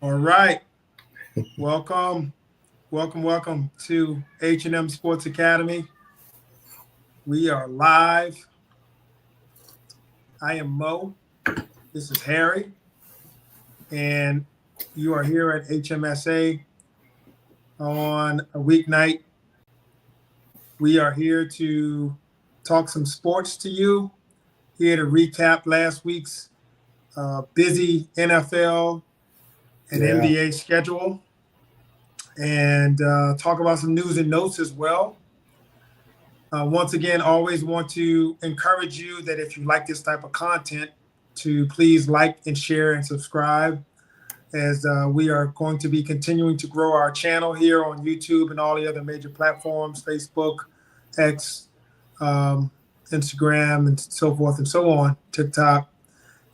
All right. Welcome, welcome to H&M Sports Academy. We are live. I am Mo. This is Harry. And you are here at HMSA on a weeknight. We are here to talk some sports to you, here to recap last week's busy NFL and Yeah. NBA schedule, and talk about some news and notes as well. Once again, always want to encourage you that if you like this type of content, to please like and share and subscribe, as we are going to be continuing to grow our channel here on YouTube and all the other major platforms, Facebook, X, um, Instagram, and so forth and so on, TikTok.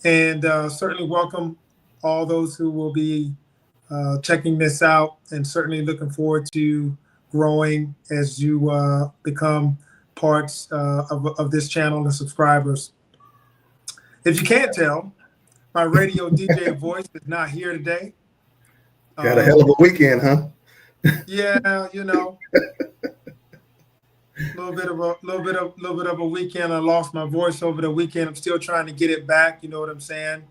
And certainly welcome all those who will be checking this out, and certainly looking forward to growing as you become parts of this channel and subscribers. If you can't tell, my radio DJ voice is not here today. Had a hell of Um, a weekend, huh? yeah, little bit of a weekend. I lost my voice over the weekend. I'm still trying to get it back. You know what I'm saying?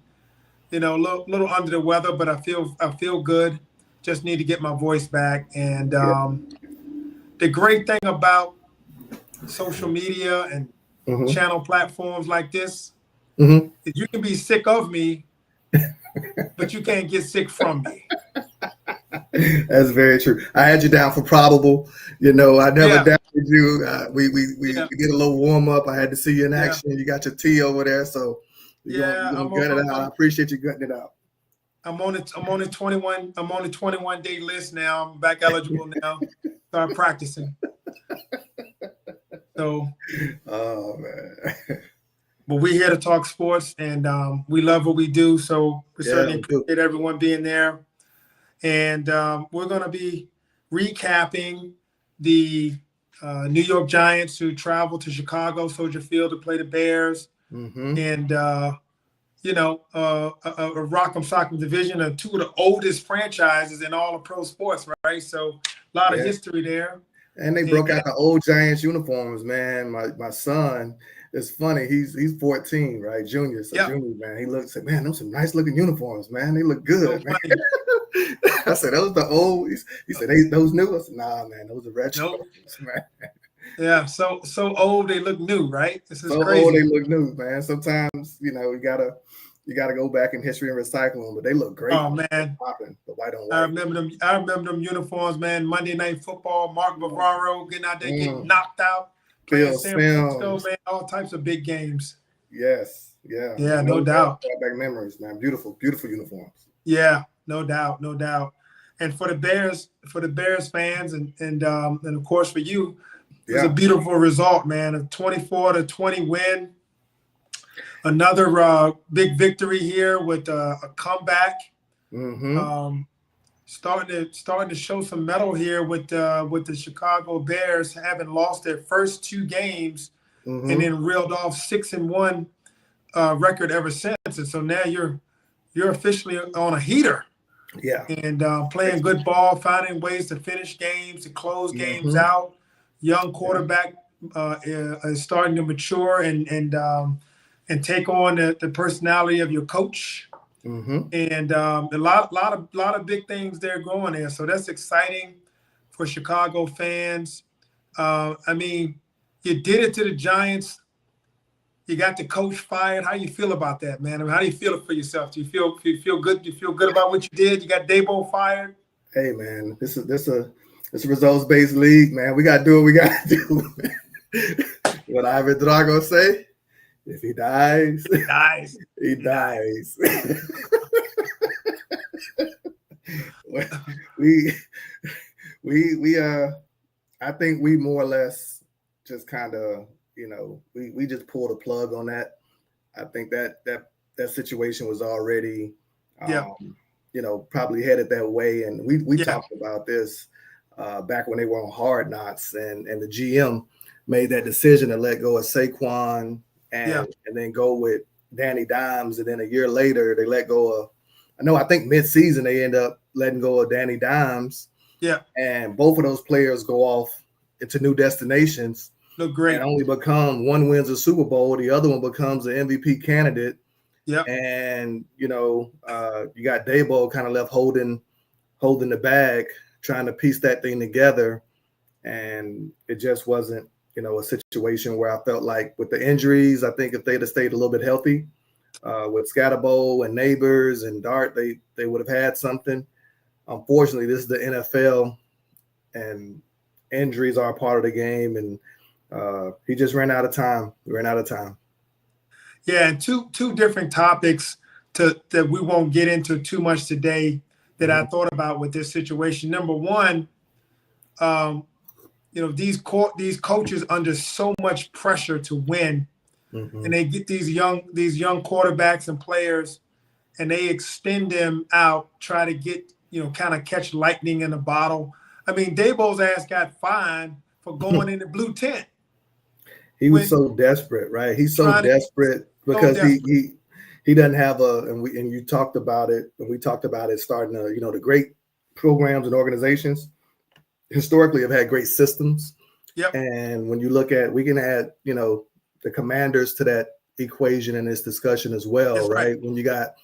A little under the weather, but I feel good. Just need to get my voice back. And Yeah. the great thing about social media and Mm-hmm. channel platforms like this Mm-hmm. is you can be sick of me, but you can't get sick from me. That's very true. I had you down for probable. I never Yeah, doubted you. We yeah, did a little warm up. I had to see you in yeah, action. You got your tea over there, so yeah. you're gonna gut it out. I appreciate you gutting it out. I'm on a 21 day list now. I'm back eligible now. Start practicing. So, Oh man. but we're here to talk sports, and we love what we do. So we Yeah, certainly we do. appreciate everyone being there. And we're going to be recapping the New York Giants, who traveled to Chicago Soldier Field to play the Bears, Mm-hmm. and a Rock'em Sock'em division of two of the oldest franchises in all of pro sports, right? So a lot of Yeah. history there. And they And broke out the old Giants uniforms, man. My son, it's funny. He's 14, right? Junior. So yeah, junior, man, he looks like, man, those some nice looking uniforms, man. They look so good, man. funny. I said, those the old. He said, those new. I said, nah, man, those are retros, Nope. man. Yeah, so old they look new, right? This is So old they crazy. look new, man. Sometimes, you gotta go back in history and recycle them, but they look great, Oh man. They're man, popping, the white on I white. remember them. I remember them uniforms, man. Monday Night Football, Mark Bavaro getting out there, getting Mm. knocked out, playing Phil San Francisco, Sims. man. All types of big games. Yes, yeah, Yeah, man. no Those doubt. throwback memories, man. Beautiful, beautiful uniforms. Yeah, no doubt, no doubt. And for the Bears fans, and of course for you, it was a Yeah. beautiful result, man. A 24-20 win. Another big victory here with a comeback. Mm-hmm. Um, starting to show some mettle here with the Chicago Bears, having lost their first two games and Mm-hmm. then reeled off 6-1 record ever since. And so now you're officially on a heater, Yeah. and playing good ball, finding ways to finish games, to close games Mm-hmm. out. Young Yeah. quarterback is starting to mature and take on the personality of your coach, Mm-hmm. and a lot of big things there going there. So that's exciting for Chicago fans. I mean, you did it to the Giants. You got the coach fired. How you feel about that, man? I mean, how do you feel for yourself? Do you feel good? Do you feel good about what you did? You got Dabo fired. Hey, man, this a results based league, man. We gotta do what we gotta do. What Ivan Drago say? If he dies, Nice. he Nice. dies. we we I think we more or less just kind of we just pulled a plug on that. I think that situation was already Yeah. probably headed that way, and we Yeah. talked about this back when they were on Hard Knocks, and the GM made that decision to let go of Saquon Yeah. and then go with Danny Dimes, and then a year later they let go of I think mid-season they end up letting go of Danny Dimes. Yeah. And both of those players go off into new destinations. Look great. And only become, one wins a Super Bowl, the other one becomes an MVP candidate. Yeah. And, you got Daboll kind of left holding the bag, trying to piece that thing together. And it just wasn't, a situation where I felt like with the injuries, I think if they'd have stayed a little bit healthy, with Scatterbo and Neighbors and Dart, they would have had something. Unfortunately, this is the NFL, and injuries are a part of the game. And he just ran out of time. Yeah, and two different topics that we won't get into too much today that I thought about with this situation. Number one, these coaches under so much pressure to win, and they get these young quarterbacks and players, and they extend them out, try to get kind of catch lightning in a bottle. I mean, Daboll's ass got fined for going in the blue tent. He was so desperate, right? He's so desperate because he doesn't have and you talked about it, and we talked about it starting the great programs and organizations historically have had great systems. Yep. And when you look at, we can add, the Commanders to that equation in this discussion as well, That's right? When you got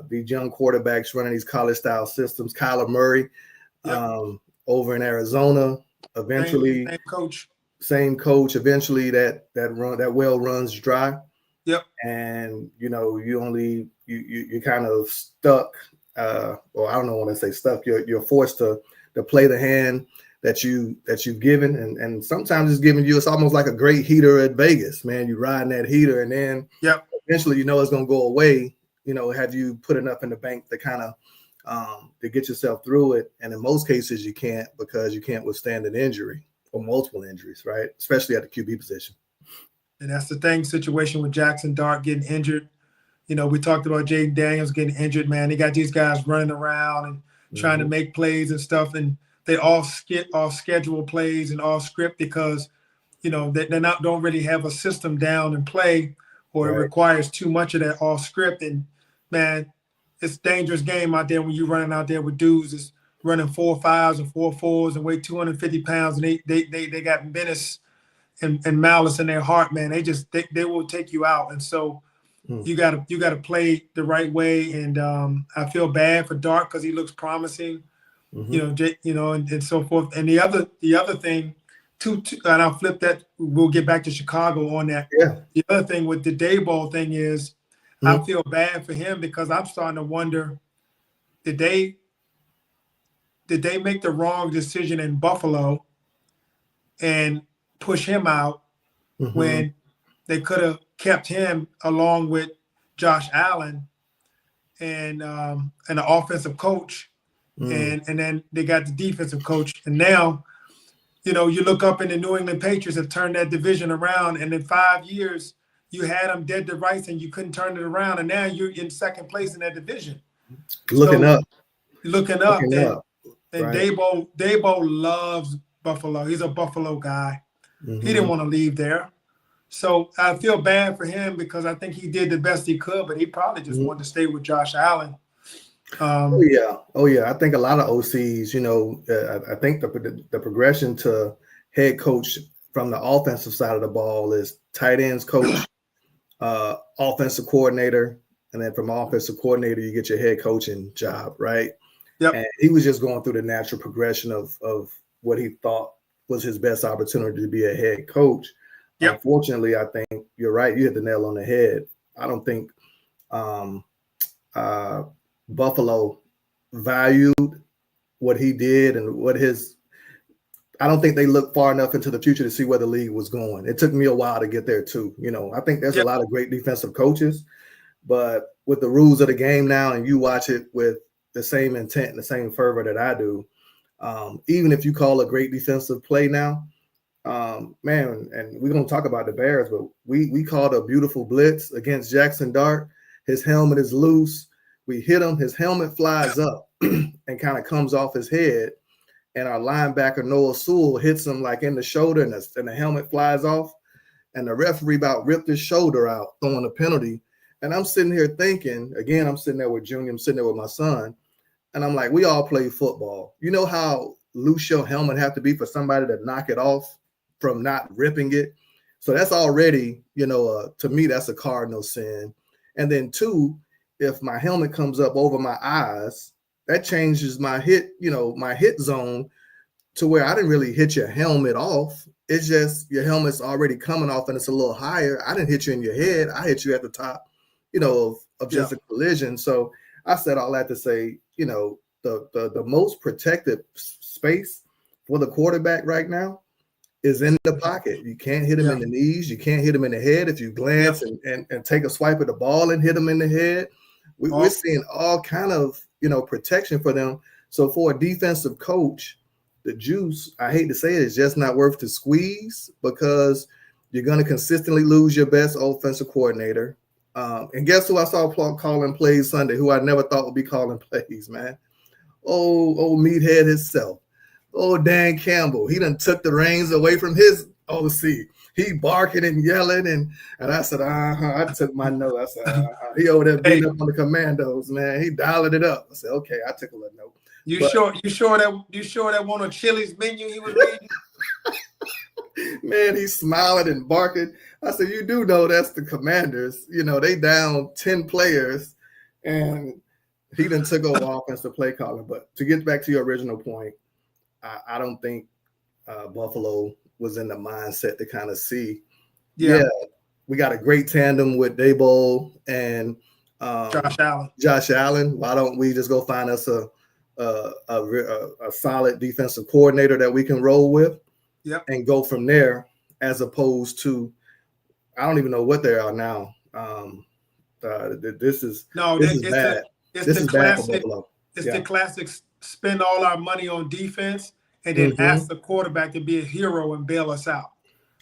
these young quarterbacks running these college style systems, Kyler Murray, over in Arizona, eventually same coach, eventually that well runs dry. Yep. And you're kind of stuck, or I don't know when I say stuck, you're forced to play the hand that you've given, and sometimes it's giving you, it's almost like a great heater at Vegas, man. You riding that heater, and then eventually it's gonna go away. Have you put enough in the bank to kind of to get yourself through it? And in most cases you can't, because you can't withstand an injury or multiple injuries, right? Especially at the QB position. And that's the thing, situation with Jackson Dart getting injured. We talked about Jayden Daniels getting injured, man. They got these guys running around and trying to make plays and stuff, and they all schedule plays and all script because, don't really have a system down and play, or it requires too much of that all script. And man, it's a dangerous game out there when you're running out there with dudes that's running 4.5s and 4.4s and weigh 250 pounds, and they got menace and malice in their heart, man. They will take you out. And so you gotta play the right way. And I feel bad for Dart because he looks promising, and so forth. And the other thing, and I'll flip that. We'll get back to Chicago on that. Yeah. The other thing with the Daboll thing is, I feel bad for him because I'm starting to wonder, did they make the wrong decision in Buffalo and push him out when they could have kept him along with Josh Allen and the offensive coach, and then they got the defensive coach, and now you look up and the New England Patriots have turned that division around, and in 5 years you had them dead to rights and you couldn't turn it around, and now you're in second place in that division. Looking up. And right. Daboll loves Buffalo. He's a Buffalo guy. He didn't want to leave there. So I feel bad for him because I think he did the best he could, but he probably just wanted to stay with Josh Allen. Oh yeah. I think a lot of OCs, I think the progression to head coach from the offensive side of the ball is tight ends coach, offensive coordinator, and then from offensive coordinator you get your head coaching job, right? Yep. And he was just going through the natural progression of what he thought was his best opportunity to be a head coach. Yep. Unfortunately, I think you're right. You hit the nail on the head. I don't think Buffalo valued what he did and I don't think they looked far enough into the future to see where the league was going. It took me a while to get there too. I think there's a lot of great defensive coaches, but with the rules of the game now, and you watch it with the same intent and the same fervor that I do, even if you call a great defensive play now, man, and we're going to talk about the Bears, but we called a beautiful blitz against Jackson Dart. His helmet is loose. We hit him. His helmet flies up and kind of comes off his head. And our linebacker, Noah Sewell, hits him like in the shoulder, and the helmet flies off. And the referee about ripped his shoulder out, throwing a penalty. And I'm sitting here thinking, again, I'm sitting there with Junior, I'm sitting there with my son, and I'm like, we all play football. You know how loose your helmet have to be for somebody to knock it off from not ripping it? So that's already, to me, that's a cardinal sin. And then two, if my helmet comes up over my eyes, that changes my hit zone to where I didn't really hit your helmet off. It's just your helmet's already coming off and it's a little higher. I didn't hit you in your head. I hit you at the top, of just a collision. So I said all that to say, the most protected space for the quarterback right now is in the pocket. You can't hit him in the knees. You can't hit him in the head. If you glance and take a swipe at the ball and hit him in the head, we're seeing all kind of, protection for them. So for a defensive coach, the juice, I hate to say it, is just not worth the squeeze, because you're going to consistently lose your best offensive coordinator. And guess who I saw calling plays Sunday, who I never thought would be calling plays, man? Old meathead himself. Dan Campbell. He done took the reins away from his OC. He barking and yelling, and I said, I took my note. I said, he over there beating up on the Commandos, man. He dialing it up. I said, okay, I took a little note. You sure that one of Chili's menu he was reading? Man, he's smiling and barking. I said, you do know that's the Commanders. They down 10 players, and he done took over offensive play calling. But to get back to your original point, I don't think Buffalo was in the mindset to kind of see. Yeah, we got a great tandem with Daboll and Josh Allen. Why don't we just go find us a solid defensive coordinator that we can roll with, and go from there, as opposed to, I don't even know what they are now. This is bad. This is bad for Buffalo. It's the classic spend all our money on defense and then ask the quarterback to be a hero and bail us out.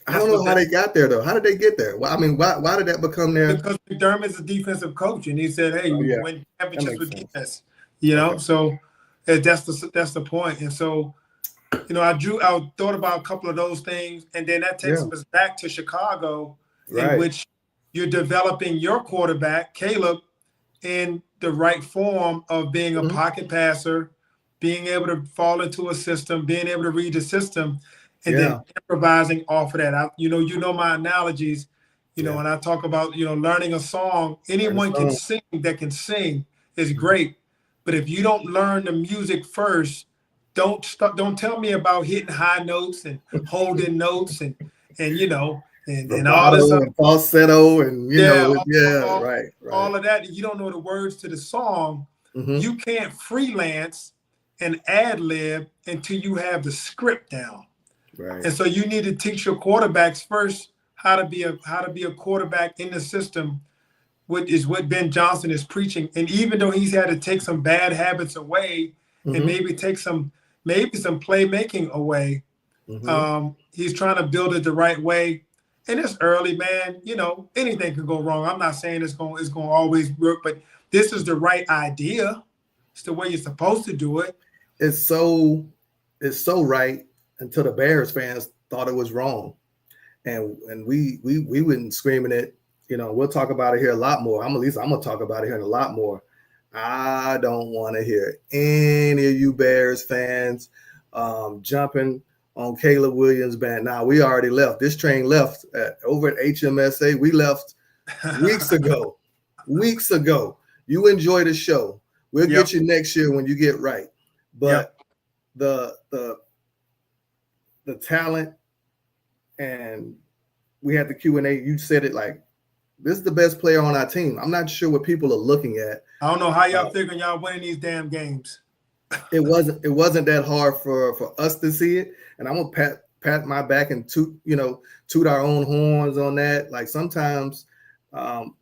I don't know how they got there, though. How did they get there? Well, I mean, why did that become their? Because McDermott's a defensive coach, and he said, "Hey, you win championships with defense." So that's the point. And so, I thought about a couple of those things, and then that takes us back to Chicago, in which you're developing your quarterback, Caleb, in the right form of being a pocket passer, being able to fall into a system, being able to read the system, and then improvising off of that. You know my analogies, when I talk about, learning a song, anyone can sing that can sing is great. But if you don't learn the music first, don't tell me about hitting high notes and holding notes and all this and falsetto and all of that. You don't know the words to the song. You can't freelance and ad lib until you have the script down. Right. And so you need to teach your quarterbacks first how to be a quarterback in the system, which is what Ben Johnson is preaching. And even though he's had to take some bad habits away and maybe take some playmaking away, he's trying to build it the right way. And it's early, man. Anything can go wrong. I'm not saying it's going to always work, but this is the right idea. It's the way you're supposed to do it. It's so right until the Bears fans thought it was wrong, and we went screaming it. We'll talk about it here a lot more. I'm gonna talk about it here a lot more. I don't want to hear any of you Bears fans jumping on Caleb Williams' band. Now, we already left. This train left over at HMSA. We left weeks ago. Weeks ago. You enjoy the show. We'll get you next year when you get right. But the talent, and we had the Q&A. You said it like, this is the best player on our team. I'm not sure what people are looking at. I don't know how y'all figuring y'all winning these damn games. It wasn't that hard for us to see it. And I'm gonna pat my back and toot our own horns on that. Like sometimes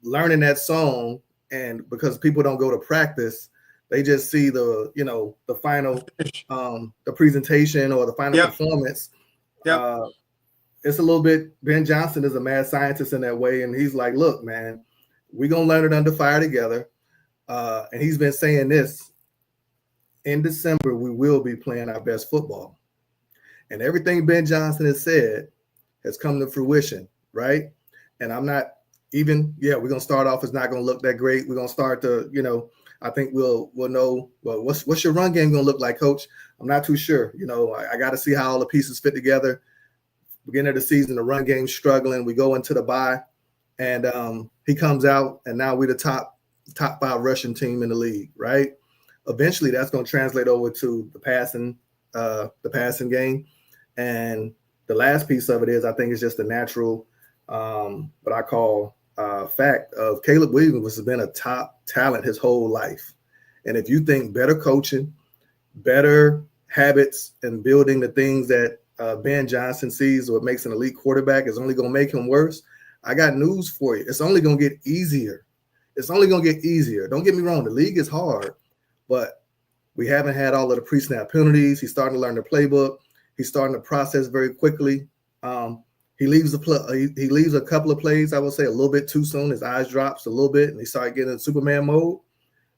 learning that song, and because people don't go to practice, they just see the final the presentation or the final performance. It's a little bit, Ben Johnson is a mad scientist in that way. And he's like, look, man, we're going to learn it under fire together. And he's been saying this, in December, we will be playing our best football. And everything Ben Johnson has said has come to fruition, right? And I'm not we're gonna start off. It's not gonna look that great. We're gonna start to, I think we'll know. Well, what's your run game gonna look like, Coach? I'm not too sure. I got to see how all the pieces fit together. Beginning of the season, the run game's struggling. We go into the bye, and he comes out, and now we're the top 5 rushing team in the league, right? Eventually, that's going to translate over to the passing game, and the last piece of it is, I think, it's just a natural, what I call fact of Caleb Williams has been a top talent his whole life, and if you think better coaching, better habits, and building the things that Ben Johnson sees what makes an elite quarterback is only going to make him worse, I got news for you. It's only going to get easier. It's only going to get easier. Don't get me wrong. The league is hard, but we haven't had all of the pre-snap penalties. He's starting to learn the playbook. He's starting to process very quickly. He leaves a couple of plays, I would say, a little bit too soon. His eyes drops a little bit, and he started getting in Superman mode.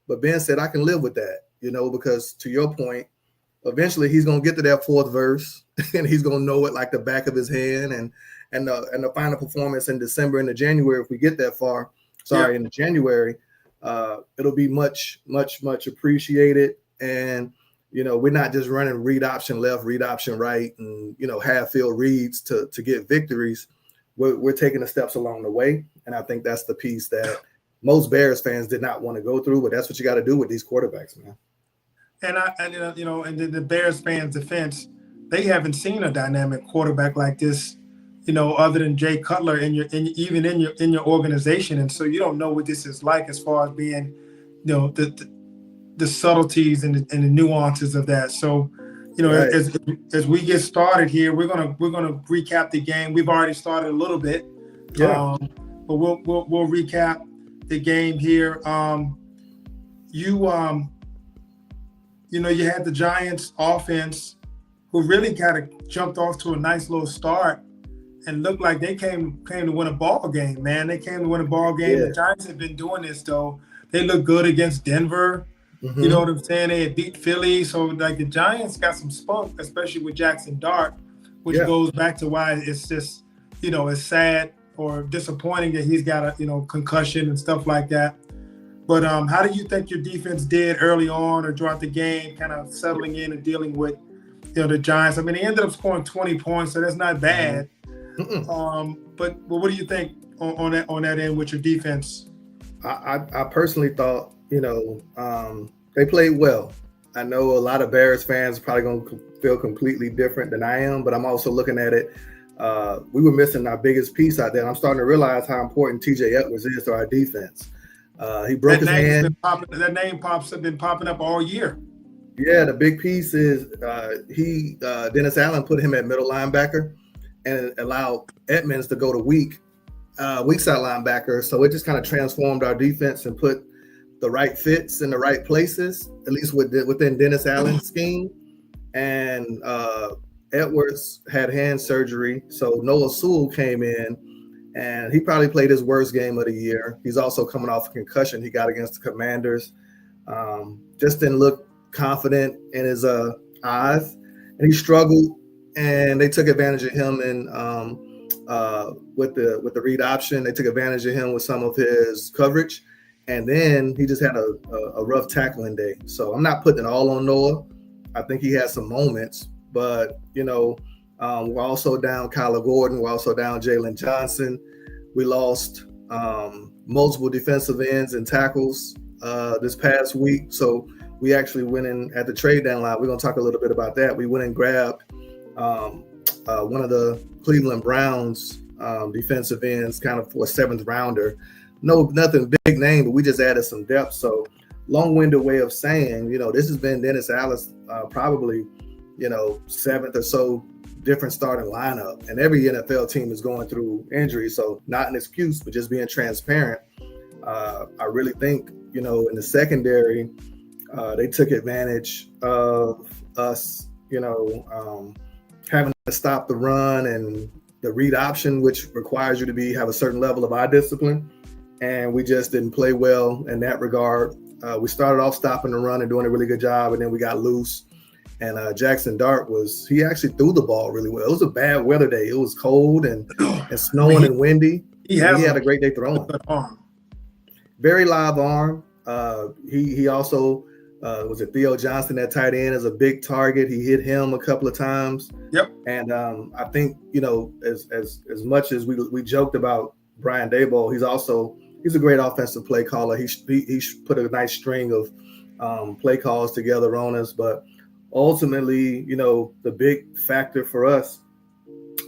But Ben said, I can live with that, because to your point, eventually he's going to get to that 4th verse, and he's going to know it like the back of his hand. And the final performance in December and the January, if we get that far, in the January, it'll be much, much, much appreciated. And, we're not just running read option left, read option right, and, half field reads to get victories. We're taking the steps along the way. And I think that's the piece that most Bears fans did not want to go through, but that's what you got to do with these quarterbacks, man. And the Bears fans' defense, they haven't seen a dynamic quarterback like this, other than Jay Cutler in your organization, and so you don't know what this is like as far as being, the subtleties and the nuances of that. So, right. as we get started here, we're gonna recap the game. We've already started a little bit, but we'll recap the game here. You had the Giants offense, who really kind of jumped off to a nice little start and looked like they came to win a ball game, man. They came to win a ball game. Yeah. The Giants have been doing this, though. They look good against Denver. Mm-hmm. You know what I'm saying? They had beat Philly. So, the Giants got some spunk, especially with Jackson Dart, which goes back to why it's just, it's sad or disappointing that he's got a, concussion and stuff like that. But how do you think your defense did early on or throughout the game, kind of settling in and dealing with, the Giants? I mean, they ended up scoring 20 points, so that's not bad. But what do you think on that end with your defense? I personally thought, they played well. I know a lot of Bears fans are probably going to feel completely different than I am, but I'm also looking at it. We were missing our biggest piece out there. And I'm starting to realize how important TJ Edwards is to our defense. He broke his hand. That name has been popping up all year. Yeah, the big piece is Dennis Allen put him at middle linebacker and allowed Edmonds to go to weak side linebacker. So it just kind of transformed our defense and put the right fits in the right places, at least within Dennis Allen's scheme. And Edwards had hand surgery, so Noah Sewell came in, and he probably played his worst game of the year. He's also coming off a concussion he got against the Commanders. Just didn't look confident in his eyes, and he struggled. And they took advantage of him with the read option. They took advantage of him with some of his coverage, and then he just had a rough tackling day. So I'm not putting it all on Noah. I think he had some moments, but we're also down Kyler Gordon. We're also down Jalen Johnson. We lost multiple defensive ends and tackles this past week. So we actually went in at the trade deadline. We're going to talk a little bit about that. We went and grabbed one of the Cleveland Browns defensive ends kind of for a 7th rounder. Nothing big name, but we just added some depth. So long-winded way of saying, this has been Dennis Allen's probably, 7th or so different starting lineup. And every NFL team is going through injuries. So not an excuse, but just being transparent. I really think, in the secondary, they took advantage of us, having to stop the run and the read option, which requires you to have a certain level of eye discipline. And we just didn't play well in that regard. We started off stopping the run and doing a really good job, and then we got loose. And Jackson Dart he actually threw the ball really well. It was a bad weather day. It was cold and snowing and windy. He has He had a great day throwing. good arm. Very live arm. He also was it Theo Johnson, that tight end, is a big target. He hit him a couple of times. Yep. And I think, you know, as much as we joked about Brian Daboll, he's a great offensive play caller. He put a nice string of play calls together on us. But ultimately, you know, the big factor for us,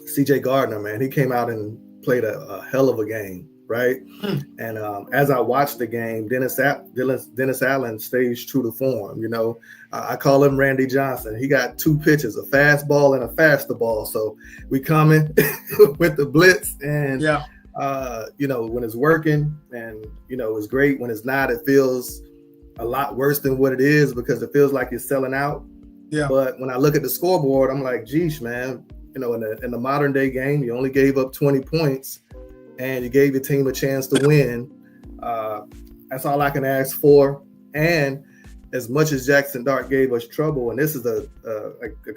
C.J. Gardner, man, he came out and played a hell of a game, right? And as I watched the game, Dennis Allen stays true to form. You know, I call him Randy Johnson. He got 2 pitches, a fastball and a faster ball. So we coming with the blitz, and you know, when it's working, and you know, it's great. When it's not, it feels a lot worse than what it is, because it feels like you're selling out. Yeah. But when I look at the scoreboard, I'm like, geez, man, you know, in the modern day game, you only gave up 20 points and you gave your team a chance to win. That's all I can ask for. And as much as Jackson Dart gave us trouble, and this is a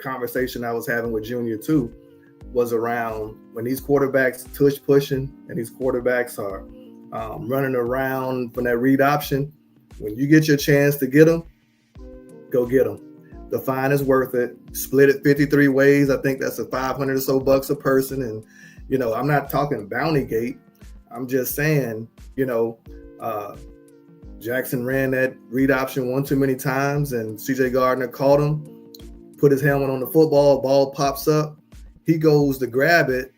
conversation I was having with Junior too, was around when these quarterbacks tush pushing and these quarterbacks are running around from that read option. When you get your chance to get them, go get them. The fine is worth it. Split it 53 ways. I think that's a $500 or so a person. And, you know, I'm not talking bounty gate. I'm just saying, you know, Jackson ran that read option one too many times, and C.J. Gardner caught him, put his helmet on the football, ball pops up. He goes to grab it,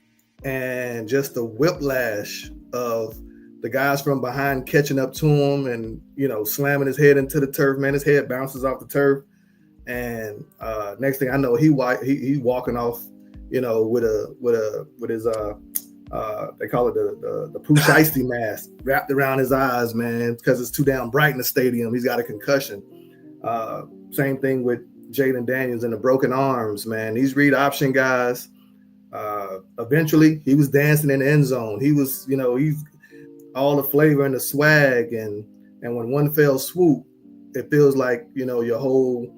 and just the whiplash of the guys from behind catching up to him and, you know, slamming his head into the turf. Man, his head bounces off the turf. And next thing I know, he walking off, you know, with his they call it the Pooh Shiesty mask wrapped around his eyes, man, because it's too damn bright in the stadium. He's got a concussion. Same thing with Jaden Daniels and the broken arms, man. These read option guys. Eventually, he was dancing in the end zone. He was, you know, he's all the flavor and the swag, and when one fell swoop, it feels like, you know, your whole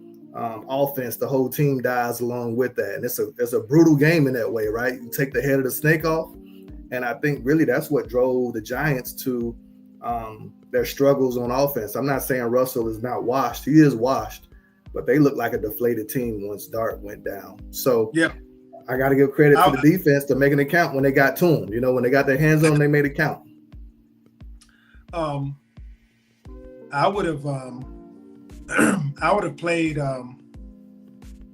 offense, the whole team dies along with that. And it's a brutal game in that way, right? You take the head of the snake off. And I think really that's what drove the Giants to their struggles on offense. I'm not saying Russell is not washed. He is washed, but they look like a deflated team once Dart went down. So yeah, I got to give credit to the defense to making it count when they got to him. You know, when they got their hands on him, they made it count. I would have played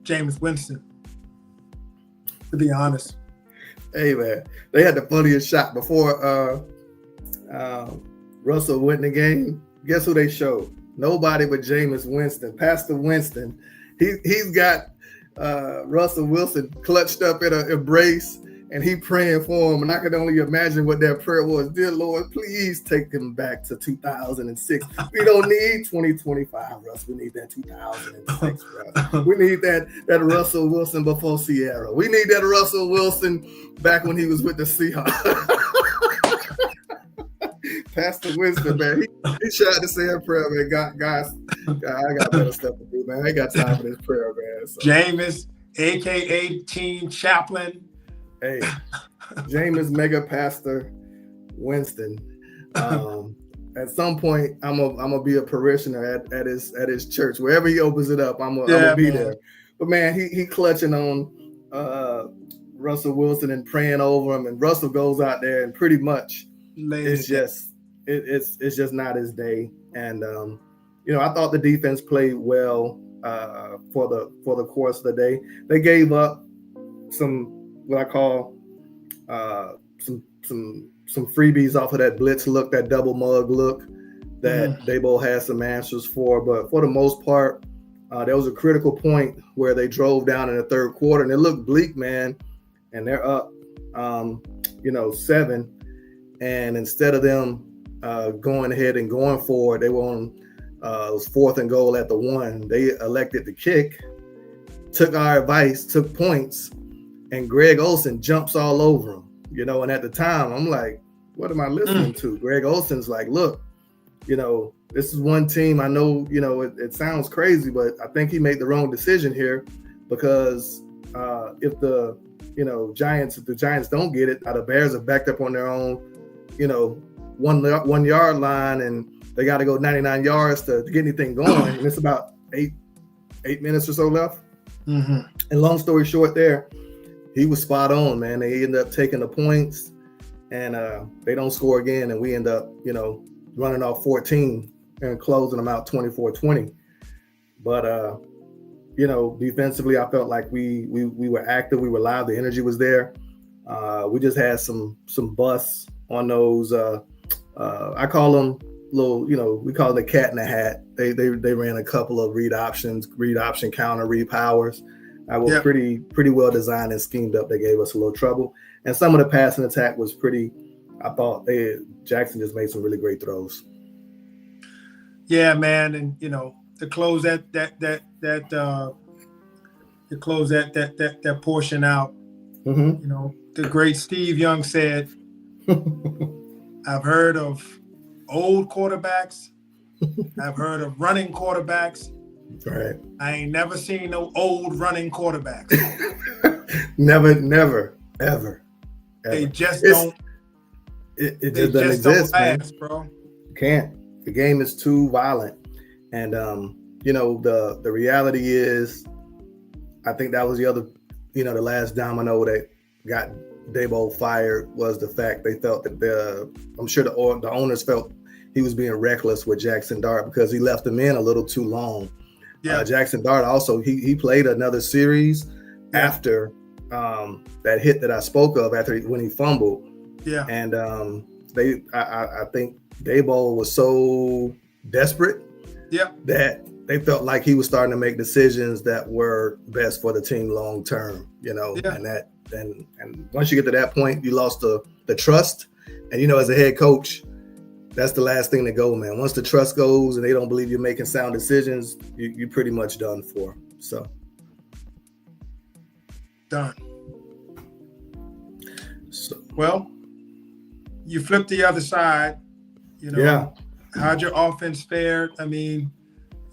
Jameis Winston, to be honest. Hey, man, they had the funniest shot before Russell went in the game. Guess who they showed? Nobody but Jameis Winston. Pastor Winston. He's got Russell Wilson clutched up in an embrace, and he praying for him. And I could only imagine what that prayer was. Dear Lord, please take him back to 2006. We don't need 2025, Russ. We need that 2006, bro. We need that Russell Wilson before Sierra. We need that Russell Wilson back when he was with the Seahawks. Pastor Winston, man, he tried to say a prayer, man. Guys, I got better stuff to do, man. I ain't got time for this prayer, man. So. Jameis, a.k.a. Team Chaplain. Hey, Jameis Mega Pastor Winston. At some point, I'm gonna be a parishioner at his church. Wherever he opens it up, I'm gonna be there. But man, he clutching on Russell Wilson and praying over him, and Russell goes out there and pretty much it's just not his day. And you know, I thought the defense played well for the course of the day. They gave up some what I call some freebies off of that blitz look, that double mug look that Daboll had some answers for. But for the most part, there was a critical point where they drove down in the third quarter, and it looked bleak, man. And they're up, 7. And instead of them going ahead and going for it, they were on it was 4th and goal at the 1. They elected to kick, took our advice, took points, and Greg Olsen jumps all over him. You know, and at the time, I'm like, what am I listening to? Greg Olsen's like, look, you know, this is one team. I know, you know, it sounds crazy, but I think he made the wrong decision here, because if the Giants don't get it, the Bears are backed up on their own 1 yard line, and they got to go 99 yards to get anything going. And it's about eight minutes or so left. Mm-hmm. And long story short, there, he was spot on, man. They end up taking the points, and they don't score again, and we end up, running off 14 and closing them out 24-20. But defensively, I felt like we were active, we were live, the energy was there. We just had some busts on those. I call them little, we call it the cat in the hat. They ran a couple of read option counter, read powers. I was pretty well designed and schemed up. They gave us a little trouble, and some of the passing attack was pretty. I thought Jackson just made some really great throws. Yeah, man, and to close that portion out. Mm-hmm. The great Steve Young said, "I've heard of old quarterbacks. I've heard of running quarterbacks. Right. I ain't never seen no old running quarterbacks. never, ever. They just don't. It just doesn't exist, don't last, man. Bro. You can't. The game is too violent, and the reality is, I think that was the other, the last domino that got Daboll fired was the fact they felt that I'm sure the owners felt he was being reckless with Jackson Dart because he left him in a little too long. Yeah. Jackson Dart also he played another series after that hit that I spoke of when he fumbled. Yeah. And I think Daboll was so desperate that they felt like he was starting to make decisions that were best for the team long term, and once you get to that point, you lost the trust. And as a head coach, that's the last thing to go, man. Once the trust goes and they don't believe you're making sound decisions, you're pretty much done for. So done. So well, you flip the other side, how'd your offense fared? I mean,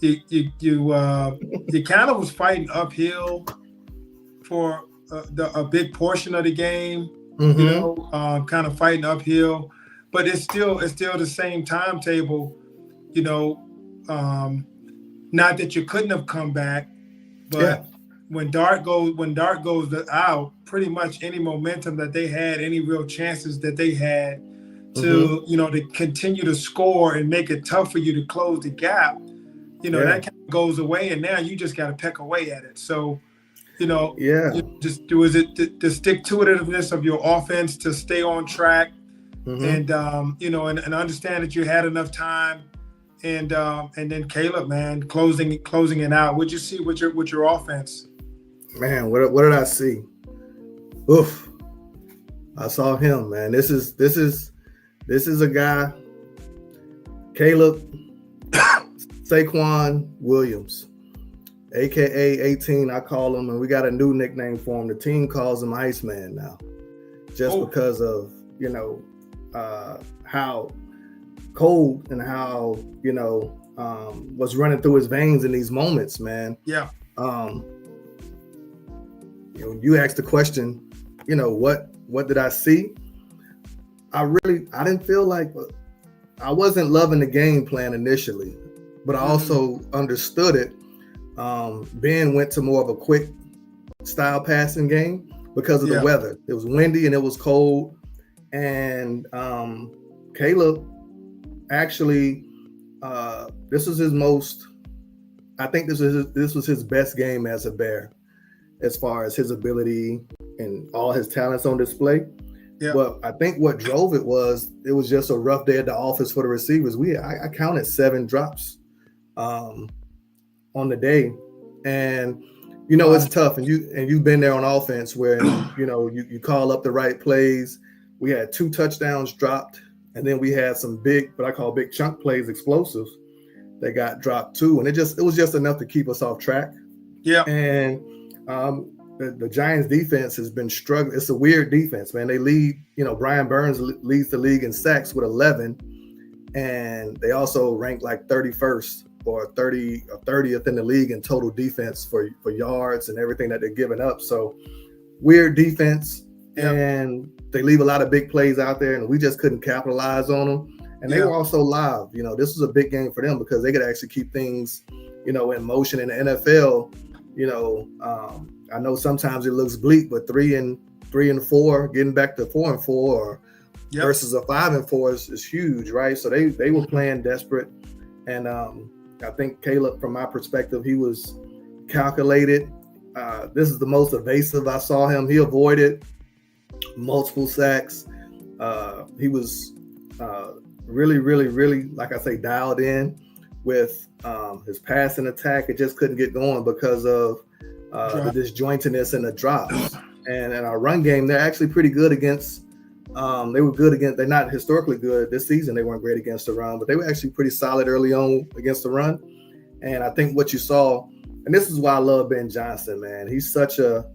you kind of was fighting uphill for a big portion of the game, kind of fighting uphill, but it's still the same timetable, not that you couldn't have come back, but when Dart goes out, pretty much any momentum that they had, any real chances that they had to, to continue to score and make it tough for you to close the gap, that kind of goes away, and now you just got to peck away at it. So, was it the stick-to-itiveness of your offense to stay on track, and and understand that you had enough time, and then Caleb, man, closing it out. What'd you see with your offense? Man, what did I see? Oof! I saw him, man. This is a guy, Caleb Saquon Williams, aka 18. I call him, and we got a new nickname for him. The team calls him Iceman now, just because of how cold and how what's running through his veins in these moments, man. Yeah. You asked the question, what did I see? I didn't feel like I wasn't loving the game plan initially, but I also understood it. Ben went to more of a quick style passing game because of the weather. It was windy and it was cold. And Caleb actually, this was his most, I think this was his best game as a Bear, as far as his ability and all his talents on display. Yeah. But I think what drove it was just a rough day at the office for the receivers. I counted 7 drops on the day, and it's tough. And you've been there on offense where you call up the right plays. We had 2 touchdowns dropped, and then we had some what I call big chunk plays, explosives, that got dropped too. And it was just enough to keep us off track. Yeah. And the Giants defense has been struggling. It's a weird defense, man. They lead, Brian Burns leads the league in sacks with 11, and they also rank like 31st or 30th in the league in total defense for yards and everything that they're giving up. So weird defense. and they leave a lot of big plays out there, and we just couldn't capitalize on them. And they were also live. This was a big game for them because they could actually keep things, in motion in the NFL. I know sometimes it looks bleak, but 3-4, getting back to 4-4 versus a 5-4 is huge, right? So they were playing desperate, and I think Caleb, from my perspective, he was calculated. This is the most evasive I saw him. He avoided multiple sacks. He was really, really, really, like I say, dialed in with his passing attack. It just couldn't get going because of the disjointedness and the drops. And in our run game, they're actually pretty good against. They're not historically good this season. They weren't great against the run, but they were actually pretty solid early on against the run. And I think what you saw, and this is why I love Ben Johnson, man. He's such a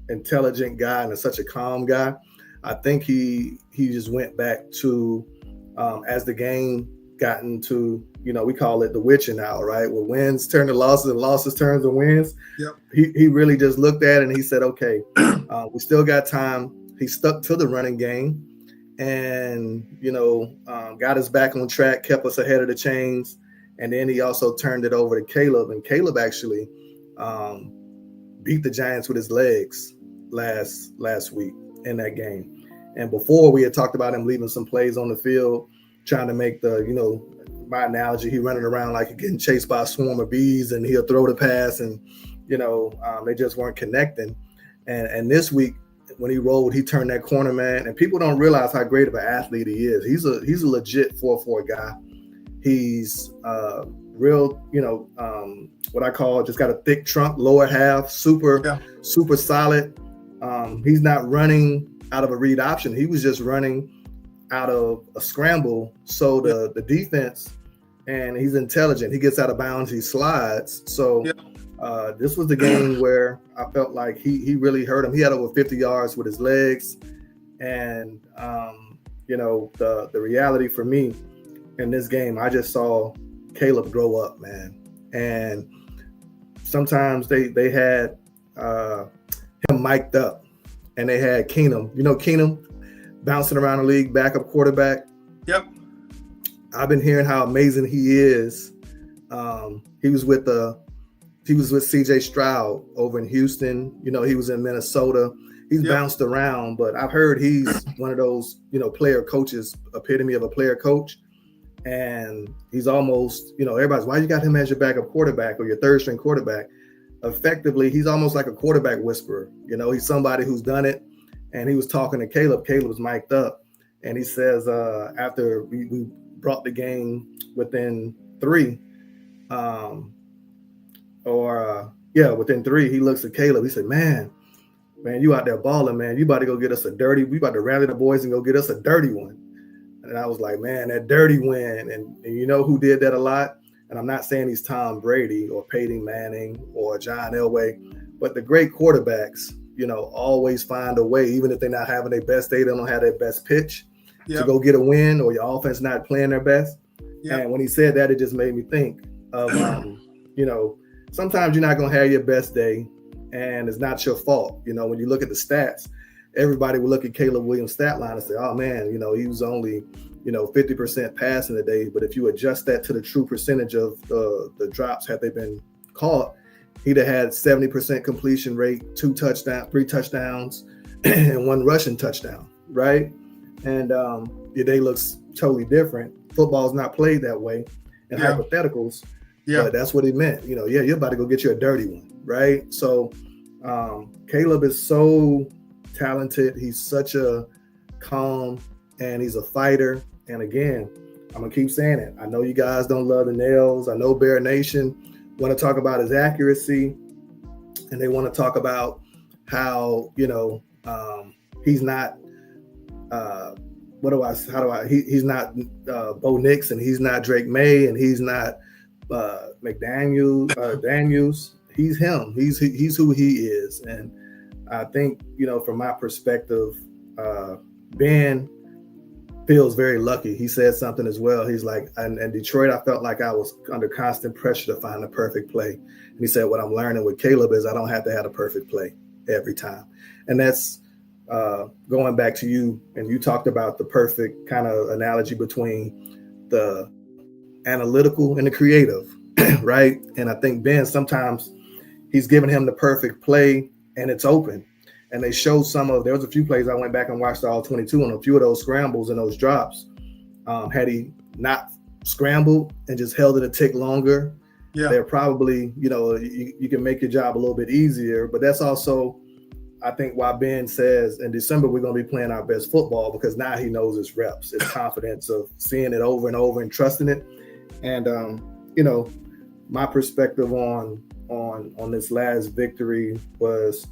intelligent guy and such a calm guy. I think he just went back to as the game got into, we call it the witching hour, right? Where wins turn to losses and losses turn to wins. Yep. He really just looked at it and he said, okay, we still got time. He stuck to the running game and, got us back on track, kept us ahead of the chains. And then he also turned it over to Caleb. And Caleb actually beat the Giants with his legs last week in that game. And before, we had talked about him leaving some plays on the field, trying to make my analogy, he running around like getting chased by a swarm of bees, and he'll throw the pass, and they just weren't connecting. And this week, when he rolled, he turned that corner, man. And people don't realize how great of an athlete he is. He's a legit 4-4 guy. He's real, what I call just got a thick trunk, lower half, super solid. He's not running out of a read option. He was just running out of a scramble. So the defense, and he's intelligent. He gets out of bounds. He slides. So this was the game where I felt like he really hurt him. He had over 50 yards with his legs. And, the reality for me in this game, I just saw Caleb grow up, man. And sometimes they had him mic'd up, and they had Keenum. Keenum bouncing around the league, backup quarterback. Yep. I've been hearing how amazing he is. He was with CJ Stroud over in Houston. He was in Minnesota. He's bounced around, but I've heard he's one of those, player coaches, epitome of a player coach. And he's almost, everybody's, why you got him as your backup quarterback or your third string quarterback? Effectively, he's almost like a quarterback whisperer. He's somebody who's done it. And he was talking to Caleb. Caleb was mic'd up. And he says, after we brought the game within 3, within 3, he looks at Caleb. He said, man, you out there balling, man. You about to go get us we about to rally the boys and go get us a dirty one. And I was like, man, that dirty win. And you know who did that a lot? And I'm not saying he's Tom Brady or Peyton Manning or John Elway, but the great quarterbacks, always find a way, even if they're not having their best day, they don't have their best pitch to go get a win, or your offense not playing their best. And when he said that, it just made me think of, sometimes you're not going to have your best day, and it's not your fault. When you look at the stats, everybody will look at Caleb Williams' stat line and say, oh, man, he was only, 50% passing today. But if you adjust that to the true percentage of the drops, had they been caught, he'd have had 70% completion rate, 3 touchdowns, and 1 rushing touchdown, right? And your day looks totally different. Football's not played that way in hypotheticals. But that's what he meant. You're about to go get you a dirty one, right? So Caleb is so talented. He's such a calm, and he's a fighter. And again, I'm going to keep saying it. I know you guys don't love the nails. I know Bear Nation want to talk about his accuracy, and they want to talk about how, he's not, he's not Bo Nix, and he's not Drake May, and he's not Daniels. He's him. He's who he is. And I think, from my perspective, Ben feels very lucky. He said something as well. He's like, in Detroit, I felt like I was under constant pressure to find the perfect play. And he said, what I'm learning with Caleb is I don't have to have a perfect play every time. And that's going back to you, and you talked about the perfect kind of analogy between the analytical and the creative, right? And I think Ben, sometimes he's giving him the perfect play and it's open. And they showed there was a few plays I went back and watched all 22 on a few of those scrambles and those drops. Had he not scrambled and just held it a tick longer, they're probably, you can make your job a little bit easier. But that's also, I think, why Ben says in December we're going to be playing our best football, because now he knows his reps, his confidence of seeing it over and over and trusting it. And my perspective on this last victory was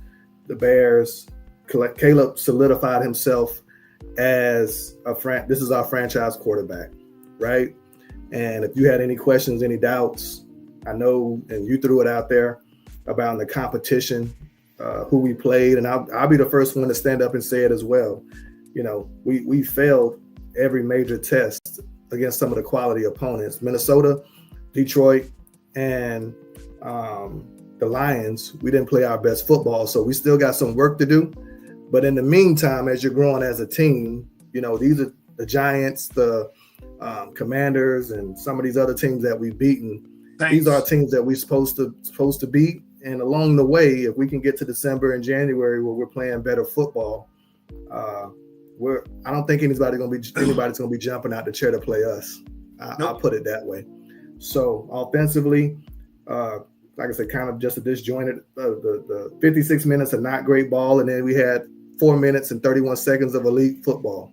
the Bears. Caleb solidified himself as this is our franchise quarterback, right? And if you had any questions, any doubts, I know, and you threw it out there about the competition, who we played, and I'll be the first one to stand up and say it as well. We failed every major test against some of the quality opponents. Minnesota, Detroit, and the Lions, we didn't play our best football, so we still got some work to do. But in the meantime, as you're growing as a team, these are the Giants, the Commanders, and some of these other teams that we've beaten. Thanks. These are teams that we're supposed to beat. And along the way, if we can get to December and January where we're playing better football, I don't think anybody's going to be jumping out the chair to play us. I'll put it that way. So offensively, like I said, kind of just a disjointed. The 56 minutes of not great ball, and then we had 4 minutes and 31 seconds of elite football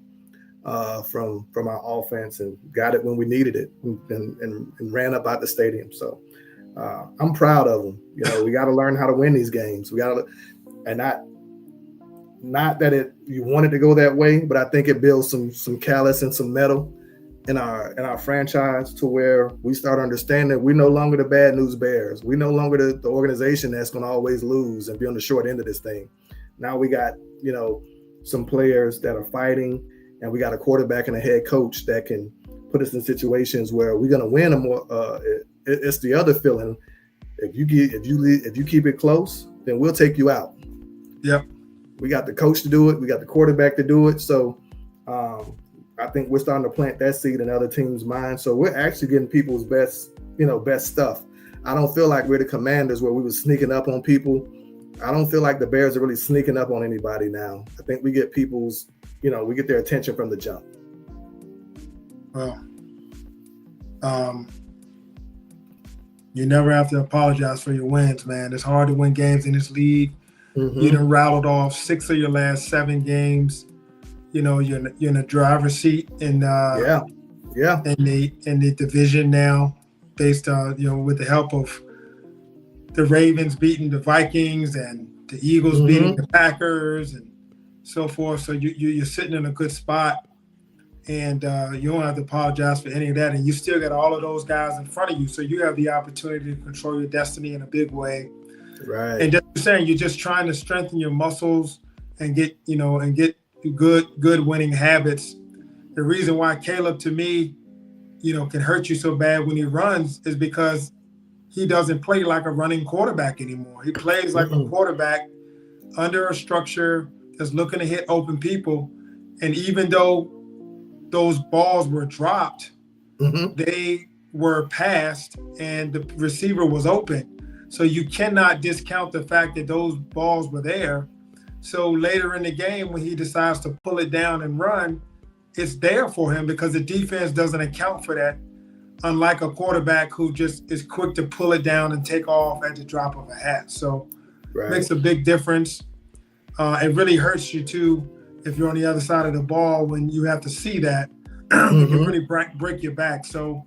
from our offense, and got it when we needed it, and ran up out the stadium. So I'm proud of them. We got to learn how to win these games. We got to, and not that you want it to go that way, but I think it builds some callous and some metal in our franchise, to where we start understanding we're no longer the bad news Bears. We're no longer the organization that's going to always lose and be on the short end of this thing. Now we got, some players that are fighting, and we got a quarterback and a head coach that can put us in situations where we're going to win. It's the other feeling. If you keep it close, then we'll take you out. Yep. We got the coach to do it. We got the quarterback to do it. So, I think we're starting to plant that seed in other teams' minds. So we're actually getting people's best stuff. I don't feel like we're the Commanders where we were sneaking up on people. I don't feel like the Bears are really sneaking up on anybody now. I think we get we get their attention from the jump. Well, you never have to apologize for your wins, man. It's hard to win games in this league. Mm-hmm. You done rattled off 6 of your last 7 games. You're in the driver's seat in the division now, based on with the help of the Ravens beating the Vikings and the Eagles beating the Packers and so forth. So you're sitting in a good spot, and you don't have to apologize for any of that. And you still got all of those guys in front of you, so you have the opportunity to control your destiny in a big way. Right. And just saying, you're just trying to strengthen your muscles and get good winning habits. The reason why Caleb, to me, can hurt you so bad when he runs is because he doesn't play like a running quarterback anymore. He plays like a quarterback under a structure that's looking to hit open people. And even though those balls were dropped, they were passed and the receiver was open. So you cannot discount the fact that those balls were there. So later in the game, when he decides to pull it down and run, it's there for him because the defense doesn't account for that, unlike a quarterback who just is quick to pull it down and take off at the drop of a hat. So it makes a big difference. It really hurts you, too, if you're on the other side of the ball when you have to see that. It can really break your back. So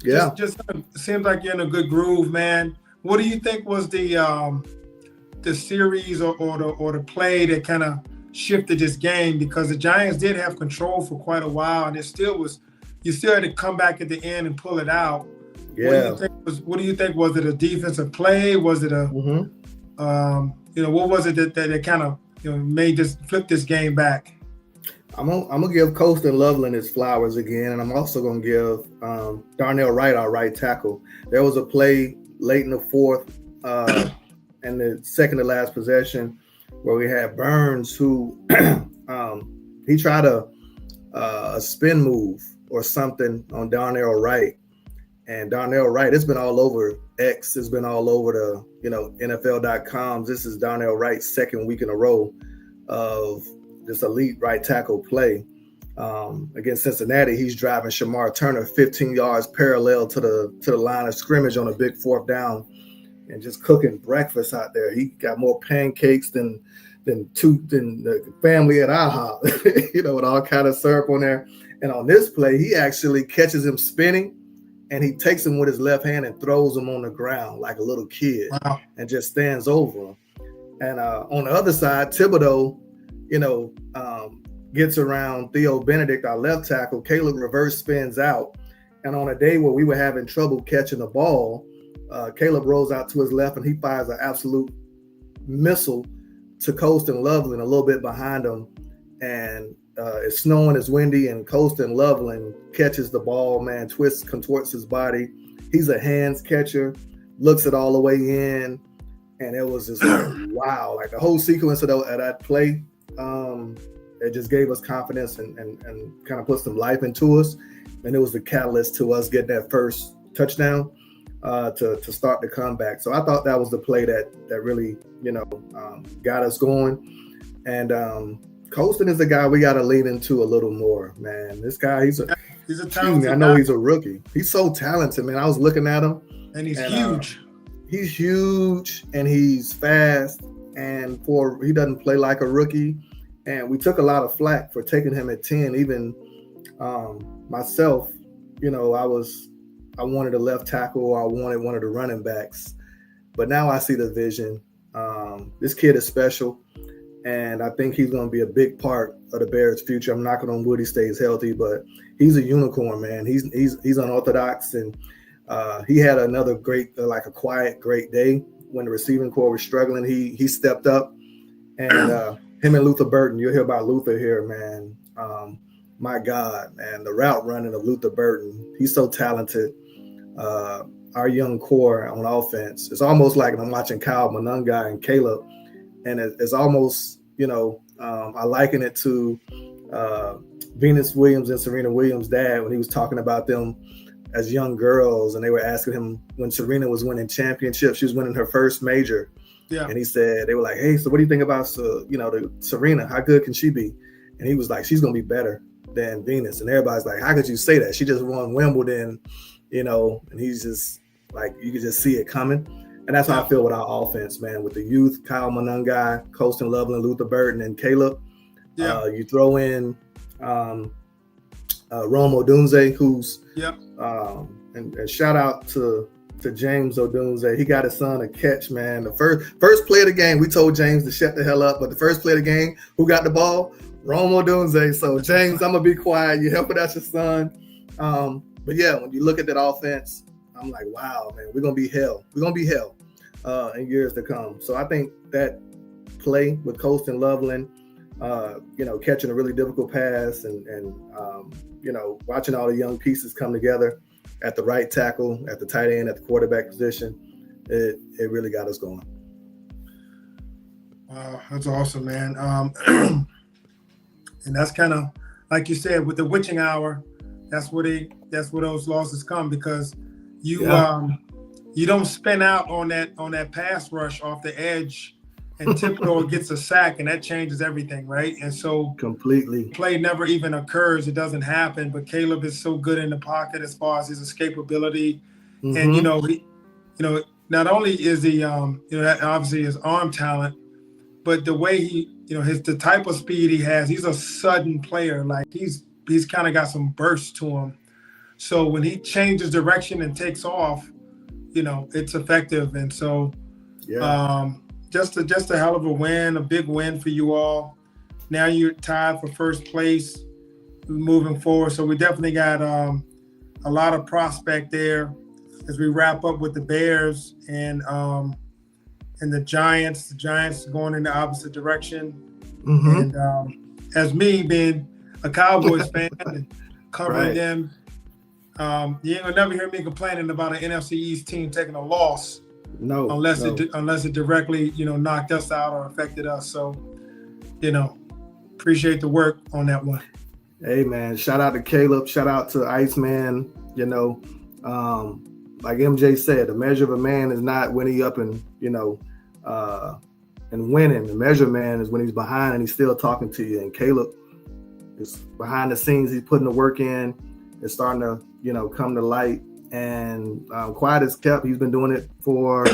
just seems like you're in a good groove, man. What do you think was the series or the play that kind of shifted this game? Because the Giants did have control for quite a while, and you still had to come back at the end and pull it out. Yeah. What do you think? Was it a defensive play? Was it what was it that kind of made this flip this game back? I'm gonna give Colston Loveland his flowers again, and I'm also gonna give Darnell Wright, our right tackle. There was a play late in the fourth and the second to last possession where we had Burns, who he tried a spin move or something on Darnell Wright, and Darnell Wright, it's been all over X, it's been all over the NFL.com. This is Darnell Wright's second week in a row of this elite right tackle play. Against Cincinnati, he's driving Shamar Turner 15 yards parallel to the line of scrimmage on a big fourth down, and just cooking breakfast out there. He got more pancakes than the family at IHOP, with all kind of syrup on there. And on this play, he actually catches him spinning, and he takes him with his left hand and throws him on the ground like a little kid. Wow. And just stands over him. And on the other side, Thibodeau, gets around Theo Benedict, our left tackle. Caleb reverse spins out. And on a day where we were having trouble catching the ball, Caleb rolls out to his left and he fires an absolute missile to Colston Loveland a little bit behind him. And it's snowing, it's windy, and Colston Loveland catches the ball, man, contorts his body. He's a hands catcher, looks it all the way in. And it was just like, wow, like the whole sequence of that play, it just gave us confidence and kind of put some life into us. And it was the catalyst to us getting that first touchdown to start the comeback. So I thought that was the play that really, got us going. And Colston is the guy we got to lean into a little more, man. This guy, he's a talented I know guy. He's a rookie. He's so talented, man. I was looking at him. And he's huge. He's huge and he's fast. And he doesn't play like a rookie. And we took a lot of flack for taking him at 10. Even myself, I wanted a left tackle. I wanted one of the running backs. But now I see the vision. This kid is special. And I think he's going to be a big part of the Bears' future. I'm knocking on wood he stays healthy, but he's a unicorn, man. He's unorthodox. And he had another great, a quiet, great day when the receiving corps was struggling. He stepped up. And him and Luther Burton, you'll hear about Luther here, man. My God, man, the route running of Luther Burton, he's so talented. Our young core on offense, it's almost like I'm watching Kyle Monangai and Caleb, and it's almost, I liken it to Venus Williams and Serena Williams' dad when he was talking about them as young girls, and they were asking him when Serena was winning championships, she was winning her first major. Yeah. And he said, they were like, hey, so what do you think about, the Serena? How good can she be? And he was like, she's going to be better than Venus. And everybody's like, how could you say that? She just won Wimbledon, and he's just like, you could just see it coming. And that's how I feel with our offense, man, with the youth, Kyle Monangai, Colston Loveland, Luther Burton, and Caleb. Yeah. You throw in Rome Odunze, who's, and shout out to James Odunze. He got his son a catch, man. The first play of the game, we told James to shut the hell up, but the first play of the game, who got the ball? Rome Odunze. So James, I'm gonna be quiet. You helping out your son. But yeah, when you look at that offense, I'm like, wow, man, we're gonna be hell. We're gonna be hell in years to come. So I think that play with Colston Loveland, catching a really difficult pass and watching all the young pieces come together at the right tackle, at the tight end, at the quarterback position, it really got us going. Wow, that's awesome, man. And that's kind of like you said with the witching hour. That's where those losses come, because you don't spin out on that pass rush off the edge, and Thibodeau gets a sack, and that changes everything, right? And so completely play never even occurs. It doesn't happen. But Caleb is so good in the pocket as far as his escapability, and not only is he that obviously his arm talent, but the way he the type of speed he has, he's a sudden player. Like he's kind of got some burst to him. So when he changes direction and takes off, it's effective. And so just a hell of a win, a big win for you all. Now you're tied for first place moving forward. So we definitely got a lot of prospect there as we wrap up with the Bears and the Giants. The Giants going in the opposite direction. Mm-hmm. And as me being a Cowboys fan and covering them, you ain't gonna never hear me complaining about an NFC East team taking a loss No, unless no. it directly, knocked us out or affected us. So, appreciate the work on that one. Hey man, shout out to Caleb, shout out to Iceman. Like MJ said, the measure of a man is not when he up and and winning. The measure of man is when he's behind and he's still talking to you. And Caleb is behind the scenes, he's putting the work in. It's starting to come to light. And quiet as kept, he's been doing it for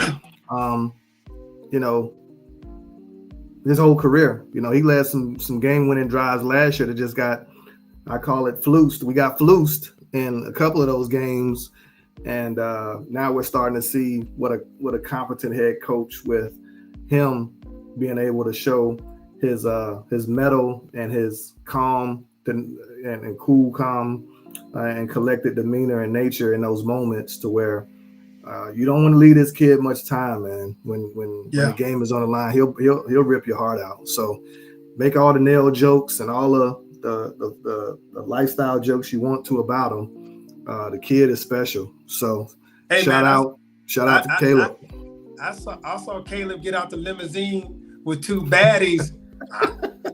his whole career. He led some game-winning drives last year that just got, I call it flused. We got flused in a couple of those games, and now we're starting to see what a competent head coach, with him being able to show his mettle and his calm and cool, calm and collected demeanor and nature in those moments, to where you don't want to leave this kid much time, man. When the game is on the line, he'll rip your heart out. So make all the nail jokes and all the lifestyle jokes you want to about him. The kid is special. So shout out to Caleb. I saw Caleb get out the limousine with two baddies.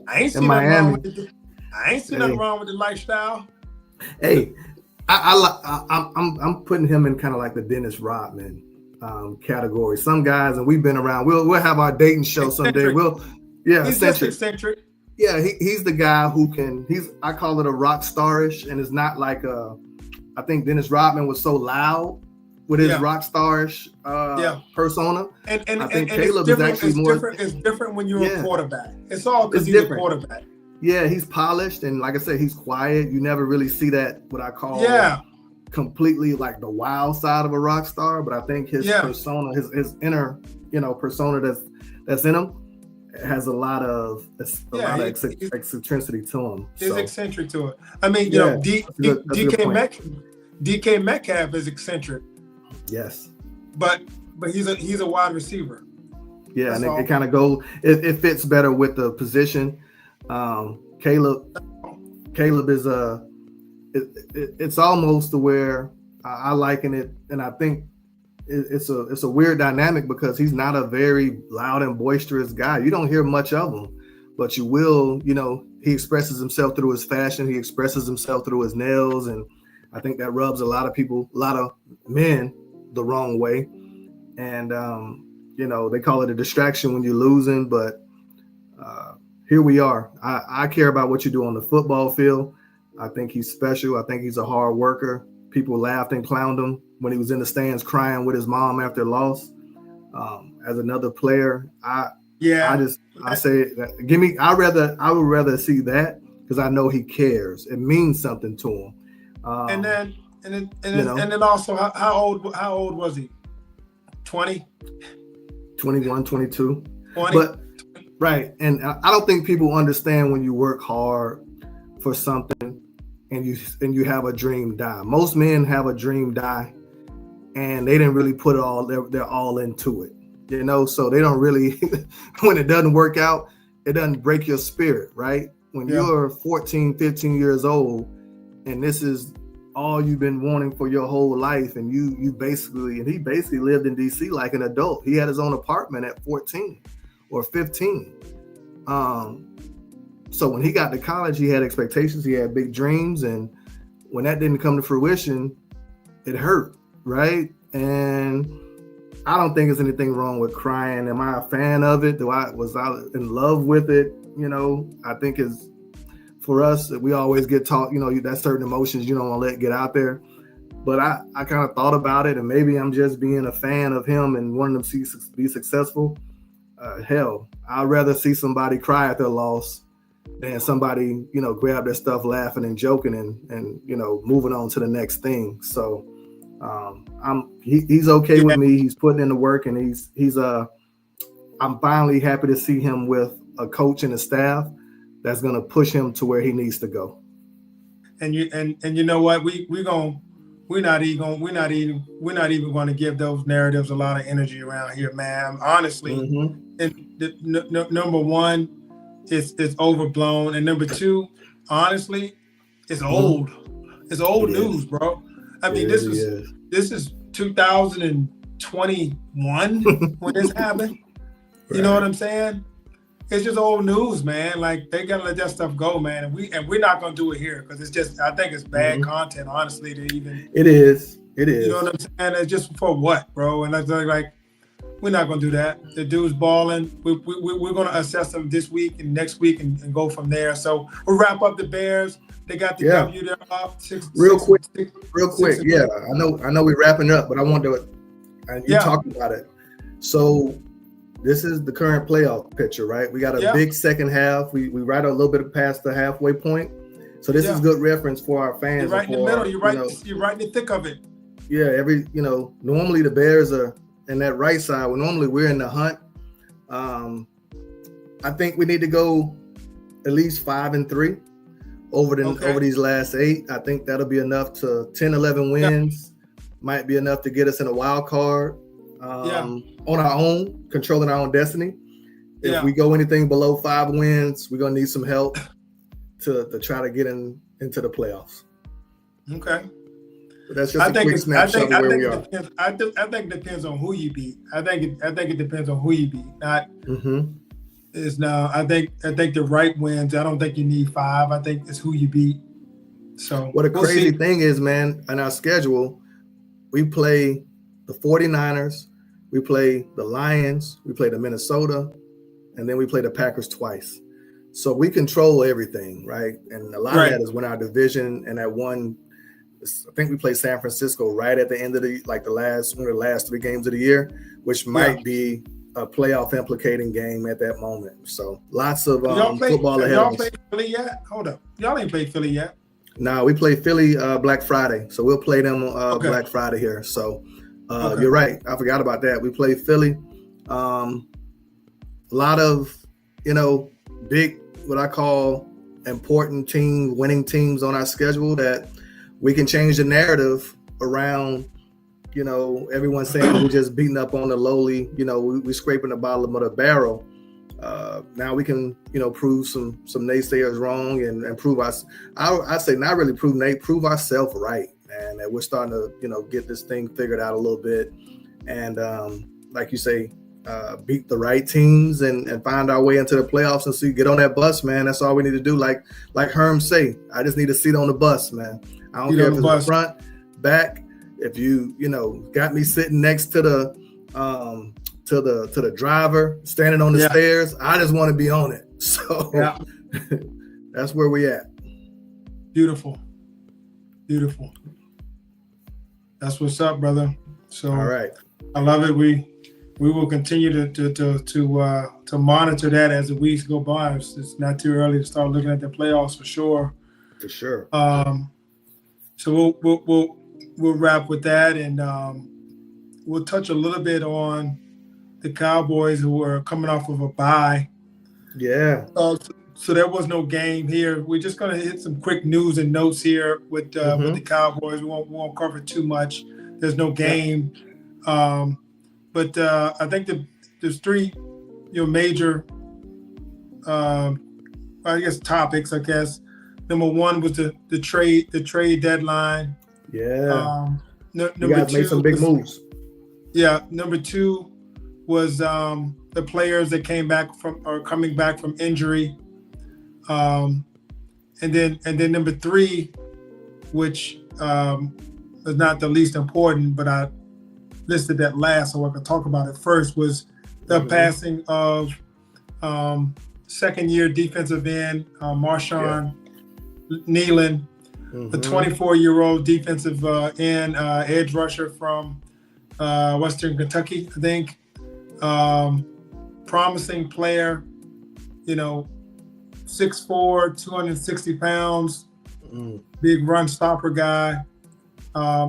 I ain't seen nothing wrong with it. I ain't seen nothing wrong with the lifestyle. Hey, I'm putting him in kind of like the Dennis Rodman category. Some guys, and we've been around. We'll have our dating show someday. He's just eccentric. Yeah, he's the guy who can. I call it a rock starish, and it's not like I think Dennis Rodman was so loud with his rock starish persona. And I think and Caleb is actually more. It's different when you're a quarterback. It's all because he's a quarterback. Yeah, he's polished, and like I said, he's quiet. You never really see that, what I call completely like the wild side of a rock star. But I think his persona, his inner, persona that's in him, has a lot of eccentricity to him. He's eccentric to it. I mean, DK Metcalf is eccentric. Yes, but he's a wide receiver. Yeah, that's and it kind of goes. It fits better with the position. Caleb is it's almost to where I liken it, and I think it's a weird dynamic because he's not a very loud and boisterous guy. You don't hear much of him, but you will. He expresses himself through his fashion. He expresses himself through his nails, and I think that rubs a lot of men the wrong way. And they call it a distraction when you're losing, but here we are. I care about what you do on the football field. I think he's special. I think he's a hard worker. People laughed and clowned him when he was in the stands crying with his mom after loss. As another player, I say that, I would rather see that, because I know he cares. It means something to him. And then also, how old was he? 20? 21, 22. 20? But right, and I don't think people understand when you work hard for something and you have a dream die. Most men have a dream die, and they didn't really put their all into it. So they don't really, when it doesn't work out, it doesn't break your spirit, right? When you're 14, 15 years old, and this is all you've been wanting for your whole life, and he basically lived in DC like an adult. He had his own apartment at 14 or 15. So when he got to college, he had expectations, he had big dreams, and when that didn't come to fruition, it hurt, right? And I don't think there's anything wrong with crying. Am I a fan of it? Was I in love with it? I think it's, for us, we always get taught, that certain emotions you don't want to let get out there. But I kind of thought about it, and maybe I'm just being a fan of him and wanting him to be successful. Hell, I'd rather see somebody cry at their loss than somebody, grab their stuff laughing and joking and moving on to the next thing. So he's okay with me. He's putting in the work, and I'm finally happy to see him with a coach and a staff that's going to push him to where he needs to go. And you know what, we're not even going to give those narratives a lot of energy around here, man. Honestly, and number one, it's overblown, and number two, honestly, it's old. It's old news, bro. I mean, this is 2000 and 21 when this happened. You know what I'm saying? It's just old news, man. Like, they gotta let that stuff go, man. And we're not gonna do it here because it's just, I think it's bad content, honestly, to even. It is. You know what I'm saying? It's just for what, bro? And it's like, we're not gonna do that. The dude's balling. We're gonna assess them this week and next week and go from there. So we'll wrap up the Bears. They got the W. They're up real quick. Yeah, I know we're wrapping up, but I want to. And you talked about it. So this is the current playoff picture, right? We got a big second half. We right a little bit past the halfway point. So this is good reference for our fans. You're right in the middle. You're right in the thick of it. Yeah, normally the Bears are in that right side. We're in the hunt. I think we need to go at least 5-3 over these last 8. I think that'll be enough to 10, 11 wins. Might be enough to get us in a wild card on our own, controlling our own destiny. If we go anything below 5 wins, we're gonna need some help to try to get into the playoffs. Okay. But that's just a quick snapshot of where we are. I think it depends on who you beat. I think it depends on who you beat. Not is now. I think the right wins. I don't think you need 5. I think it's who you beat. So what a crazy thing is, man, in our schedule, we play the 49ers, we play the Lions, we play the Minnesota, and then we play the Packers twice. So we control everything, right? And a lot of that is when our division and that one. I think we play San Francisco right at the end of one of the last 3 games of the year, which might be a playoff implicating game at that moment. So lots of football ahead of us. Y'all played Philly yet? Hold up. Y'all ain't played Philly yet. No, we play Philly Black Friday. So we'll play them Black Friday here. So you're right. I forgot about that. We play Philly. A lot of, big, what I call important winning teams on our schedule that we can change the narrative around, everyone saying we're just beating up on the lowly, we scraping the bottom of the barrel. Now we can, prove some naysayers wrong and prove us. I say not really prove ourselves right, and that we're starting to, get this thing figured out a little bit. And like you say, beat the right teams and find our way into the playoffs and see, get on that bus, man. That's all we need to do. Like Herm say, I just need a seat on the bus, man. I don't care if it's the front, back. If you got me sitting next to the driver, standing on the stairs, I just want to be on it. So that's where we at. Beautiful. That's what's up, brother. So all right, I love it. We will continue to monitor that as the weeks go by. It's not too early to start looking at the playoffs for sure. For sure. So we'll wrap with that, and we'll touch a little bit on the Cowboys who are coming off of a bye. Yeah. So there was no game here. We're just gonna hit some quick news and notes here with the Cowboys. We won't cover too much. There's no game, but I think there's 3 major topics. I guess number 1 was the trade deadline. Yeah. Number you guys 2 made some big moves. Yeah. Number 2 was the players that coming back from injury. And then number 3, which is not the least important, but I listed that last so I could talk about it first, was the passing of second-year defensive end Marshawn Nealon, the 24-year-old defensive end edge rusher from Western Kentucky, I think. Promising player, 6'4", 260 pounds, big run stopper guy,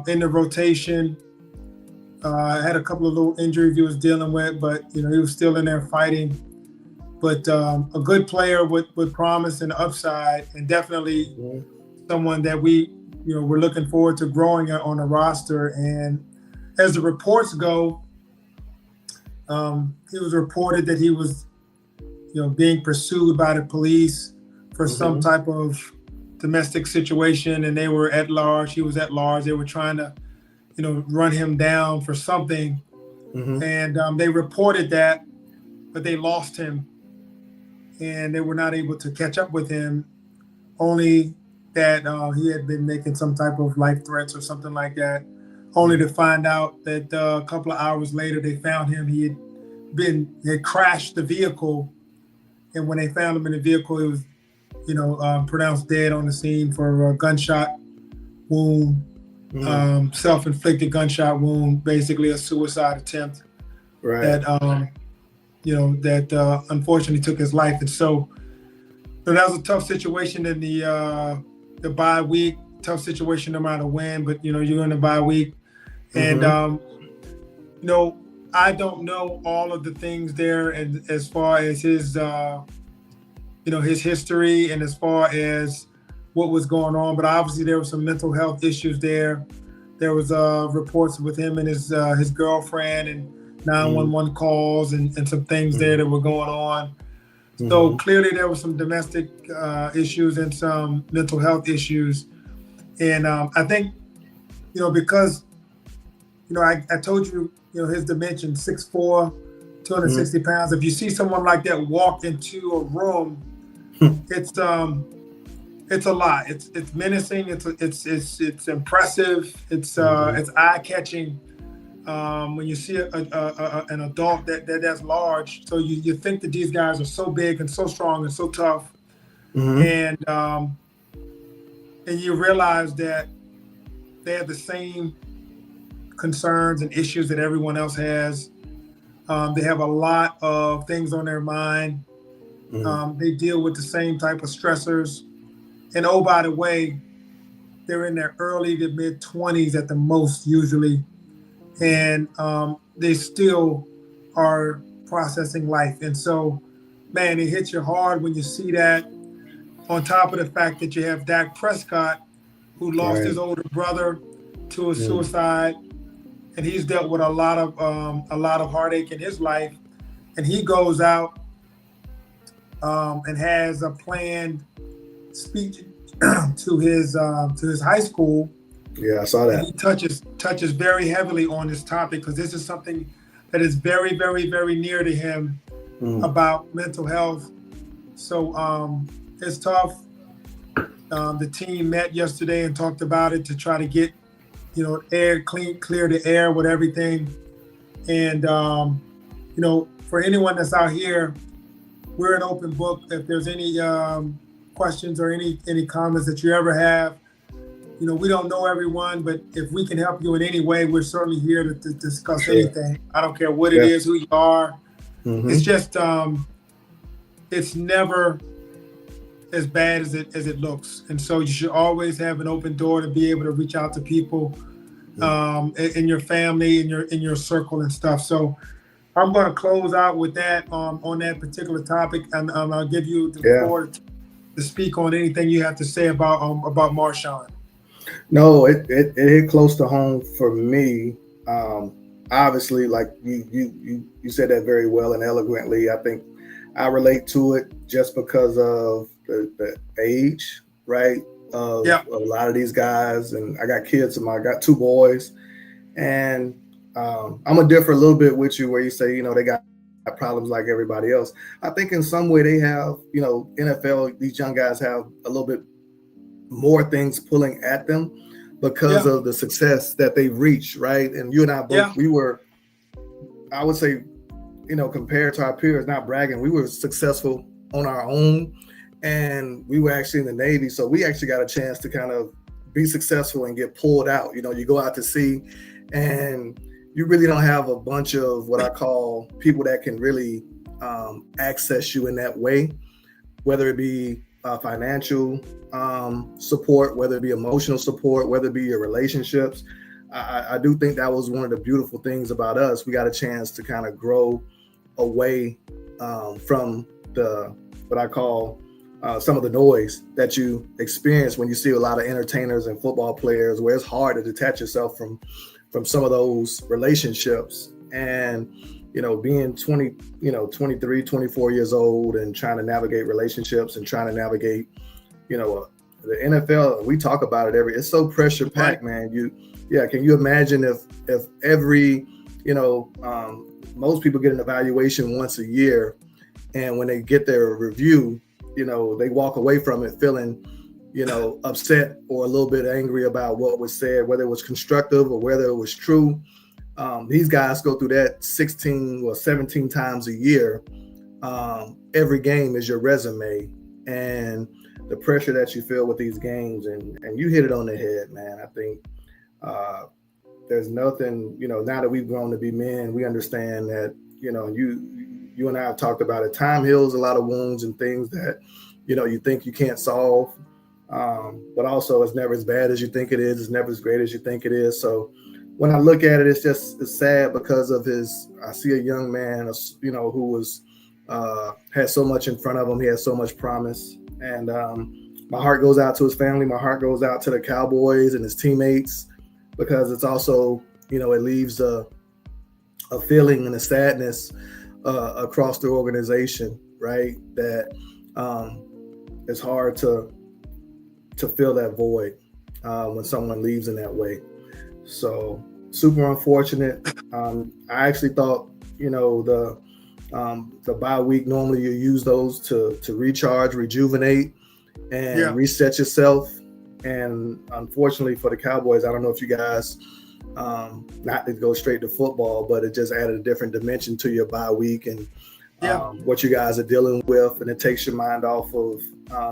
in the rotation. Had a couple of little injuries he was dealing with, but he was still in there fighting. But a good player with promise and upside, and definitely someone that we're looking forward to growing on the roster. And as the reports go, it was reported that he was, being pursued by the police for some type of domestic situation, and they were at large. He was at large. They were trying to, run him down for something. and they reported that, but they lost him, and they were not able to catch up with him. Only that he had been making some type of life threats or something like that. Only to find out that a couple of hours later they found him. He had crashed the vehicle, and when they found him in the vehicle, it was, pronounced dead on the scene for a gunshot wound, self-inflicted gunshot wound, basically a suicide attempt. Right. That that unfortunately took his life. And so that was a tough situation in the bye week. Tough situation no matter when, but you're in the bye week, and I don't know all of the things there, and as far as his his history and as far as what was going on, but obviously there were some mental health issues there. There was reports with him and his girlfriend and 911 calls and some things there that were going on. So clearly there were some domestic issues and some mental health issues. And I think, because, I told you, his dimension, 6'4", 260 pounds. If you see someone like that walk into a room, it's a lot. It's menacing. It's impressive. It's eye catching. When you see an adult that's large, so you think that these guys are so big and so strong and so tough, and you realize that they have the same concerns and issues that everyone else has. They have a lot of things on their mind. They deal with the same type of stressors. And oh, by the way, they're in their early to mid 20s at the most usually. And they still are processing life. And so, man, it hits you hard when you see that, on top of the fact that you have Dak Prescott, who lost his older brother to a suicide, and he's dealt with a lot of heartache in his life. And he goes out and has a planned speech to his high school. Yeah, I saw that. And he touches very heavily on this topic because this is something that is very, very, very near to him about mental health. So it's tough. The team met yesterday and talked about it to try to get, clear the air with everything. And, for anyone that's out here, we're an open book. If there's any questions or any comments that you ever have, we don't know everyone, but if we can help you in any way, we're certainly here to discuss anything. I don't care what it is, who you are. It's just, it's never as bad as it looks. And so you should always have an open door to be able to reach out to people in your family, in your circle and stuff. So I'm going to close out with that on that particular topic, and I'll give you the floor to speak on anything you have to say about Marshawn. No, it hit close to home for me. Obviously, like you said that very well and eloquently. I think I relate to it just because of the age, right? Of a lot of these guys, and I got kids. I got 2 boys, and I'm gonna differ a little bit with you where you say, they got problems like everybody else. I think in some way they have, NFL, these young guys have a little bit more things pulling at them because of the success that they've reached, right? And you and I both, we were, I would say, compared to our peers, not bragging, we were successful on our own, and we were actually in the Navy, so we actually got a chance to kind of be successful and get pulled out. You go out to sea, and you really don't have a bunch of what I call people that can really access you in that way, whether it be financial support, whether it be emotional support, whether it be your relationships. I do think that was one of the beautiful things about us. We got a chance to kind of grow away from what I call some of the noise that you experience when you see a lot of entertainers and football players, where it's hard to detach yourself from some of those relationships. And being 23, 24 years old and trying to navigate relationships and trying to navigate, the NFL, we talk about it it's so pressure packed, man. Can you imagine if every most people get an evaluation once a year, and when they get their review, they walk away from it feeling, upset or a little bit angry about what was said, whether it was constructive or whether it was true. These guys go through that 16 or 17 times a year. Every game is your resume, and the pressure that you feel with these games, and you hit it on the head, man. I think there's nothing, now that we've grown to be men, we understand that, you and I have talked about it. Time heals a lot of wounds and things that, you think you can't solve. But also it's never as bad as you think it is. It's never as great as you think it is. So when I look at it, it's sad because of I see a young man, who was, had so much in front of him. He had so much promise. And my heart goes out to his family. My heart goes out to the Cowboys and his teammates, because it's also, it leaves a feeling and a sadness across the organization, right? That it's hard to fill that void when someone leaves in that way. So super unfortunate. I actually thought, the bye week, normally you use those to recharge, rejuvenate, and reset yourself. And unfortunately for the Cowboys, I don't know if you guys, not to go straight to football, but it just added a different dimension to your bye week and what you guys are dealing with, and it takes your mind off of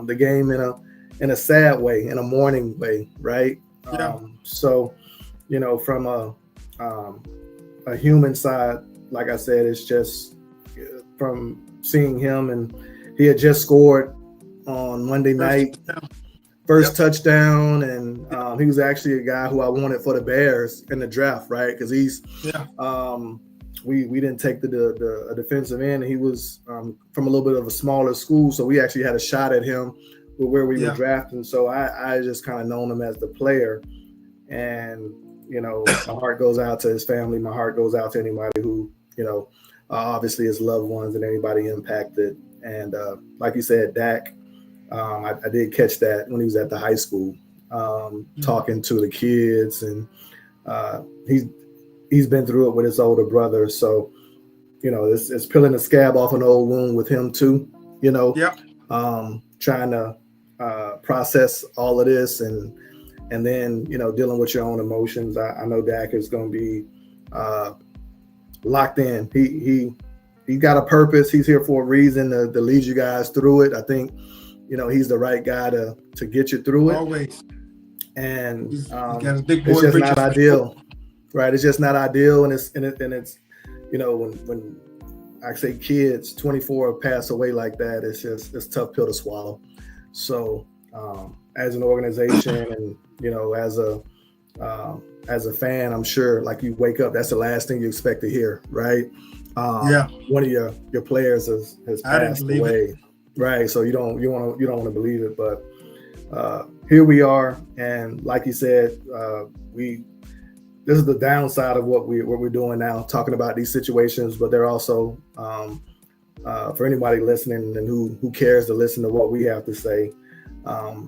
the game in a sad way, in a mourning way, right? So, from a human side, like I said, it's just from seeing him, and he had just scored on Monday night, first touchdown, and he was actually a guy who I wanted for the Bears in the draft, right? Because he's we didn't take the defensive end. He was from a little bit of a smaller school, so we actually had a shot at him with where we were drafting. So I just kind of known him as the player, and my heart goes out to his family. My heart goes out to anybody who obviously his loved ones and anybody impacted. And like you said, Dak, I did catch that when he was at the high school, talking to the kids, and he's been through it with his older brother. So, it's peeling the scab off an old wound with him too, trying to process all of this, and then, dealing with your own emotions. I know Dak is going to be locked in. He got a purpose. He's here for a reason to lead you guys through it. I think, he's the right guy to get you through it. Always. And he's got a big boy it's just bridge not ideal, right? It's just not ideal. And it's when I say kids, 24 pass away like that, it's tough pill to swallow. So as an organization, and as a fan, I'm sure, like, you wake up, that's the last thing you expect to hear, right? One of your players has passed away, right? So you don't want to believe it, but here we are, and like you said, this is the downside of what we're doing now, talking about these situations, but they're also for anybody listening and who cares to listen to what we have to say,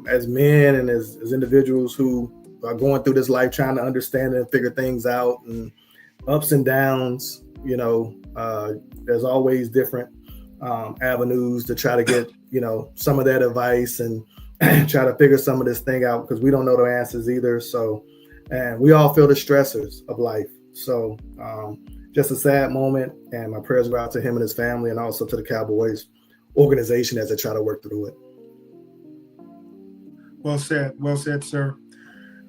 as men and as individuals who are going through this life, trying to understand and figure things out, and ups and downs. There's always different avenues to try to get some of that advice and try to figure some of this thing out, because we don't know the answers either. So, and we all feel the stressors of life. So just a sad moment, and my prayers go out to him and his family, and also to the Cowboys organization as they try to work through it. Well said, sir.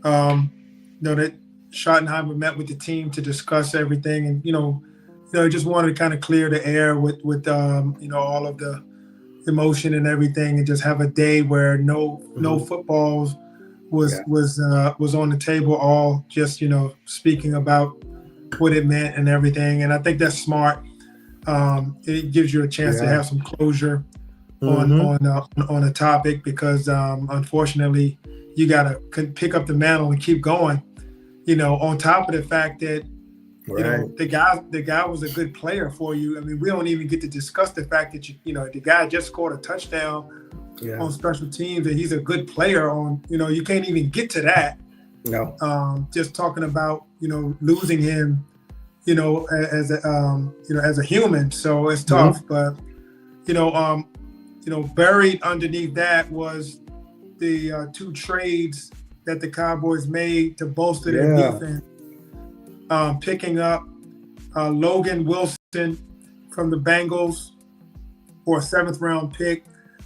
That Schottenheimer met with the team to discuss everything, and just wanted to kind of clear the air with all of the emotion and everything, and just have a day where no footballs was on the table, all just speaking about what it meant and everything. And I think that's smart. It gives you a chance to have some closure on a topic, because unfortunately you got to pick up the mantle and keep going, on top of the fact that the guy was a good player for you. I mean, we don't even get to discuss the fact that the guy just scored a touchdown on special teams, and he's a good player on, you can't even get to that. No. Just talking about, losing him, as a as a human. So it's Mhm. tough. But buried underneath that was the two trades that the Cowboys made to bolster their Yeah. defense, picking up Logan Wilson from the Bengals for a seventh round pick,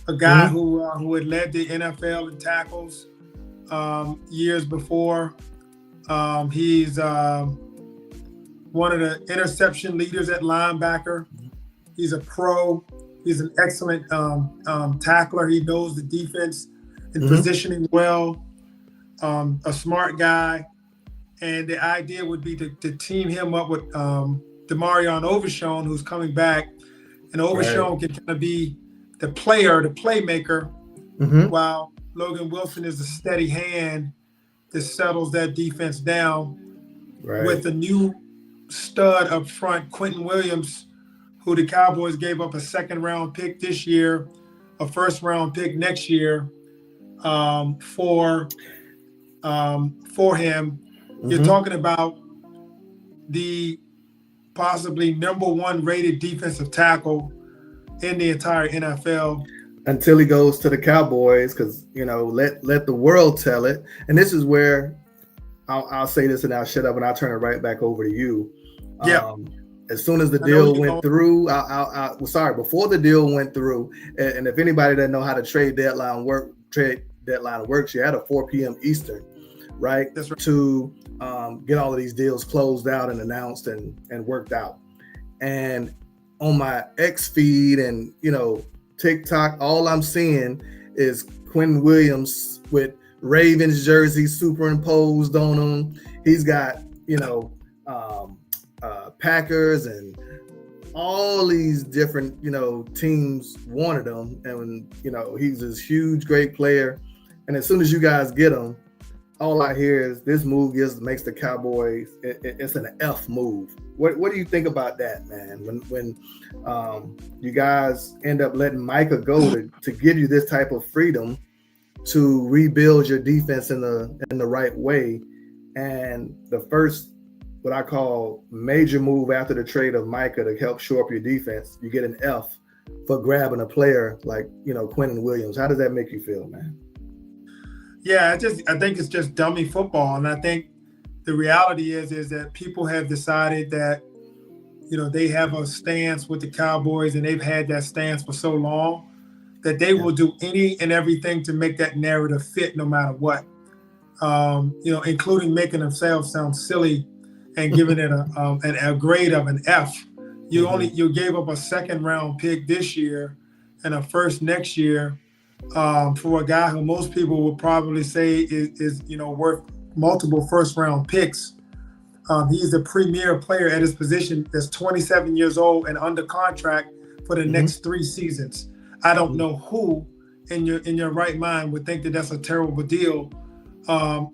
a guy Mhm. who had led the NFL in tackles years before. He's one of the interception leaders at linebacker. He's a pro. He's an excellent tackler. He knows the defense and Mhm. positioning well. A smart guy. And the idea would be to team him up with Demarion Overshown, who's coming back. And Right. Overshown can kind of be the player, the playmaker, Mhm. while Logan Wilson is the steady hand that settles that defense down Right. with a new stud up front, Quentin Williams, who the Cowboys gave up a second round pick this year, a first round pick next year for him. You're Mhm. talking about the possibly number one rated defensive tackle in the entire NFL. Until he goes to the Cowboys, because let the world tell it. And this is where I'll say this and I'll shut up and I'll turn it right back over to you. Yeah, As soon as the I know where deal you're went going. through, before the deal went through, and if anybody doesn't know how the trade deadline works, you had a 4 p.m. Eastern, right? That's right. To get all of these deals closed out and announced and worked out. And on my X feed and TikTok, all I'm seeing is Quentin Williams with Ravens jersey superimposed on him. He's got Packers and all these different teams wanted him, and he's this huge great player. And as soon as you guys get him, all I hear is this move makes the Cowboys. It's an F move. What do you think about that, man? When you guys end up letting Micah go to give you this type of freedom to rebuild your defense in the right way, and the first what I call major move after the trade of Micah to help shore up your defense, you get an F for grabbing a player like Quentin Williams. How does that make you feel, man? Yeah, I think it's just dummy football, and I think the reality is that people have decided that they have a stance with the Cowboys, and they've had that stance for so long that they will do any and everything to make that narrative fit, no matter what. Including making themselves sound silly and giving it a grade of an F. You gave up a second round pick this year and a first next year for a guy who most people would probably say is worth multiple first round picks. He's a premier player at his position that's 27 years old and under contract for the next 3 seasons. I don't know who in your right mind would think that that's a terrible deal.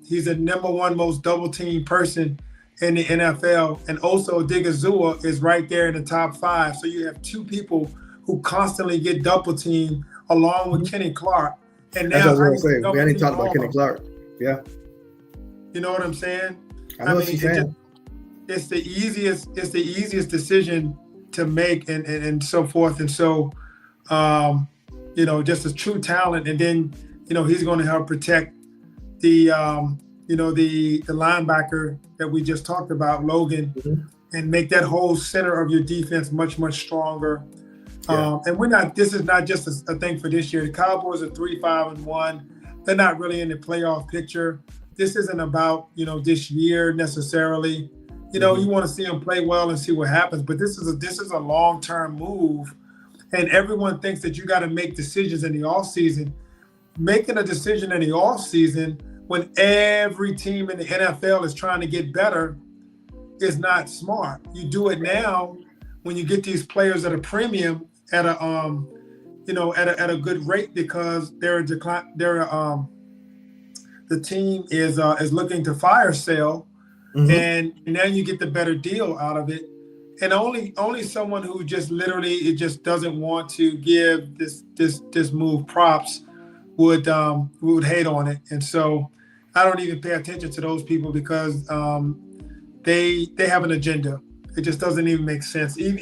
He's the number one most double team person in the NFL, and also Odigizua is right there in the top 5. So you have two people who constantly get double teamed along with Kenny Clark. And That's now what I I was need to going to say. We double hadn't team talked about all Kenny of them. Clark. Yeah. You know what I'm saying? I know what you're saying. It's the easiest decision to make and so forth. And so just a true talent. And then, he's going to help protect the the linebacker that we just talked about, Logan, and make that whole center of your defense much, much stronger. And this is not just a thing for this year. The Cowboys are 3-5-1. They're not really in the playoff picture. This isn't about, this year necessarily. You want to see them play well and see what happens, but this is a long-term move. And everyone thinks that you got to make decisions in the offseason. Making a decision in the offseason when every team in the NFL is trying to get better is not smart. You do it now when you get these players at a premium at a at a good rate because the team is looking to fire sale, and now you get the better deal out of it. And only someone who just literally it just doesn't want to give this move props would hate on it. And so I don't even pay attention to those people because they have an agenda. It just doesn't even make sense. I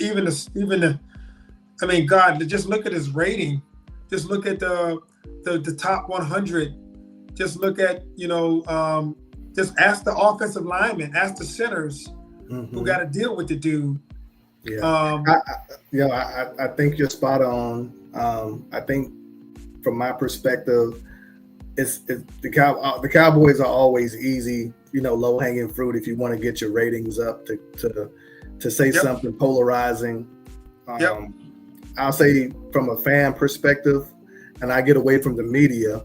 mean, God, just look at his rating. Just look at the top 100. Just look at, just ask the offensive linemen, ask the centers who got to deal with the dude. Yeah, I think you're spot on. I think from my perspective, it's the Cowboys are always easy, low hanging fruit if you want to get your ratings up to say something polarizing. I'll say from a fan perspective, and I get away from the media,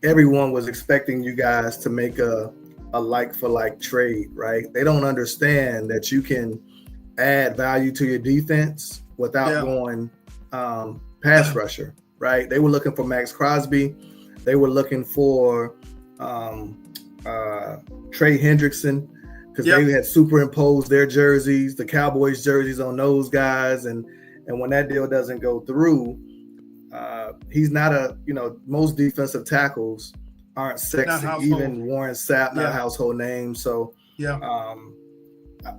everyone was expecting you guys to make a like for like trade, right? They don't understand that you can add value to your defense without going pass rusher, right? They were looking for Max Crosby. They were looking for Trey Hendrickson because they had superimposed their jerseys, the Cowboys jerseys on those guys. And when that deal doesn't go through, he's not most defensive tackles aren't sexy. Even Warren Sapp, not a household name. So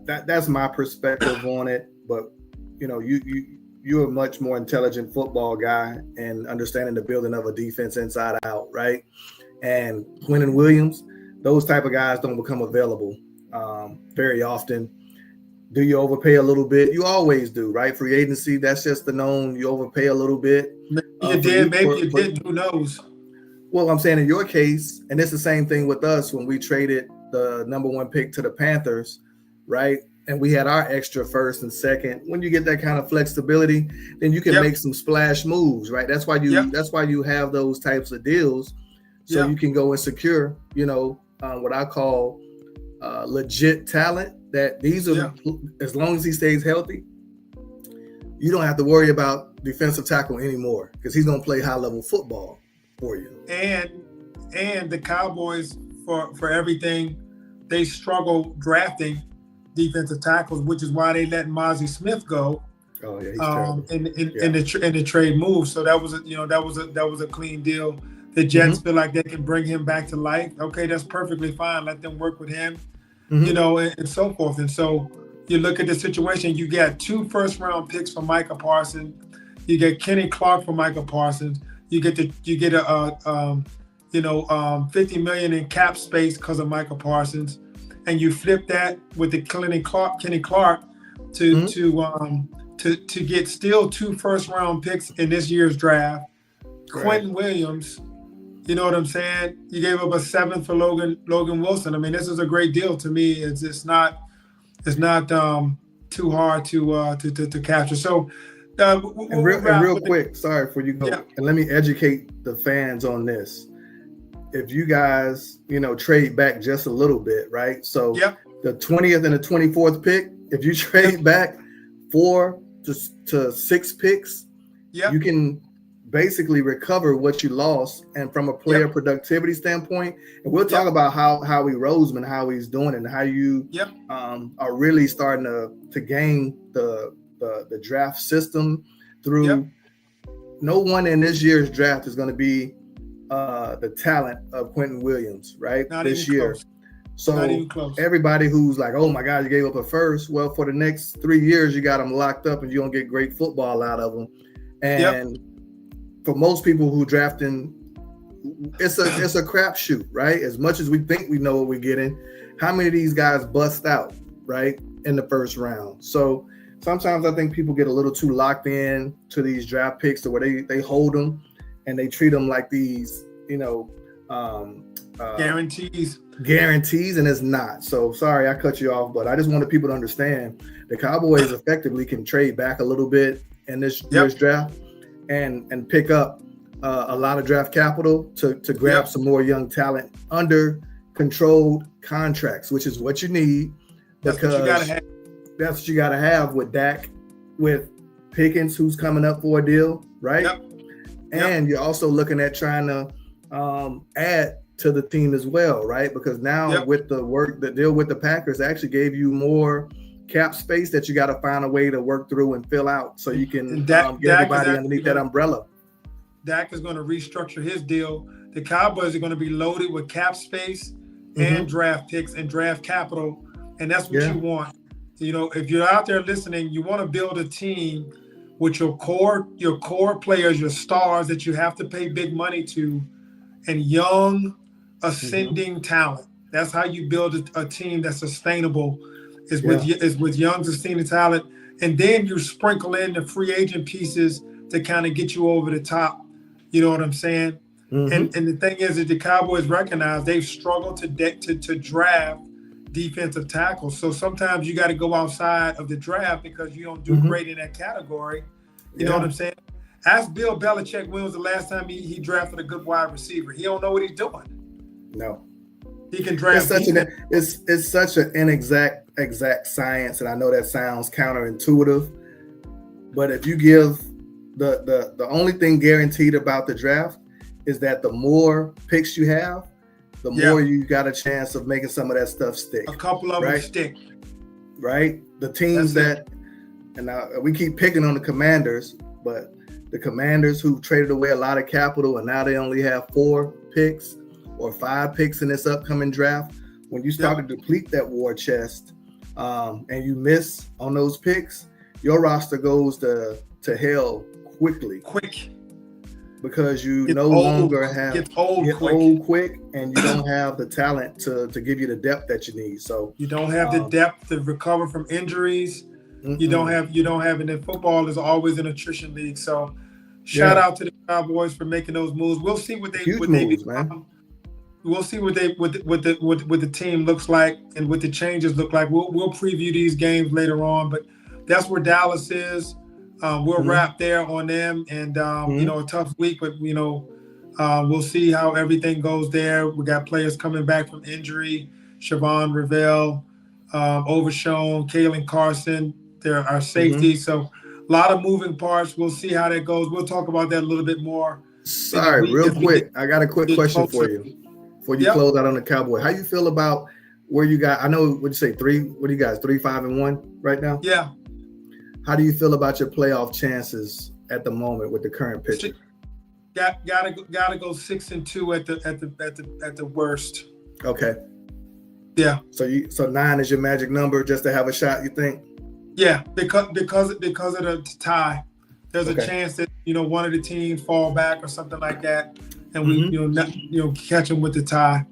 that's my perspective on it. But you're a much more intelligent football guy and understanding the building of a defense inside out, right? And Quinnen Williams, those type of guys don't become available very often. Do you overpay a little bit? You always do, right? Free agency, that's just the known. You overpay a little bit. Maybe you did. Who knows? Well, I'm saying in your case, and it's the same thing with us when we traded the number 1 pick to the Panthers, right? And we had our extra first and second. When you get that kind of flexibility, then you can make some splash moves, right? That's why you have those types of deals, so you can go and secure, what I call legit talent. That these are as long as he stays healthy, you don't have to worry about defensive tackle anymore because he's going to play high level football for you. And the Cowboys, for everything, they struggle drafting defensive tackles, which is why they let Mozzie Smith go. Oh yeah, he's in the trade move. So that was a clean deal. The Jets feel like they can bring him back to life. Okay, that's perfectly fine. Let them work with him, and so forth. And so you look at the situation. You get 2 first-round picks for Micah Parsons. You get Kenny Clark for Micah Parsons. You get a $50 million in cap space because of Micah Parsons, and you flip that with the Kenny Clark to get still 2 first-round picks in this year's draft. Right. Quentin Williams, you know what I'm saying? You gave up a 7th for Logan Wilson. I mean, this is a great deal to me. It's not too hard to capture. So. Real quick, sorry for you go, and let me educate the fans on this. If you guys, trade back just a little bit, right? So the 20th and the 24th pick, if you trade back 4 to 6 picks, you can basically recover what you lost. And from a player productivity standpoint, and we'll talk about how Howie Roseman, how he's doing, and how you are really starting to gain the draft system through. No one in this year's draft is going to be the talent of Quentin Williams, right? Not this year. Close. So everybody who's like, oh my God, you gave up a first. Well, for the next 3 years, you got them locked up and you're going to get great football out of them. And for most people who drafting, it's a crapshoot, right? As much as we think we know what we're getting, how many of these guys bust out, right, in the first round? So sometimes I think people get a little too locked in to these draft picks to where they hold them and they treat them like these, guarantees, and it's not. So sorry, I cut you off, but I just wanted people to understand the Cowboys effectively can trade back a little bit in this year's draft and pick up a lot of draft capital to grab some more young talent under controlled contracts, which is what you need. That's what you gotta have. That's what you got to have with Dak, with Pickens, who's coming up for a deal, right? And you're also looking at trying to add to the team as well, right? Because now with the deal with the Packers actually gave you more cap space that you got to find a way to work through and fill out so you can get everybody underneath that umbrella. Dak is going to restructure his deal. The Cowboys are going to be loaded with cap space and draft picks and draft capital, and that's what you want. if you're out there listening, you want to build a team with your core players, your stars that you have to pay big money to, and young ascending talent. That's how you build a team that's sustainable. With young ascending talent, and then you sprinkle in the free agent pieces to kind of get you over the top. You know what I'm saying? And the thing is that the Cowboys recognize they've struggled to draft defensive tackles. So sometimes you got to go outside of the draft because you don't do great in that category. You know what I'm saying? Ask Bill Belichick when was the last time he drafted a good wide receiver. He don't know what he's doing. No. He can draft. It's such an inexact science, and I know that sounds counterintuitive, but if you give the only thing guaranteed about the draft is that the more picks you have, the more you got a chance of making some of that stuff stick. A couple of them stick. Right? The teams we keep picking on the Commanders, but the Commanders who traded away a lot of capital and now they only have 4 picks or 5 picks in this upcoming draft. When you start to deplete that war chest and you miss on those picks, your roster goes to hell quickly. Because you get old quick, and you don't have the talent to give you the depth that you need. So you don't have the depth to recover from injuries. You don't have, and then football is always an attrition league. So shout out to the Cowboys for making those moves. We'll see what they become. We'll see what the team looks like and what the changes look like. We'll preview these games later on, but that's where Dallas is. We'll wrap there on them, and a tough week, but we'll see how everything goes there. We got players coming back from injury: Siobhan Revelle, Overshown, Kalen Carson. There are safeties, so a lot of moving parts. We'll see how that goes. We'll talk about that a little bit more. Sorry, real quick. I got a quick question for you before you close out on the Cowboy. How you feel about where you got? I know what you say 3. What do you guys 3-5-1 right now? Yeah. How do you feel about your playoff chances at the moment with the current pitcher? Gotta go 6-2 at the worst. Okay. Yeah. So 9 is your magic number just to have a shot, you think? Yeah, because of the tie. There's a chance that one of the teams fall back or something like that, and we catch them with the tie.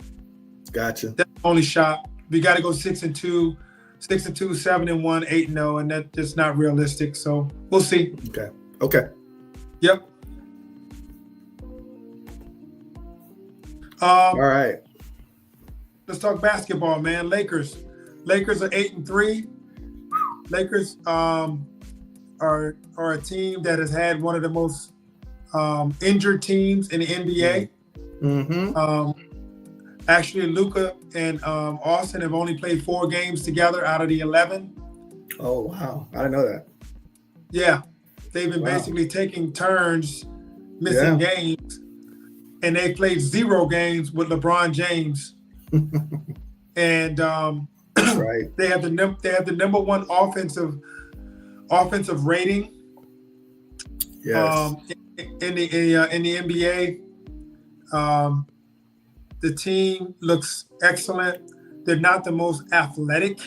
Gotcha. That's the only shot. We got to go 6-2. 6-2, 7-1, 8-0, and that's just not realistic. So we'll see. Okay. Yep. All right. Let's talk basketball, man. Lakers are 8-3. Lakers are a team that has had one of the most injured teams in the NBA. Actually, Luka and Austin have only played 4 games together out of the 11. Oh, wow. I didn't know that. Yeah. They've been basically taking turns missing games, and they played 0 games with LeBron James. And they have the number 1 offensive rating in the NBA. The team looks excellent. They're not the most athletic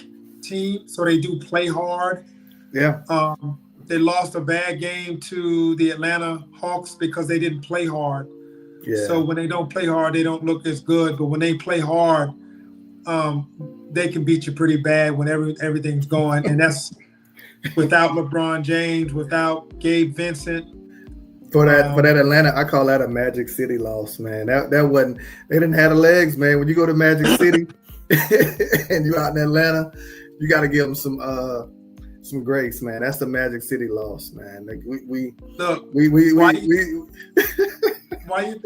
team, so they do play hard. Yeah. They lost a bad game to the Atlanta Hawks because they didn't play hard. Yeah. So when they don't play hard, they don't look as good. But when they play hard, they can beat you pretty bad when everything's going. And that's without LeBron James, without Gabe Vincent. For that Atlanta, I call that a Magic City loss, man. That wasn't. They didn't have the legs, man. When you go to Magic City and you out in Atlanta, you got to give them some grace, man. That's the Magic City loss, man. Like why you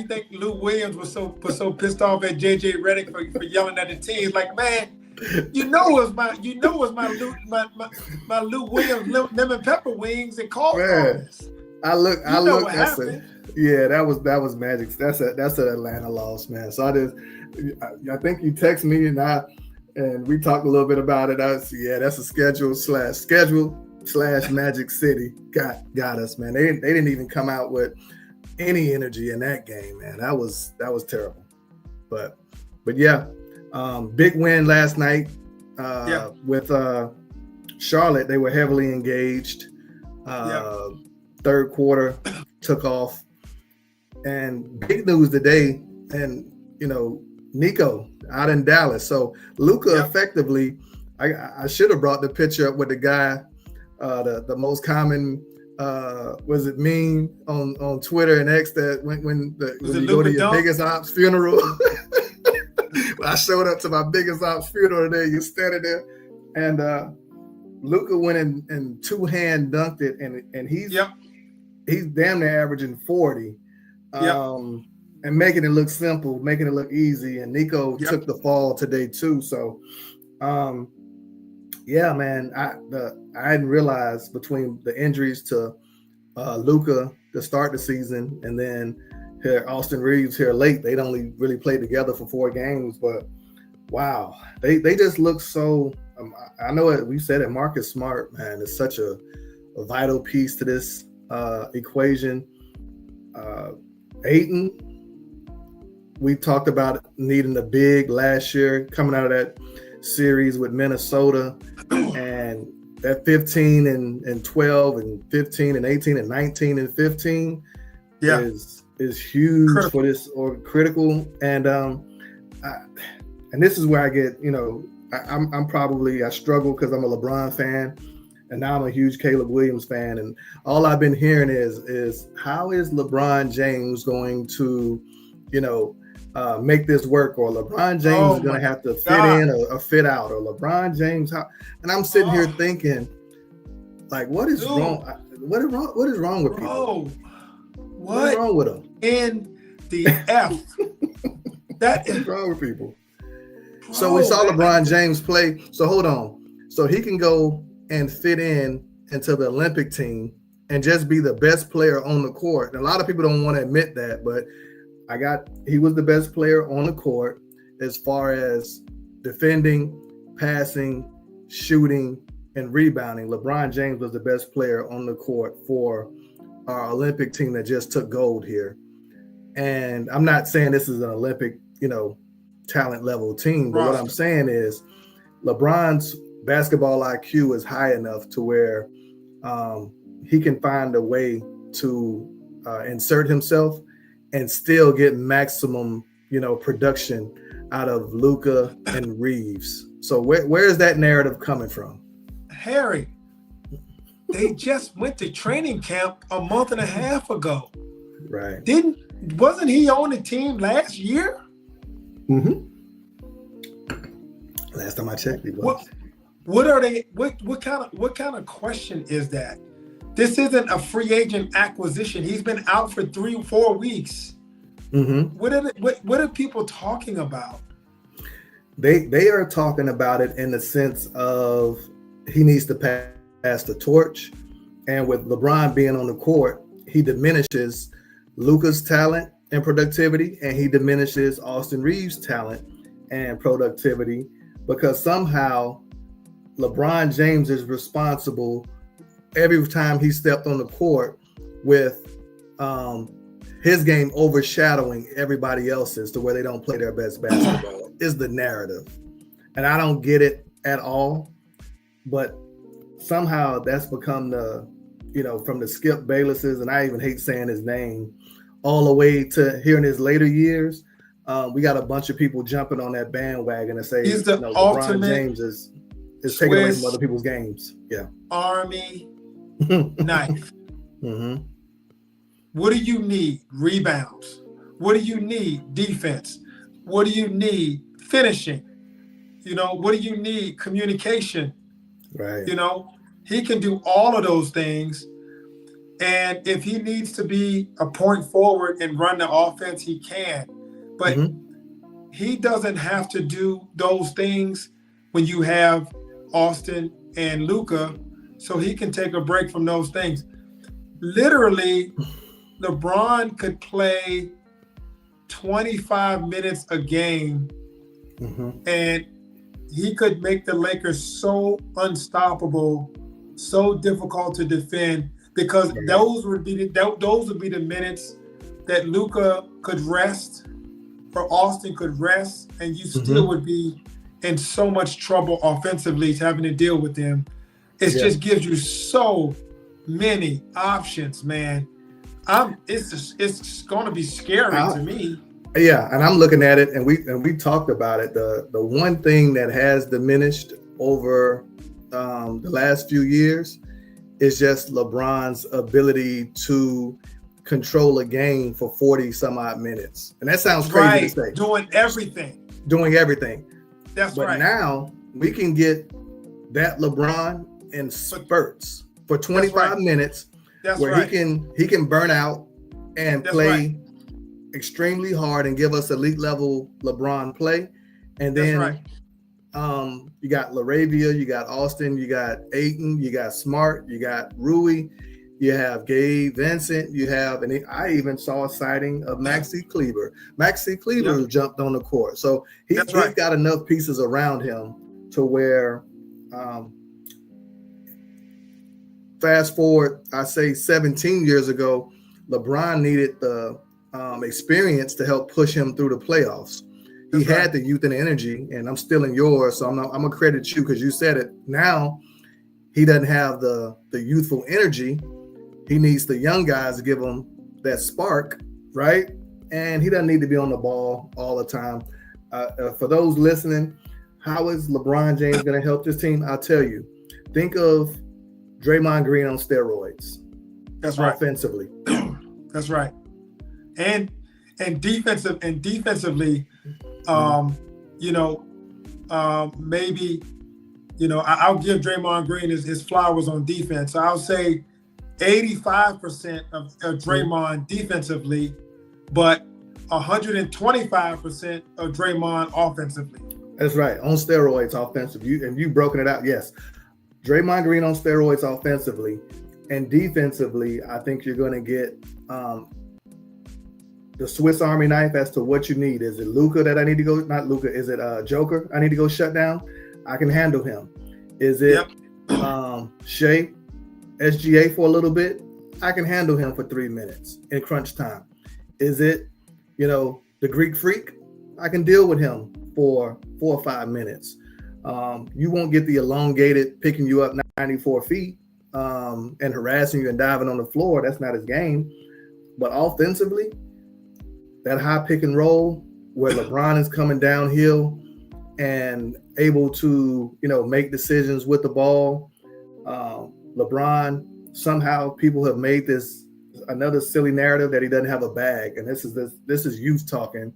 think Lou Williams was so pissed off at JJ Redick for yelling at the team? Like, man, it was my Lou Williams lemon pepper wings and called this. I look. I said, yeah, that was Magic. That's an Atlanta loss, man. So I think you text me and we talked a little bit about it. That's a schedule / Magic City got us, man. They didn't even come out with any energy in that game, man. That was terrible. But yeah, big win last night. With Charlotte, they were heavily engaged. Third quarter took off. And big news today, and Nico out in Dallas. So Luka effectively, I should have brought the picture up with the guy, the most common was it meme on Twitter and X that when you go to your biggest ops funeral. When I showed up to my biggest ops funeral today, you're standing there, and Luka went and two-hand dunked it, and he's damn near averaging 40. And making it look simple, making it look easy. And Nico took the fall today too. So, man, I hadn't realized between the injuries to Luka to start the season, and then here Austin Reeves here late. They'd only really played together for 4 games, but wow, they just look so. I know it. We said it. Marcus Smart, man, is such a vital piece to this equation. Ayton, we talked about needing a big last year coming out of that series with Minnesota, and that 15 and 12 and 15 and 18 and 19 and 15 is huge for this, or critical. And this is where I get, I struggle because I'm a LeBron fan. And now I'm a huge Caleb Williams fan, and all I've been hearing is how is LeBron James going to, make this work, or LeBron James is going to have to fit in or fit out, or LeBron James and I'm sitting here thinking, like, what is wrong? What is wrong with people? What is wrong with them? In the F. That is wrong with people. So we saw LeBron James play. So hold on. So he can go and fit into the Olympic team and just be the best player on the court. And a lot of people don't want to admit that, but he was the best player on the court as far as defending, passing, shooting, and rebounding. LeBron James was the best player on the court for our Olympic team that just took gold here. And I'm not saying this is an Olympic, talent level team, but what I'm saying is LeBron's basketball IQ is high enough to where he can find a way to insert himself and still get maximum, production out of Luka and Reeves. So where is that narrative coming from? Harry, they just went to training camp a month and a half ago. Right. Wasn't he on the team last year? Mm-hmm. Last time I checked, he was. What are they? What kind of question is that? This isn't a free agent acquisition. He's been out for 3-4 weeks. Mm-hmm. What are people talking about? They are talking about it in the sense of he needs to pass the torch, and with LeBron being on the court, he diminishes Luka's talent and productivity, and he diminishes Austin Reeves' talent and productivity, because somehow LeBron James is responsible every time he stepped on the court with his game overshadowing everybody else's to where they don't play their best basketball is the narrative. And I don't get it at all, but somehow that's become from the Skip Baylesses, and I even hate saying his name, all the way to here in his later years. We got a bunch of people jumping on that bandwagon and say he's the LeBron James is taking away from other people's games. Yeah. Army knife. Mm-hmm. What do you need? Rebounds. What do you need? Defense. What do you need? Finishing. What do you need? Communication. Right. He can do all of those things. And if he needs to be a point forward and run the offense, he can. But he doesn't have to do those things when you have Austin and Luka, so he can take a break from those things. Literally, LeBron could play 25 minutes a game, and he could make the Lakers so unstoppable, so difficult to defend, because those would be the minutes that Luka could rest, or Austin could rest, and you still would be in so much trouble offensively, having to deal with them. It Yeah. just gives you so many options, man. It's going to be scary to me. Yeah, and I'm looking at it, and we talked about it. The one thing that has diminished over the last few years is just LeBron's ability to control a game for 40 some odd minutes, and that sounds crazy to say. Doing everything. That's right. But now we can get that LeBron in spurts for 25 minutes, where he can burn out and play extremely hard and give us elite level LeBron play. And then you got LaRavia, you got Austin, you got Ayton, you got Smart, you got Rui, you have Gabe Vincent, you have, and I even saw a sighting of Maxi Kleber. Maxi Kleber jumped on the court. So he's got enough pieces around him to where, fast forward, I say 17 years ago, LeBron needed the experience to help push him through the playoffs. He had the youth and energy, and I'm stealing yours, so I'm gonna credit you because you said it. Now he doesn't have the youthful energy. He needs the young guys to give him that spark, right? And he doesn't need to be on the ball all the time. For those listening, how is LeBron James going to help this team? I'll tell you. Think of Draymond Green on steroids. That's right. Offensively. That's right. And defensively, maybe, I'll give Draymond Green his flowers on defense. So I'll say 85% of Draymond defensively, but 125% of Draymond offensively. That's right. On steroids offensive. You've broken it out. Yes. Draymond Green on steroids offensively, and defensively, I think you're going to get the Swiss Army knife as to what you need. Is it Luka that I need to go? Not Luka. Is it Joker I need to go shut down? I can handle him. Is it Shea, SGA for a little bit? I can handle him for 3 minutes in crunch time. Is it, the Greek Freak? I can deal with him for 4 or 5 minutes. You won't get the elongated picking you up 94 feet and harassing you and diving on the floor. That's not his game. But offensively, that high pick and roll where LeBron is coming downhill and able to, make decisions with the ball. LeBron, somehow people have made this another silly narrative that he doesn't have a bag. And this is youth talking.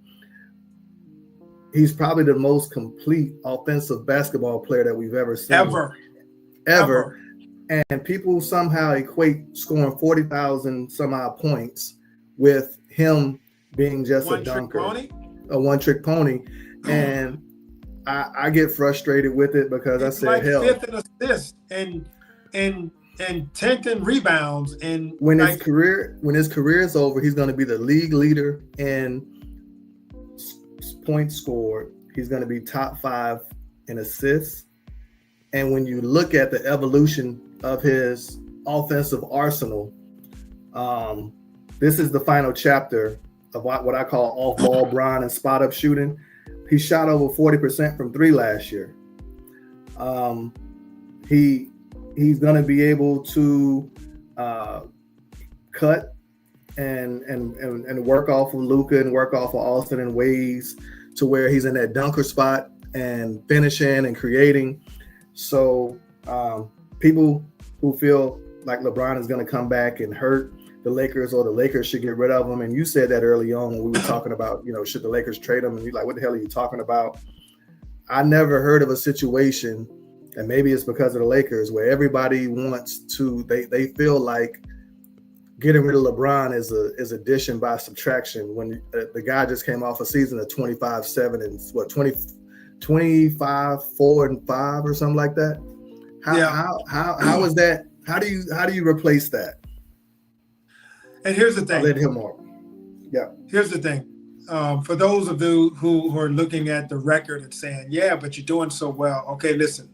He's probably the most complete offensive basketball player that we've ever seen. Ever. And people somehow equate scoring 40,000 some odd points with him being just a dunker, a one-trick pony. And I get frustrated with it because I said, hell, 5th in assists and 10th in rebounds. And when his career is over, he's going to be the league leader in points scored. He's going to be top 5 in assists. And when you look at the evolution of his offensive arsenal, this is the final chapter of what I call off-ball Bron and spot-up shooting. He shot over 40% from 3 last year. He's going to be able to cut and work off of Luka and work off of Austin in ways to where he's in that dunker spot and finishing and creating. So people who feel like LeBron is going to come back and hurt the Lakers, or the Lakers should get rid of him. And you said that early on when we were talking about, should the Lakers trade him? And you're like, what the hell are you talking about? I never heard of a situation, and maybe it's because of the Lakers, where everybody wants to, they feel like getting rid of LeBron is addition by subtraction when the guy just came off a season of 25-7 and 25-4-5 or something like that. How is that? How do you replace that? And here's the thing. I'll let him on. Yeah. Here's the thing. For those of you who are looking at the record and saying, yeah, but you're doing so well. Okay, listen.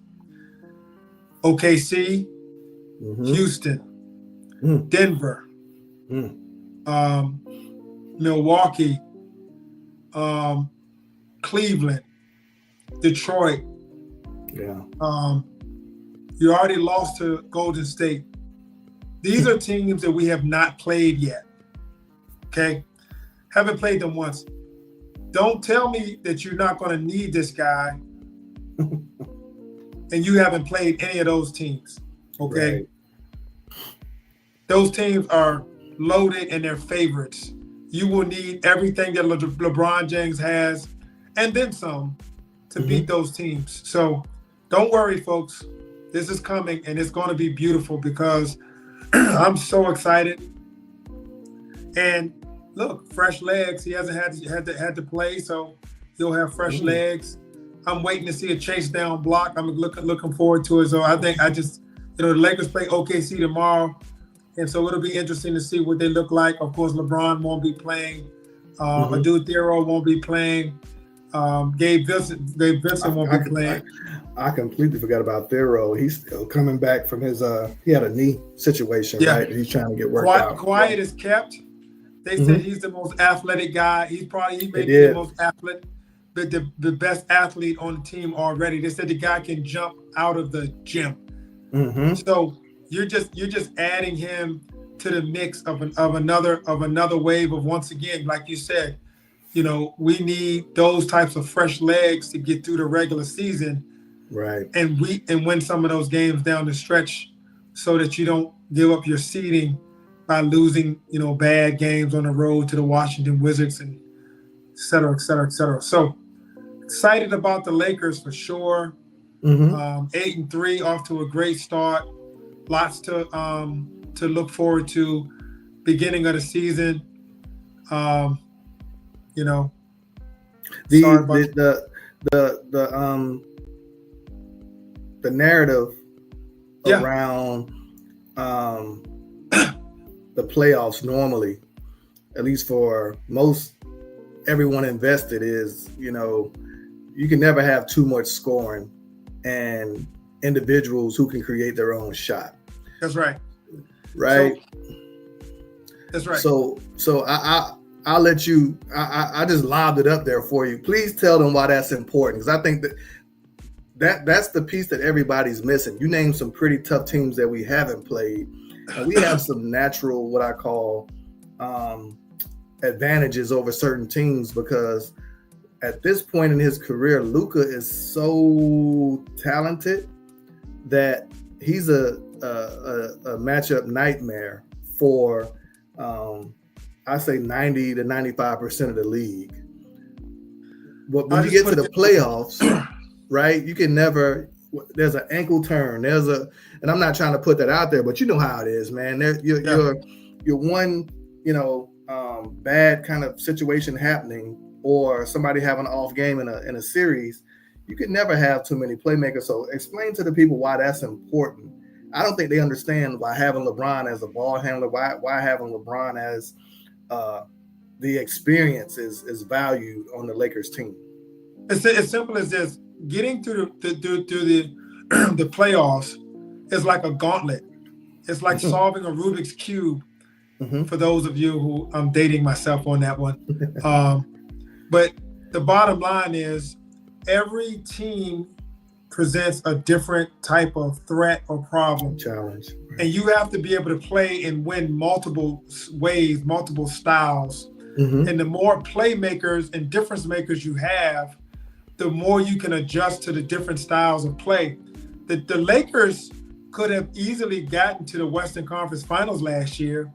OKC, Houston, Denver, Milwaukee, Cleveland, Detroit. Yeah. You already lost to Golden State. These are teams that we have not played yet. Okay? Haven't played them once. Don't tell me that you're not going to need this guy and you haven't played any of those teams. Okay? Right. Those teams are loaded and they're favorites. You will need everything that LeBron James has and then some to beat those teams. So don't worry, folks. This is coming and it's going to be beautiful because I'm so excited. And look, fresh legs. He hasn't had to play, so he'll have fresh legs. I'm waiting to see a chase down block. I'm looking forward to it. So the Lakers play OKC tomorrow, and so it'll be interesting to see what they look like. Of course, LeBron won't be playing. Adu Thiero won't be playing. Gabe Vincent won't be playing. I completely forgot about Thiero. He's still coming back from his he had a knee situation, right? He's trying to get worked out. Quiet is kept. They said he's the most athletic guy. He may be the most athletic, but the best athlete on the team already. They said the guy can jump out of the gym. So you're just adding him to the mix of another wave of, once again, like you said, we need those types of fresh legs to get through the regular season. Right. And win some of those games down the stretch so that you don't give up your seeding by losing, bad games on the road to the Washington Wizards and et cetera, et cetera, et cetera. So excited about the Lakers for sure. 8-3, off to a great start. Lots to look forward to. Beginning of the season. The narrative around the playoffs normally, at least for most everyone invested, is you can never have too much scoring and individuals who can create their own shot. That's right. Right. That's right. So I'll let you. I just lobbed it up there for you. Please tell them why that's important, because I think that's the piece that everybody's missing. You named some pretty tough teams that we haven't played, and we have some natural, what I call, advantages over certain teams, because at this point in his career, Luka is so talented that he's a matchup nightmare for I say 90 to 95% of the league. But when you get to the playoffs, right, you can never. There's an ankle turn. And I'm not trying to put that out there, but you know how it is, man. You're one, bad kind of situation happening, or somebody having an off game in a series. You can never have too many playmakers. So explain to the people why that's important. I don't think they understand why having LeBron as a ball handler, why having LeBron as the experience is valued on the Lakers team. It's as simple as this. Getting through the playoffs is like a gauntlet. It's like solving a Rubik's Cube. For those of you who, I'm dating myself on that one. But the bottom line is every team presents a different type of threat or problem. Challenge. And you have to be able to play and win multiple ways, multiple styles. And the more playmakers and difference makers you have, the more you can adjust to the different styles of play. The Lakers could have easily gotten to the Western Conference Finals last year,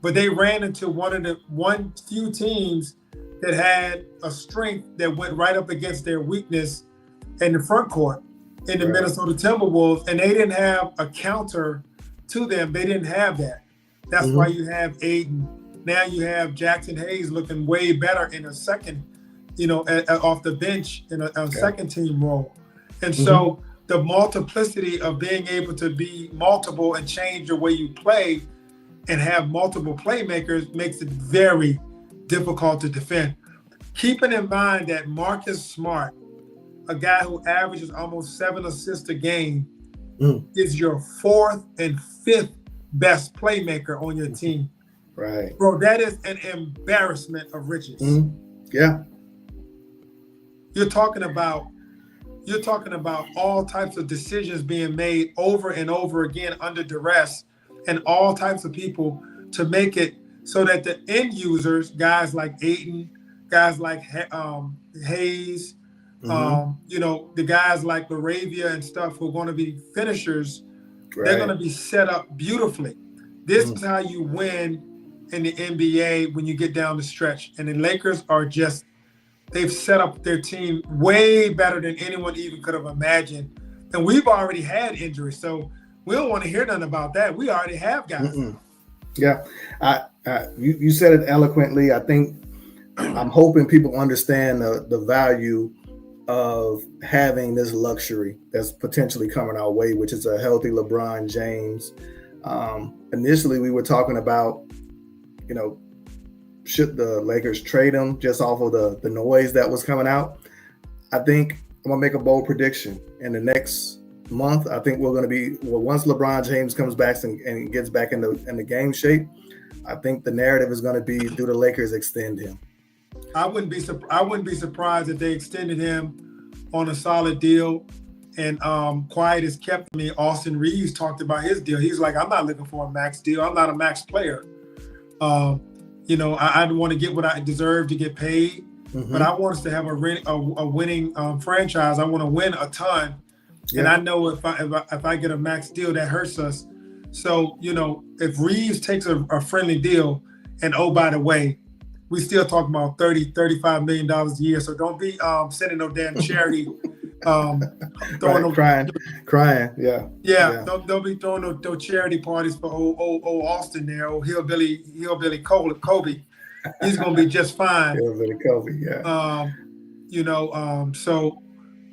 but they ran into one few teams that had a strength that went right up against their weakness in the front court in the Minnesota Timberwolves, and they didn't have a counter to them. They didn't have that. That's why you have Aiden. Now you have Jackson Hayes looking way better in a second, off the bench in a second team role. And so the multiplicity of being able to be multiple and change the way you play and have multiple playmakers makes it very difficult to defend. Keeping in mind that Marcus Smart, a guy who averages almost 7 assists a game, is your 4th and 5th best playmaker on your team. Right. Bro, that is an embarrassment of riches. Yeah. You're talking about you're talking about all types of decisions being made over and over again under duress, and all types of people to make it so that the end users, guys like Ayton, guys like Hayes, you know, the guys like Laravia and stuff who are going to be finishers, they're going to be set up beautifully. This is how you win in the NBA when you get down the stretch. And the Lakers are just, they've set up their team way better than anyone even could have imagined. And we've already had injuries, so we don't want to hear nothing about that. We already have guys. Yeah, you said it eloquently. I think I'm hoping people understand the value of having this luxury that's potentially coming our way, which is a healthy LeBron James. Initially, we were talking about, you know, should the Lakers trade him just off of the noise that was coming out. I think I'm going to make a bold prediction. In the next month, I think we're going to be, once LeBron James comes back and gets back in the game shape, I think the narrative is going to be, do the Lakers extend him? I wouldn't be surprised if they extended him on a solid deal. And quiet as kept me, Austin Reeves talked about his deal. He's like, I'm not looking for a max deal. I'm not a max player. You know, I want to get what I deserve to get paid, but I want us to have a winning franchise. I want to win a ton, and I know if I get a max deal, that hurts us. So, you know, if Reeves takes a friendly deal, and oh, by the way, we still talking about $30-35 million a year. So don't be sending no damn charity. Crying. Yeah. Don't be throwing no charity parties for old Austin there, old hillbilly Kobe. He's gonna be just fine. Hillbilly Kobe, yeah. You know, so,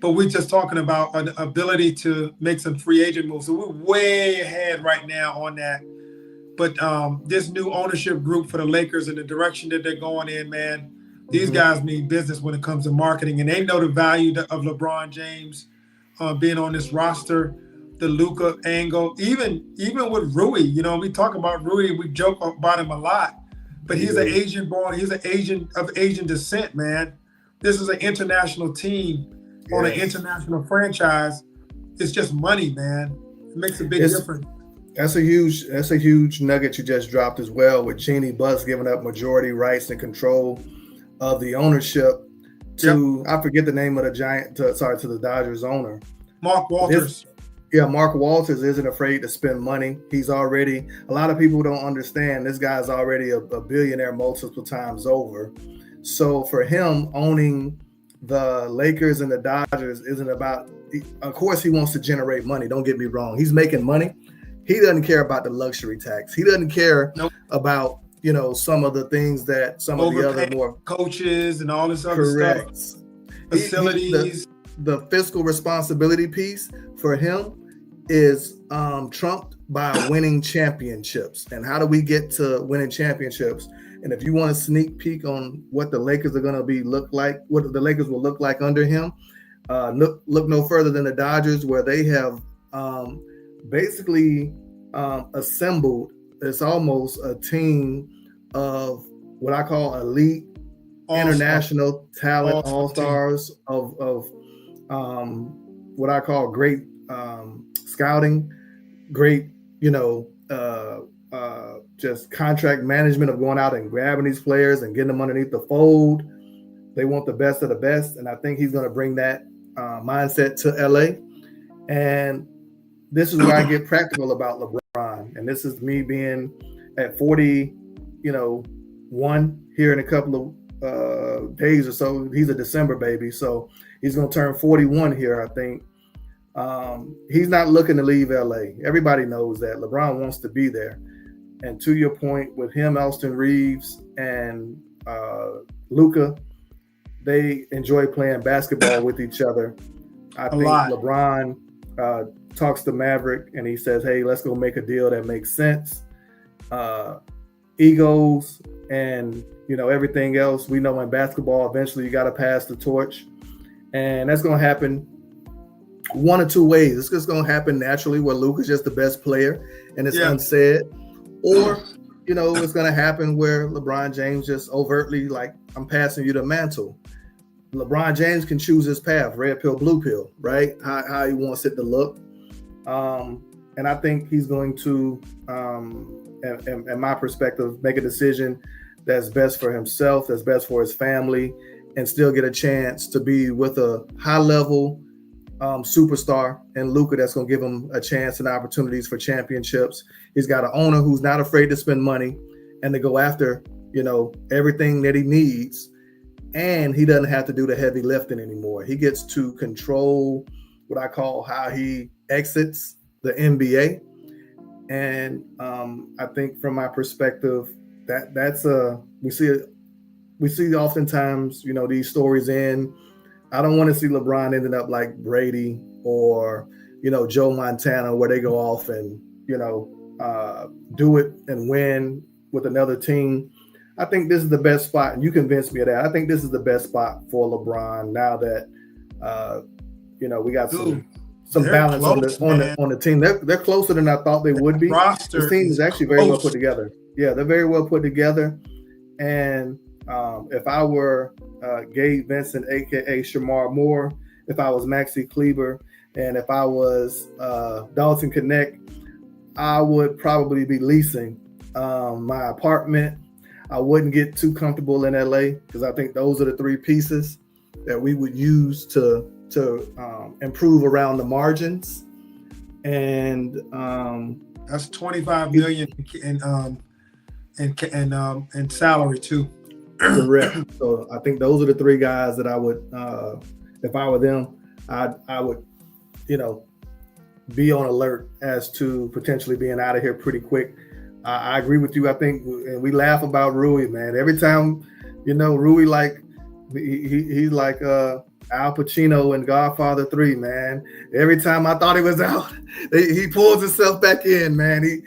but we're just talking about an ability to make some free agent moves. So we're way ahead right now on that. But this new ownership group for the Lakers and the direction that they're going in, man. These guys mean business when it comes to marketing, and they know the value of LeBron James being on this roster, the Luka angle, even with Rui. You know, we talk about Rui, we joke about him a lot, but he's an Asian born, he's an Asian of Asian descent, man. This is an international team on an international franchise. It's just money, man. It makes a big difference. That's a huge nugget you just dropped as well, with Jeannie Buss giving up majority rights and control of the ownership to, I forget the name of the to the Dodgers owner. Mark Walters. Mark Walters isn't afraid to spend money. He's already, a lot of people don't understand, this guy's already a billionaire multiple times over. So for him, owning the Lakers and the Dodgers isn't about, of course he wants to generate money, don't get me wrong. He's making money. He doesn't care about the luxury tax. He doesn't care about, you know, some of the things that some of the other more coaches and all this other stuff. Facilities. The fiscal responsibility piece for him is trumped by winning championships. And how do we get to winning championships? And if you want a sneak peek on what the Lakers are going to look like, what the Lakers will look like under him, look no further than the Dodgers, where they have basically assembled. It's almost a team of what I call elite international talent, all-stars of what I call great scouting, great, you know, just contract management of going out and grabbing these players and getting them underneath the fold. They want the best of the best, and I think he's going to bring that mindset to LA. And this is where I get practical about LeBron, and this is me being at 40, you know, one here in a couple of days or so. He's a December baby, so he's going to turn 41 here, I think. He's not looking to leave LA. Everybody knows that. LeBron wants to be there. And to your point, with him, Austin Reeves, and Luka, they enjoy playing basketball with each other. I think LeBron talks to Maverick and he says, hey, let's go make a deal that makes sense. Egos and, you know, everything else. We know in basketball, eventually you got to pass the torch. And that's going to happen one or two ways. It's just going to happen naturally where Luka's just the best player and it's unsaid. Or, you know, it's going to happen where LeBron James just overtly, like, I'm passing you the mantle. LeBron James can choose his path, red pill, blue pill, right? How he wants it to look. And I think he's going to, in my perspective, make a decision that's best for himself, that's best for his family, and still get a chance to be with a high-level superstar and Luka that's going to give him a chance and opportunities for championships. He's got an owner who's not afraid to spend money and to go after, everything that he needs. And he doesn't have to do the heavy lifting anymore. He gets to control what I call how he exits the NBA. And I think from my perspective, that's we see oftentimes, these stories in. I don't want to see LeBron ending up like Brady or, Joe Montana, where they go off and, do it and win with another team. I think this is the best spot, and you convinced me of that. I think this is the best spot for LeBron now that, we got some balance on the team. They're closer than I thought they would be. This team is actually very well put together. Yeah, they're very well put together. And if I were Gabe Vincent, aka Shamar Moore, if I was Maxi Kleber, and if I was Dalton Connect, I would probably be leasing my apartment. I wouldn't get too comfortable in LA because I think those are the three pieces that we would use to improve around the margins. And that's $25 million in salary too. Correct. So I think those are the three guys that I would, if I were them, I would, be on alert as to potentially being out of here pretty quick. I agree with you. I think, and we laugh about Rui, man. Every time, Rui, like he's like Al Pacino in Godfather 3, man. Every time I thought he was out, he pulls himself back in, man.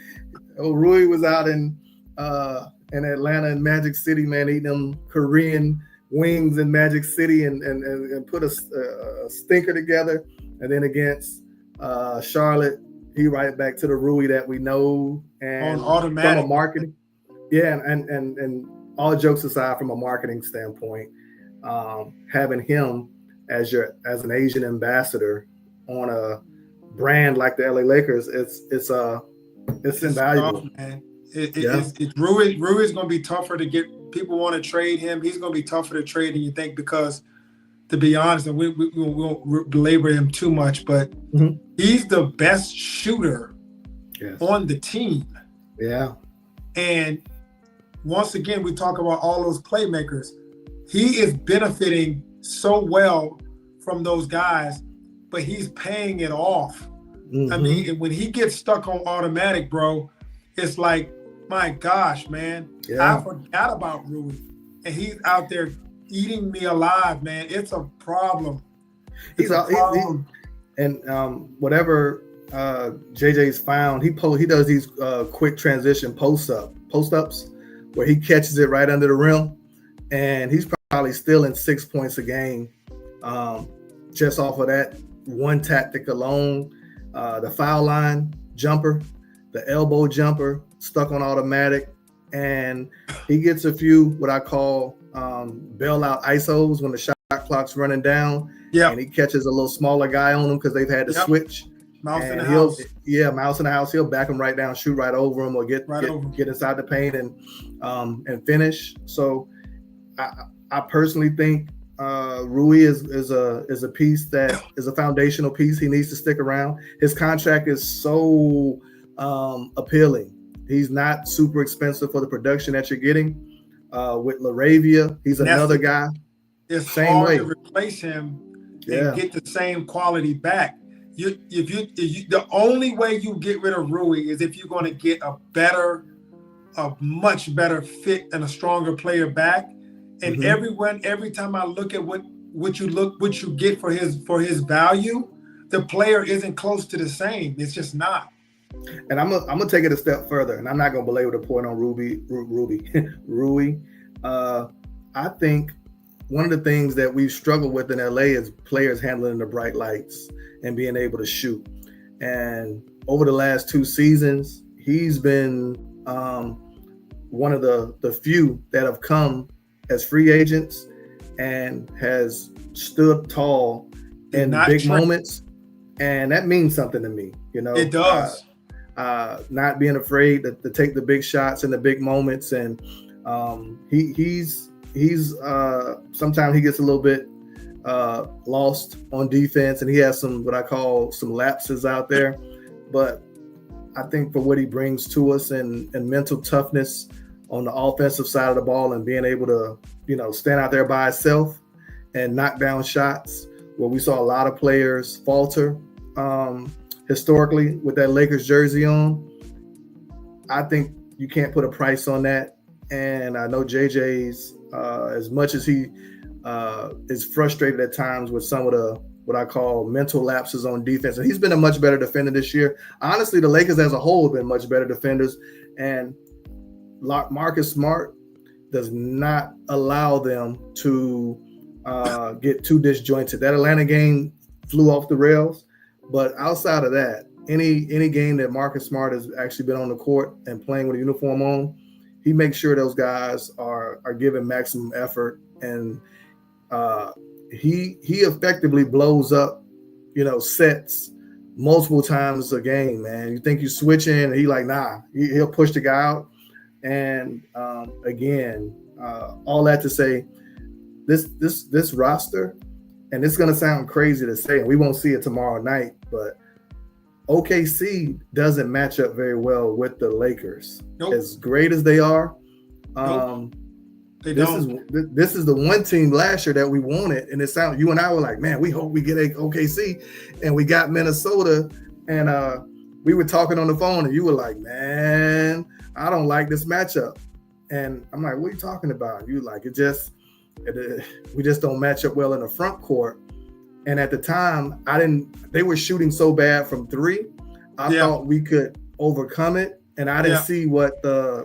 Rui was out in Atlanta and Magic City, man, eating them Korean wings in Magic City and put a stinker together. And then against Charlotte, he right back to the Rui that we know. And on automatic. From a marketing, yeah, and all jokes aside, from a marketing standpoint, having him as an Asian ambassador on a brand like the LA Lakers, it's invaluable. Tough, man. Rui is going to be tougher to get. People want to trade him. He's going to be tougher to trade than you think because, to be honest, and we won't belabor him too much, but he's the best shooter on the team. Yeah. And once again, we talk about all those playmakers. He is benefiting so well from those guys, but he's paying it off. I mean, when he gets stuck on automatic, bro, it's like, my gosh, man, I forgot about Rui. And he's out there eating me alive, man. It's a problem. Whatever JJ's found, he does these quick transition post-ups where he catches it right under the rim, and he's probably still in 6 points a game just off of that one tactic alone. The foul line jumper, the elbow jumper, stuck on automatic, and he gets a few what I call bailout ISOs when the shot clock's running down. Yeah, and he catches a little smaller guy on him because they've had to switch. Mouse in the house. Mouse in the house. He'll back him right down, shoot right over him, or get inside the paint and finish. So I personally think Rui is a piece that is a foundational piece. He needs to stick around. His contract is so appealing. He's not super expensive for the production that you're getting. With LaRavia, he's another guy. It's hard to replace him and get the same quality back. The only way you get rid of Rui is if you're going to get a much better fit and a stronger player back. And every time I look at what you get for his value, the player isn't close to the same. It's just not. And I'm gonna take it a step further, and I'm not gonna belabor the point on Rui. I think one of the things that we've struggled with in LA is players handling the bright lights and being able to shoot. And over the last 2 seasons, he's been one of the few that have come as free agents and has stood tall in Not big trend. moments, and that means something to me. It does. Not being afraid to take the big shots in the big moments, and he's sometimes he gets a little bit lost on defense, and he has some what I call some lapses out there, but I think for what he brings to us and mental toughness on the offensive side of the ball and being able to, stand out there by himself and knock down shots where we saw a lot of players falter historically with that Lakers jersey on. I think you can't put a price on that. And I know JJ's, as much as he is frustrated at times with some of the what I call mental lapses on defense. And he's been a much better defender this year. Honestly, the Lakers as a whole have been much better defenders. And Marcus Smart does not allow them to get too disjointed. That Atlanta game flew off the rails. But outside of that, any game that Marcus Smart has actually been on the court and playing with a uniform on, he makes sure those guys are giving maximum effort. And he effectively blows up, sets multiple times a game, man. You think you switch in, and he like, nah, he'll push the guy out. And again, all that to say, this roster, and it's gonna sound crazy to say, and we won't see it tomorrow night, but OKC doesn't match up very well with the Lakers. Nope. As great as they are, Nope. This is the one team last year that we wanted, and it sounded, you and I were like, man, we hope we get a OKC, and we got Minnesota, and we were talking on the phone, and you were like, man, I don't like this matchup, and I'm like, what are you talking about? You like we just don't match up well in the front court, and at the time, they were shooting so bad from three, I thought we could overcome it. And I didn't see what the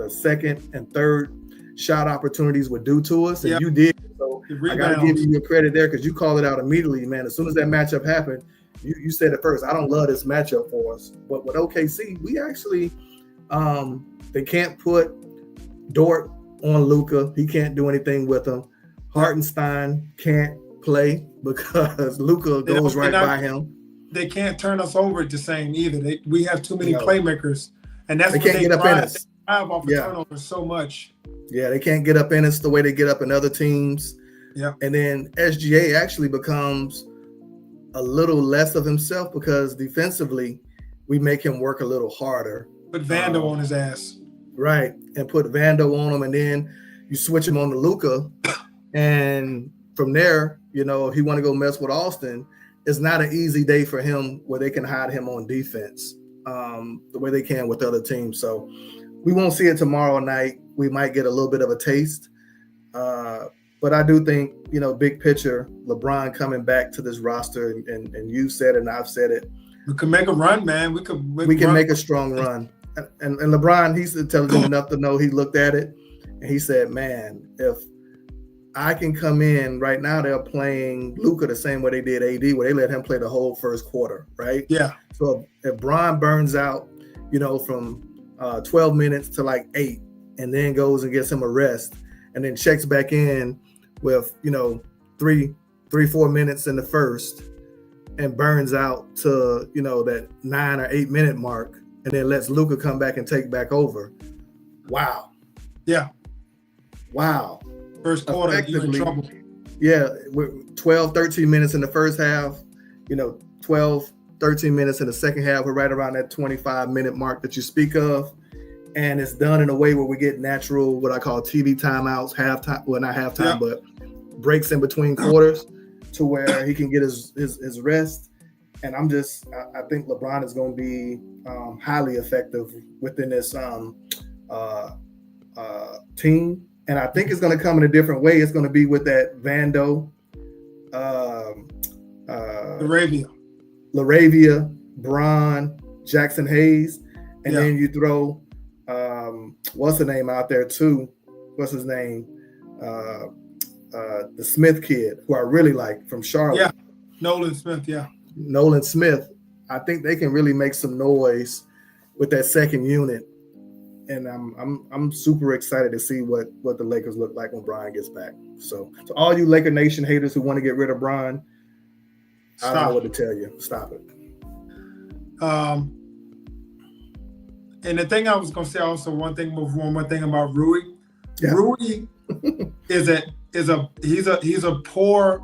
second and third shot opportunities would do to us, and you did. So I got to give you your credit there because you called it out immediately, man. As soon as that matchup happened, you said it first. I don't love this matchup for us, but with OKC, we actually they can't put Dort on Luka. He can't do anything with him. Hartenstein can't play because Luka goes right by him. They can't turn us over the same either. We have too many playmakers, and that's they what can't get up in us. They drive off the turnovers so much. Yeah, they can't get up in us the way they get up in other teams. Yeah, and then SGA actually becomes a little less of himself because defensively we make him work a little harder. Put Vando on his ass. Right, and put Vando on him, and then you switch him on to Luka, and from there, if he want to go mess with Austin, it's not an easy day for him where they can hide him on defense the way they can with other teams. So we won't see it tomorrow night. We might get a little bit of a taste. But I do think, big picture, LeBron coming back to this roster, and you said it and I've said it. We can make a run, man. We can make a strong run. And LeBron, he's intelligent enough to know he looked at it and he said, man, if I can come in right now, they're playing Luka the same way they did AD, where they let him play the whole first quarter, right? Yeah. So if Bron burns out, from 12 minutes to like 8, and then goes and gets him a rest, and then checks back in with, 3-4 minutes in the first, and burns out to, that 9 or 8 minute mark, and then lets Luka come back and take back over. Wow. Yeah. Wow. First quarter, you're in trouble. Yeah, 12, 13 minutes in the first half, 12, 13 minutes in the second half. We're right around that 25-minute mark that you speak of. And it's done in a way where we get natural, what I call TV timeouts, halftime, well, not halftime, but breaks in between quarters to where he can get his rest. And I think LeBron is going to be highly effective within this team. And I think it's going to come in a different way. It's going to be with that Vando, LaRavia, Bron, Jackson Hayes, and then you throw what's the name out there too? What's his name? The Smith kid, who I really like from Charlotte. Yeah, Nolan Smith. Yeah, Nolan Smith. I think they can really make some noise with that second unit. and I'm super excited to see what the Lakers look like when Bron gets back. So to all you Laker Nation haters who want to get rid of Bron, I don't know what to tell you. Stop it. And the thing I was gonna say also, one thing about Rui. Yeah. Rui is a poor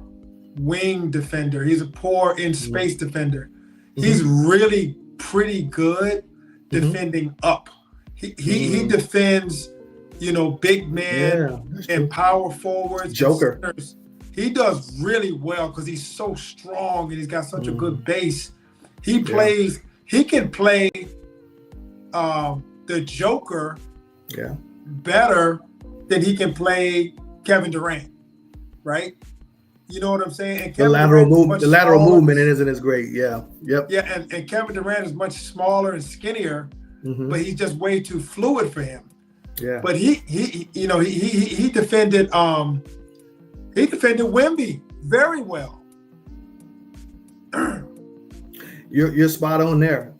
wing defender. He's a poor in space defender. He's really pretty good defending up. He defends, big men and power forwards. Joker. And he does really well because he's so strong and he's got such a good base. He can play the Joker better than he can play Kevin Durant, right? You know what I'm saying? And the lateral movement isn't as great. Yeah. Yep. Yeah, and Kevin Durant is much smaller and skinnier, but he's just way too fluid for him. Yeah. But he defended Wemby very well. You're spot on there.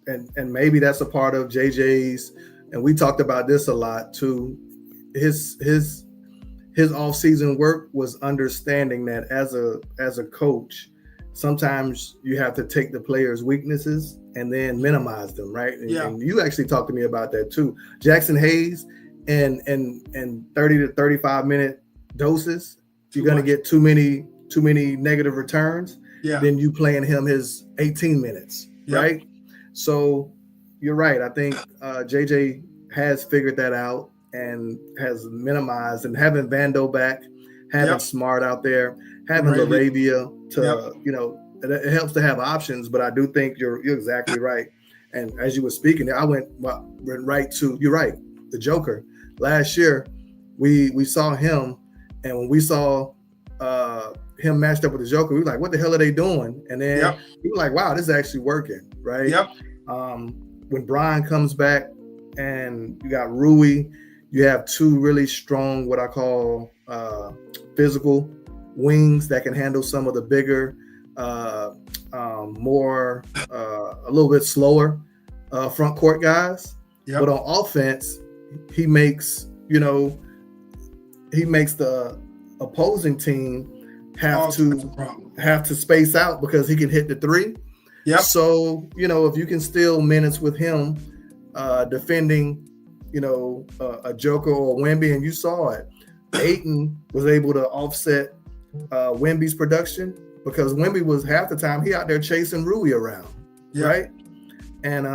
And maybe that's a part of JJ's, and we talked about this a lot too. His off-season work was understanding that as a coach, sometimes you have to take the players' weaknesses and then minimize them, right? And you actually talked to me about that too. Jackson Hayes and 30 to 35 minute doses, you're going to get too many negative returns. Yeah. Then you playing him his 18 minutes, right? So you're right. I think JJ has figured that out and has minimized, and having Vando back, having Smart out there, having LaRavia it helps to have options. But I do think you're exactly right. And as you were speaking, I went right to, you're right, the Joker. Last year, we saw him, and when we saw him matched up with the Joker, we were like, what the hell are they doing? And then we were like, wow, this is actually working, right? Yep. When Bron comes back and you got Rui, you have two really strong, what I call physical wings that can handle some of the bigger, more, a little bit slower front court guys. But on offense, he makes the opposing team have to space out because he can hit the three. Yep. So, if you can steal minutes with him defending, a Joker or a Wemby, and you saw it, Ayton was able to offset Wemby's production because Wemby was half the time he out there chasing Rui around, right? And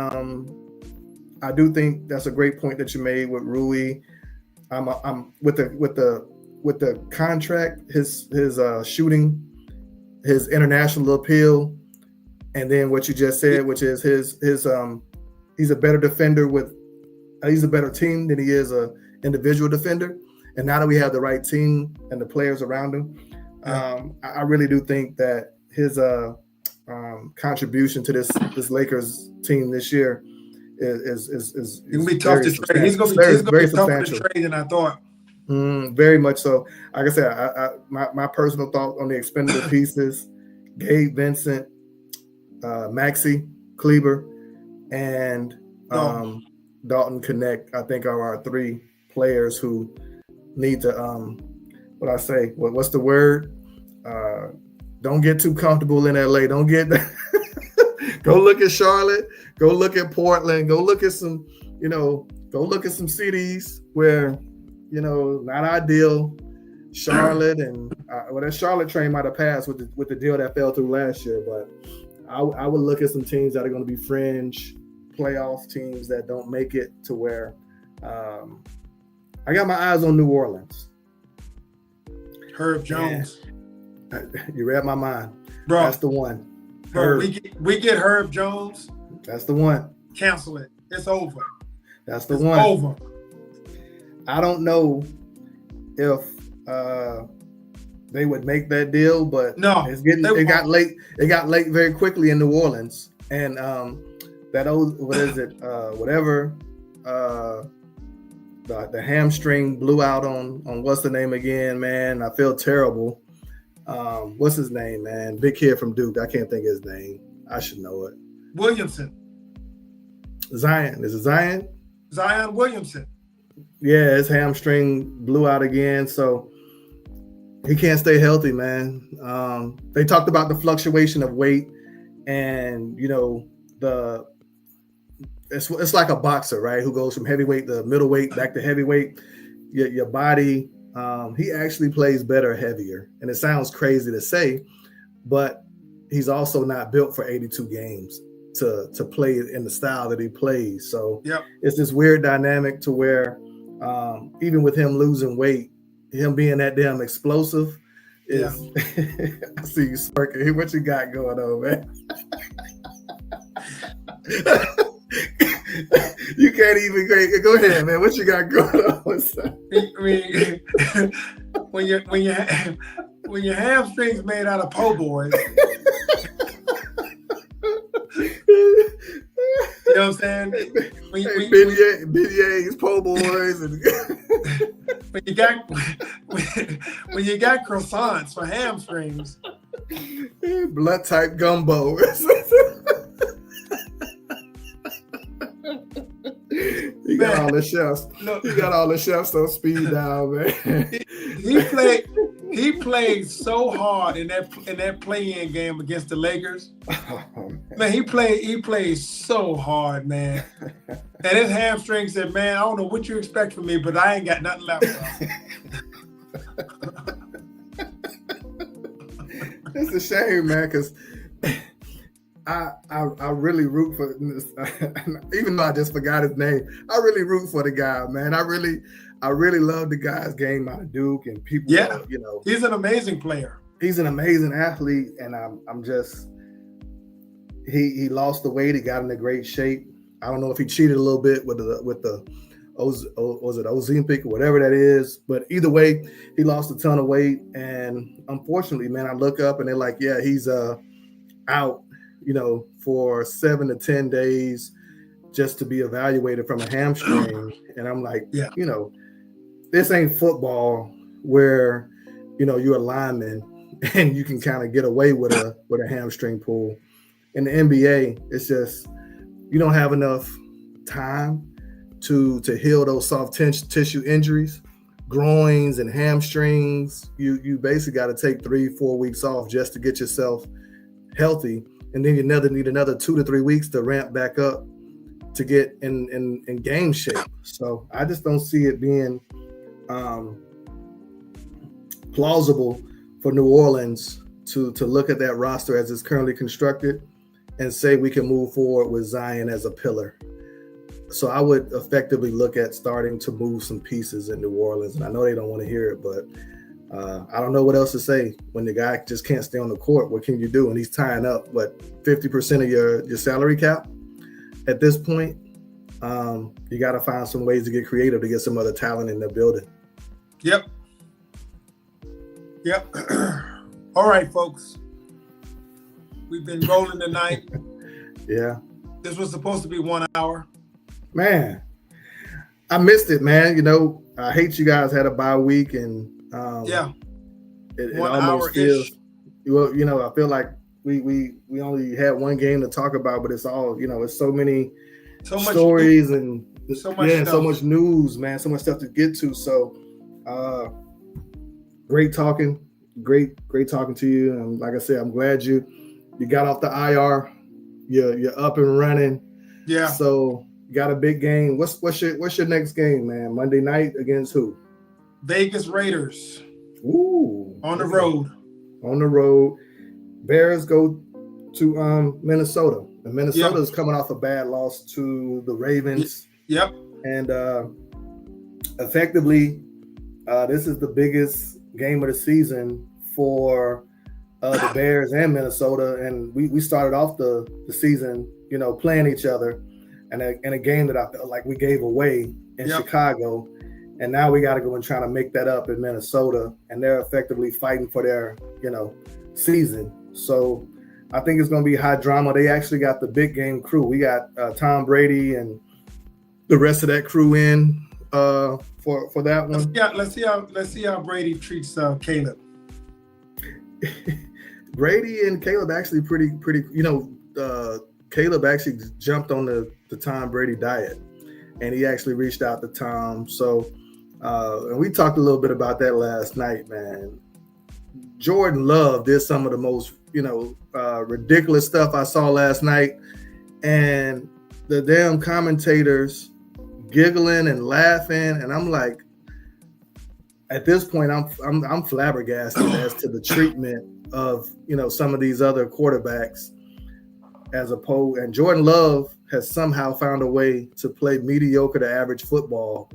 I do think that's a great point that you made with Rui. I'm with the contract, his shooting, his international appeal, and then what you just said, which is his he's a better defender he's a better team than he is a individual defender. And now that we have the right team and the players around him, I really do think that his contribution to this Lakers team this year is gonna be tough to trade. He's gonna be tougher to trade than I thought. Very much so. Like I said, my personal thought on the expendable pieces: Gabe Vincent, Maxi Kleber, and Dalton Connect, I think, are our three players who need to what's the word? Don't get too comfortable in LA. Don't get go look at Charlotte, go look at Portland, go look at some cities where not ideal. Charlotte and that Charlotte train might have passed with the deal that fell through last year, but I would look at some teams that are going to be fringe playoff teams that don't make it to where I got my eyes on New Orleans. Herb Jones. You read my mind. Bro. That's the one. Bro, we get Herb Jones. That's the one. Cancel it. It's over. That's the one. Over. I don't know if they would make that deal, but no, it got late. It got late very quickly in New Orleans, and that old the hamstring blew out on what's the name again, man? I feel terrible. What's his name, man? Big kid from Duke. I can't think of his name. I should know it. Williamson. Zion. Is it Zion? Zion Williamson. Yeah, his hamstring blew out again, so he can't stay healthy, man. They talked about the fluctuation of weight, and it's like a boxer, right? Who goes from heavyweight to middleweight back to heavyweight. Your body, he actually plays better heavier, and it sounds crazy to say, but he's also not built for 82 games to play in the style that he plays. So It's this weird dynamic to where even with him losing weight, him being that damn explosive is I see you smirking. Hey, what you got going on, man? You can't even go ahead, man. What you got going on? I mean, when your hamstrings made out of po' boys, you know what I'm saying? Beignets, po' boys, and when you got croissants for hamstrings, blood type gumbo. You got all the chefs. You got all the chefs on speed dial, man. He played so hard in that play-in game against the Lakers. Oh, man, he played so hard, man. And his hamstring said, "Man, I don't know what you expect from me, but I ain't got nothing left." It's a shame, man, because I really root for this. Even though I just forgot his name, I really root for the guy, man. I really love the guy's game out of Duke, and people. Yeah, he's an amazing player. He's an amazing athlete, and I'm just he lost the weight. He got into great shape. I don't know if he cheated a little bit with the was it Ozempic or whatever that is, but either way, he lost a ton of weight, and unfortunately, man, I look up and they're like, yeah, he's out. For 7 to 10 days just to be evaluated from a hamstring. And I'm like, this ain't football where, you're a lineman and you can kind of get away with a hamstring pull. In the NBA, it's just, you don't have enough time to heal those soft tissue injuries, groins and hamstrings. You basically got to take 3-4 weeks off just to get yourself healthy. And then you need another 2 to 3 weeks to ramp back up to get in game shape. So I just don't see it being plausible for New Orleans to look at that roster as it's currently constructed and say we can move forward with Zion as a pillar. So I would effectively look at starting to move some pieces in New Orleans. And I know they don't want to hear it, but I don't know what else to say when the guy just can't stay on the court. What can you do? And he's tying up 50% of your salary cap at this point. You got to find some ways to get creative to get some other talent in the building. Yep. All right, folks. We've been rolling tonight. Yeah. This was supposed to be 1 hour. Man, I missed it, man. I hate you guys had a bye week and it 1 almost hour-ish. feels, I feel like we only had one game to talk about, but it's all, it's so many stories and so much news, man, so much stuff to get to. So great talking to you. And like I said, I'm glad you got off the IR. You're up and running. Yeah. So you got a big game. What's your next game, man? Monday night against who? Vegas Raiders. Ooh. On the road. On the road. Bears go to Minnesota. And Minnesota is coming off a bad loss to the Ravens. Yep. And effectively, this is the biggest game of the season for the Bears and Minnesota. And we started off the season, playing each other in a game that I felt like we gave away in Chicago. And now we got to go and try to make that up in Minnesota. And they're effectively fighting for their, season. So I think it's going to be high drama. They actually got the big game crew. We got Tom Brady and the rest of that crew in for that one. Let's see how Brady treats Caleb. Brady and Caleb actually pretty. Caleb actually jumped on the Tom Brady diet, and he actually reached out to Tom. So, and we talked a little bit about that last night, man. Jordan Love did some of the most, ridiculous stuff I saw last night, and the damn commentators giggling and laughing, and I'm like, at this point, I'm flabbergasted as to the treatment of some of these other quarterbacks, as opposed. And Jordan Love has somehow found a way to play mediocre to average football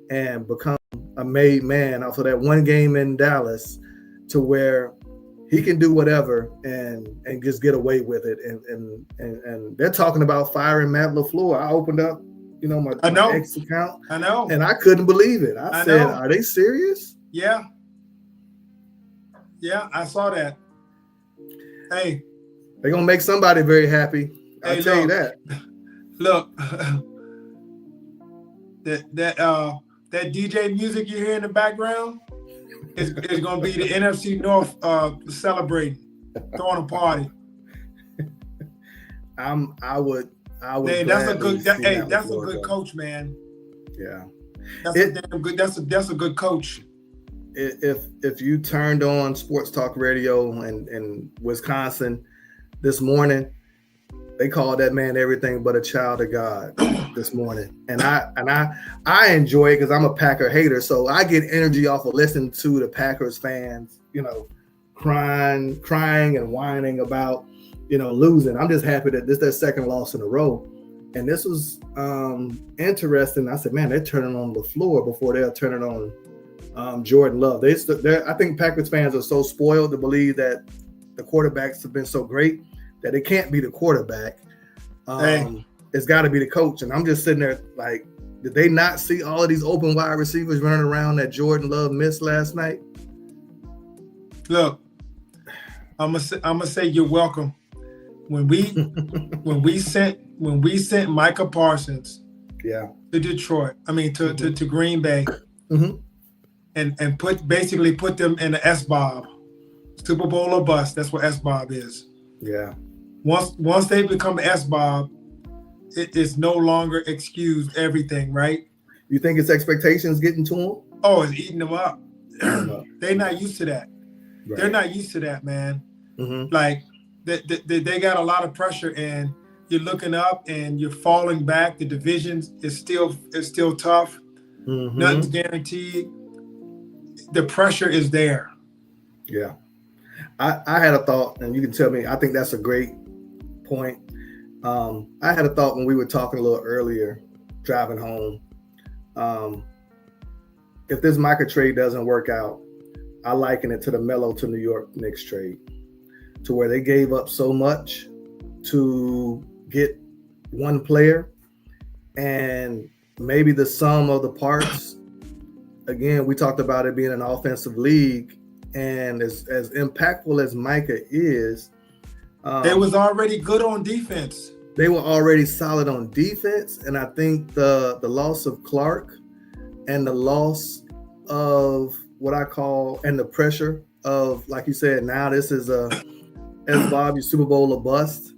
and become a made man off of that one game in Dallas, to where he can do whatever and just get away with it. And they're talking about firing Matt LaFleur. I opened up, my X account. I know. And I couldn't believe it. I said, are they serious? Yeah. Yeah, I saw that. Hey. They're going to make somebody very happy. I'll tell you that. Look, that DJ music you hear in the background is going to be the NFC North celebrating, throwing a party. I would. Hey, that's a good coach, man. Yeah, that's a damn good. That's a good coach. If you turned on Sports Talk Radio in Wisconsin this morning, they called that man everything but a child of God this morning, and I enjoy it because I'm a Packer hater, so I get energy off of listening to the Packers fans, crying and whining about losing. I'm just happy that this is their second loss in a row. And this was interesting. I said, man, they're turning on LaFleur before they're turning on Jordan Love. I think Packers fans are so spoiled to believe that the quarterbacks have been so great that it can't be the quarterback. It's got to be the coach. And I'm just sitting there like, did they not see all of these open wide receivers running around that Jordan Love missed last night? Look, I'm gonna say you're welcome. When we sent Micah Parsons to Detroit, to Green Bay, and put them in the SBOB, Super Bowl or bust. That's what SBOB is. Yeah. Once they become SBOB, it is no longer excused everything, right? You think it's expectations getting to them? Oh, it's eating them up. They're not used to that. Right. They're not used to that, man. Mm-hmm. Like they got a lot of pressure, and you're looking up and you're falling back. The division is still tough. Mm-hmm. Nothing's guaranteed. The pressure is there. Yeah. I had a thought, and you can tell me, I think that's a great point. I had a thought when we were talking a little earlier, driving home. If this Micah trade doesn't work out, I liken it to the Melo to New York Knicks trade, to where they gave up so much to get one player, and maybe the sum of the parts. Again, we talked about it being an offensive league, and as impactful as Micah is, they was already good on defense. They were already solid on defense, and I think the loss of Clark and the loss of what I call, and the pressure of, like you said, now this is as Bobby Super Bowl or bust,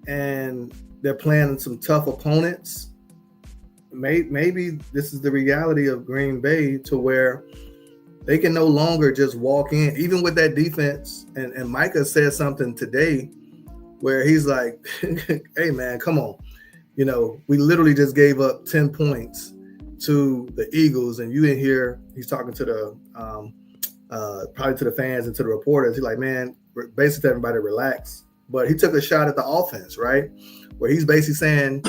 and they're playing some tough opponents. Maybe this is the reality of Green Bay, to where they can no longer just walk in, even with that defense. And Micah said something today where he's like, hey, man, come on. We literally just gave up 10 points to the Eagles, and you didn't hear, he's talking to the probably to the fans and to the reporters. He's like, man, basically everybody relax. But he took a shot at the offense, right? Where he's basically saying,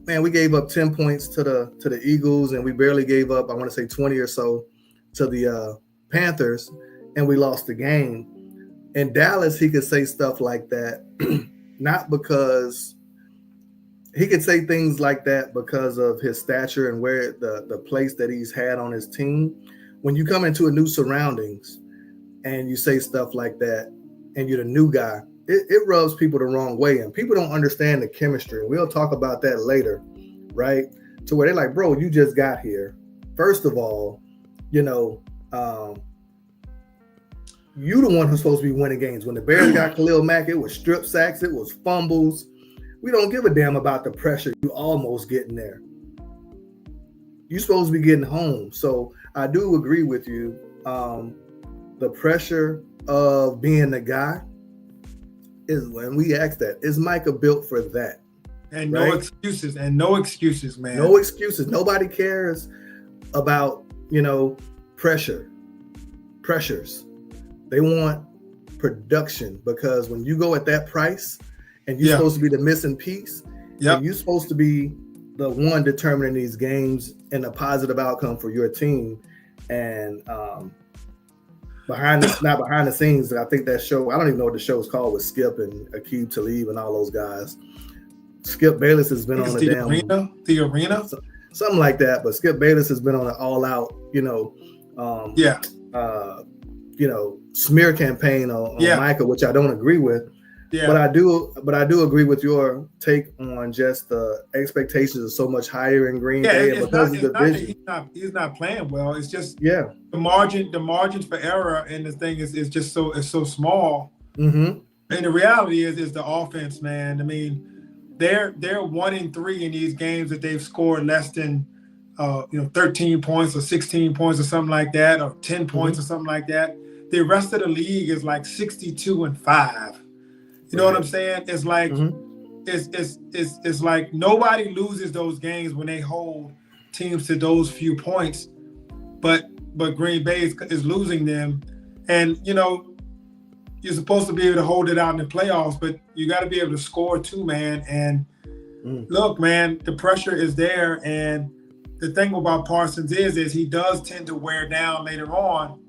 man, we gave up 10 points to the Eagles, and we barely gave up, I want to say 20 or so to the Panthers, and we lost the game. In Dallas, he could say stuff like that, not because he could say things like that because of his stature and where the place that he's had on his team. When you come into a new surroundings and you say stuff like that, and you're the new guy, it rubs people the wrong way, and people don't understand the chemistry. We'll talk about that later, right? To where they're like, bro, you just got here. First of all, you the one who's supposed to be winning games. When the Bears got Khalil Mack, it was strip sacks, it was fumbles. We don't give a damn about the pressure you almost getting there. you're supposed to be getting home. So I do agree with you. The pressure of being the guy is when we ask that, is Micah built for that? And right? No excuses, man. No excuses. Nobody cares about, pressures. They want production, because when you go at that price and you're supposed to be the missing piece, and you're supposed to be the one determining these games and a positive outcome for your team. And not behind the scenes, I think that show, I don't even know what the show is called, with Skip and Aqib Talib and all those guys. Skip Bayless has been on the arena, something like that. But Skip Bayless has been on an all-out, smear campaign on Micah, which I don't agree with. Yeah. But I do agree with your take on just the expectations are so much higher in Green Bay, and because of the division. He's not playing well. It's just the margins for error in the thing is just so small. Mm-hmm. And the reality is the offense, man. I mean, they're 1-3 in these games that they've scored less than 13 points or 16 points or something like that, or 10 points or something like that. The rest of the league is like 62-5. You know what I'm saying? It's like it's like nobody loses those games when they hold teams to those few points, but Green Bay is losing them, and you're supposed to be able to hold it out in the playoffs, but you got to be able to score too, man. And look, man, the pressure is there, and the thing about Parsons is he does tend to wear down later on.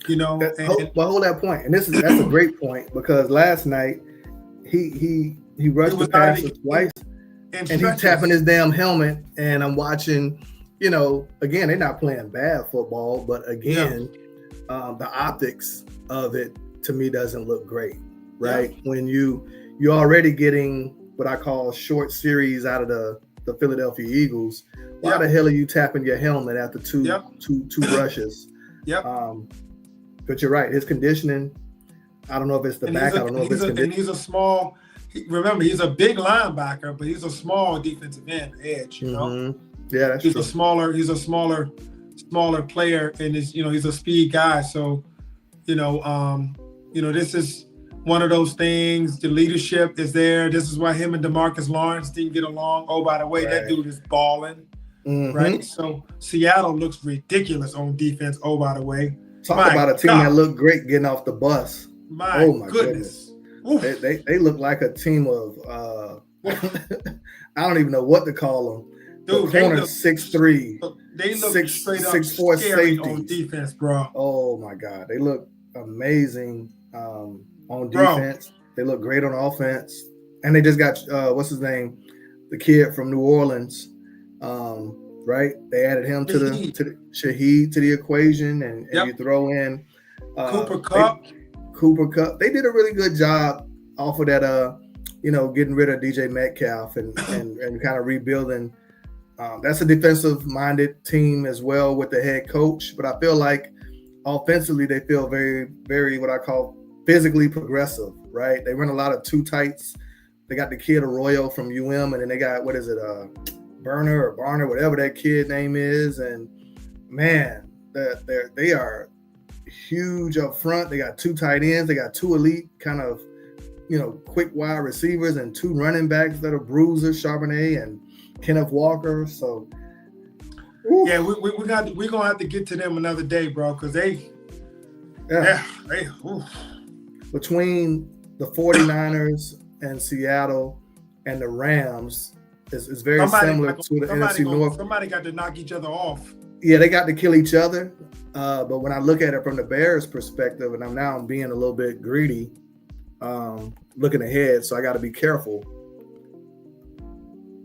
Hold that point, and that's a great point, because last night he rushed the passer twice, and he's tapping his damn helmet, and I'm watching. Again, they're not playing bad football, but again, the optics of it to me doesn't look great, right? When you're already getting what I call short series out of the Philadelphia Eagles. Why the hell are you tapping your helmet after two rushes? But you're right. His conditioning, I don't know if it's the back. I don't know if it's conditioning. And he's a small. Remember, he's a big linebacker, but he's a small defensive end edge. Yeah, that's true. He's a smaller player, and he's a speed guy. So, this is one of those things. The leadership is there. This is why him and DeMarcus Lawrence didn't get along. Oh, by the way, that dude is balling, right? So Seattle looks ridiculous on defense. Oh, by the way. Talk about a team that looked great getting off the bus. My goodness. They look like a team of I don't even know what to call them. Dude, the corner 6'3". They look 6'4" safety on defense, bro. Oh my God, they look amazing on defense. Bro. They look great on offense, and they just got what's his name, the kid from New Orleans. Right, they added him to the Shaheed to the equation, and you throw in Cooper Kupp. They did a really good job off of that. Getting rid of DJ Metcalf and kind of rebuilding. That's a defensive-minded team as well with the head coach, but I feel like offensively they feel very, very what I call physically progressive. Right, they run a lot of two tights. They got the kid Arroyo from UM, and then they got Barner, whatever that kid name is, and man, they are huge up front. They got two tight ends. They got two elite kind of, quick wide receivers, and two running backs that are bruisers, Charbonnet and Kenneth Walker. So, we're gonna have to get to them another day, bro, because between the 49ers and Seattle and the Rams. It's very similar to the NFC North. Somebody got to knock each other off. Yeah, they got to kill each other. But when I look at it from the Bears' perspective, and I'm being a little bit greedy, looking ahead, so I got to be careful.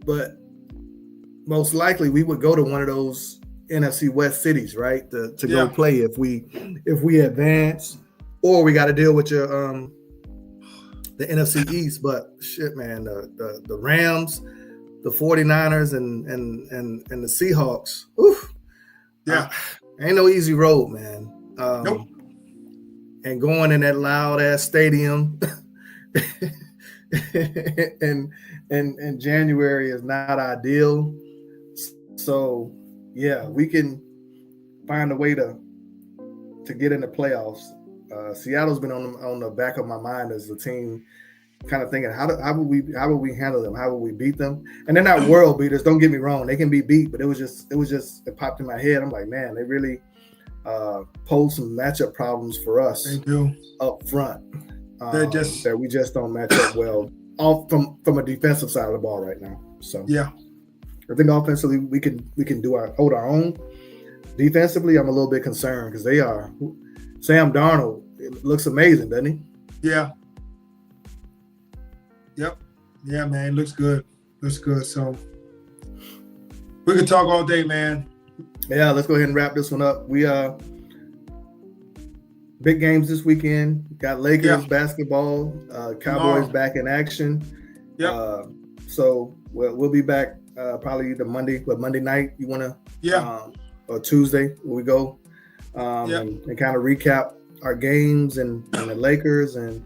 But most likely we would go to one of those NFC West cities, right, to go play if we advance, or we got to deal with your the NFC East. But shit, man, the Rams, the 49ers and the Seahawks. Oof. Ain't no easy road, man. Nope. And going in that loud ass stadium in January is not ideal. So, yeah, we can find a way to get in the playoffs. Seattle's been on the back of my mind as a team, kind of thinking how would we handle them? How would we beat them? And they're not world beaters. Don't get me wrong; they can be beat, but it popped in my head. I'm like, man, they really pose some matchup problems for us. They do Up front. That we just don't match up well off from a defensive side of the ball right now. So yeah, I think offensively we can hold our own. Defensively, I'm a little bit concerned because they are. Sam Darnold, it looks amazing, doesn't he? Yeah. Yep. Yeah, man. Looks good. So we could talk all day, man. Yeah, let's go ahead and wrap this one up. We big games this weekend. Got Lakers basketball, Cowboys back in action. Yeah. So we'll be back probably the Monday night. You want to? Yeah. Or Tuesday we go and kind of recap our games and the Lakers and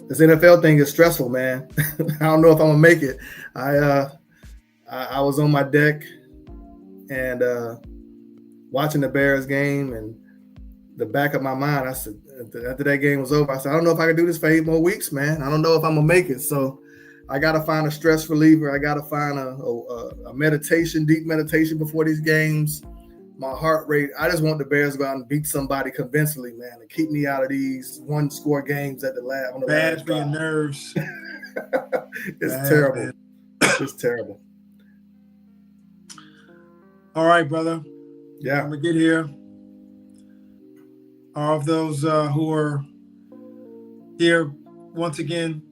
this NFL thing is stressful, man. I don't know if I'm gonna make it. I was on my deck and watching the Bears game, and the back of my mind, I said after that game was over, I said I don't know if I can do this for 8 more weeks, man. I don't know if I'm gonna make it. So I got to find a stress reliever. I got to find a meditation, deep meditation before these games. My heart rate, I just want the Bears to go out and beat somebody convincingly, man, and keep me out of these one-score games at the last. Bad for your nerves. It's terrible. Man. It's terrible. All right, brother. Yeah. I'm going to get here. All of those who are here, once again,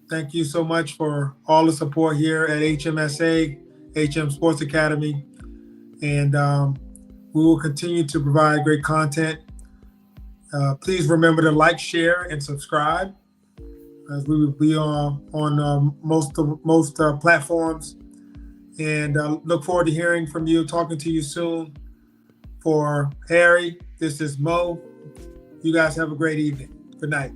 thank you so much for all the support here at HMSA, HM Sports Academy. And we will continue to provide great content. Please remember to like, share, and subscribe, as we will be on most platforms. And look forward to hearing from you, talking to you soon. For Harry, this is Mo. You guys have a great evening. Good night.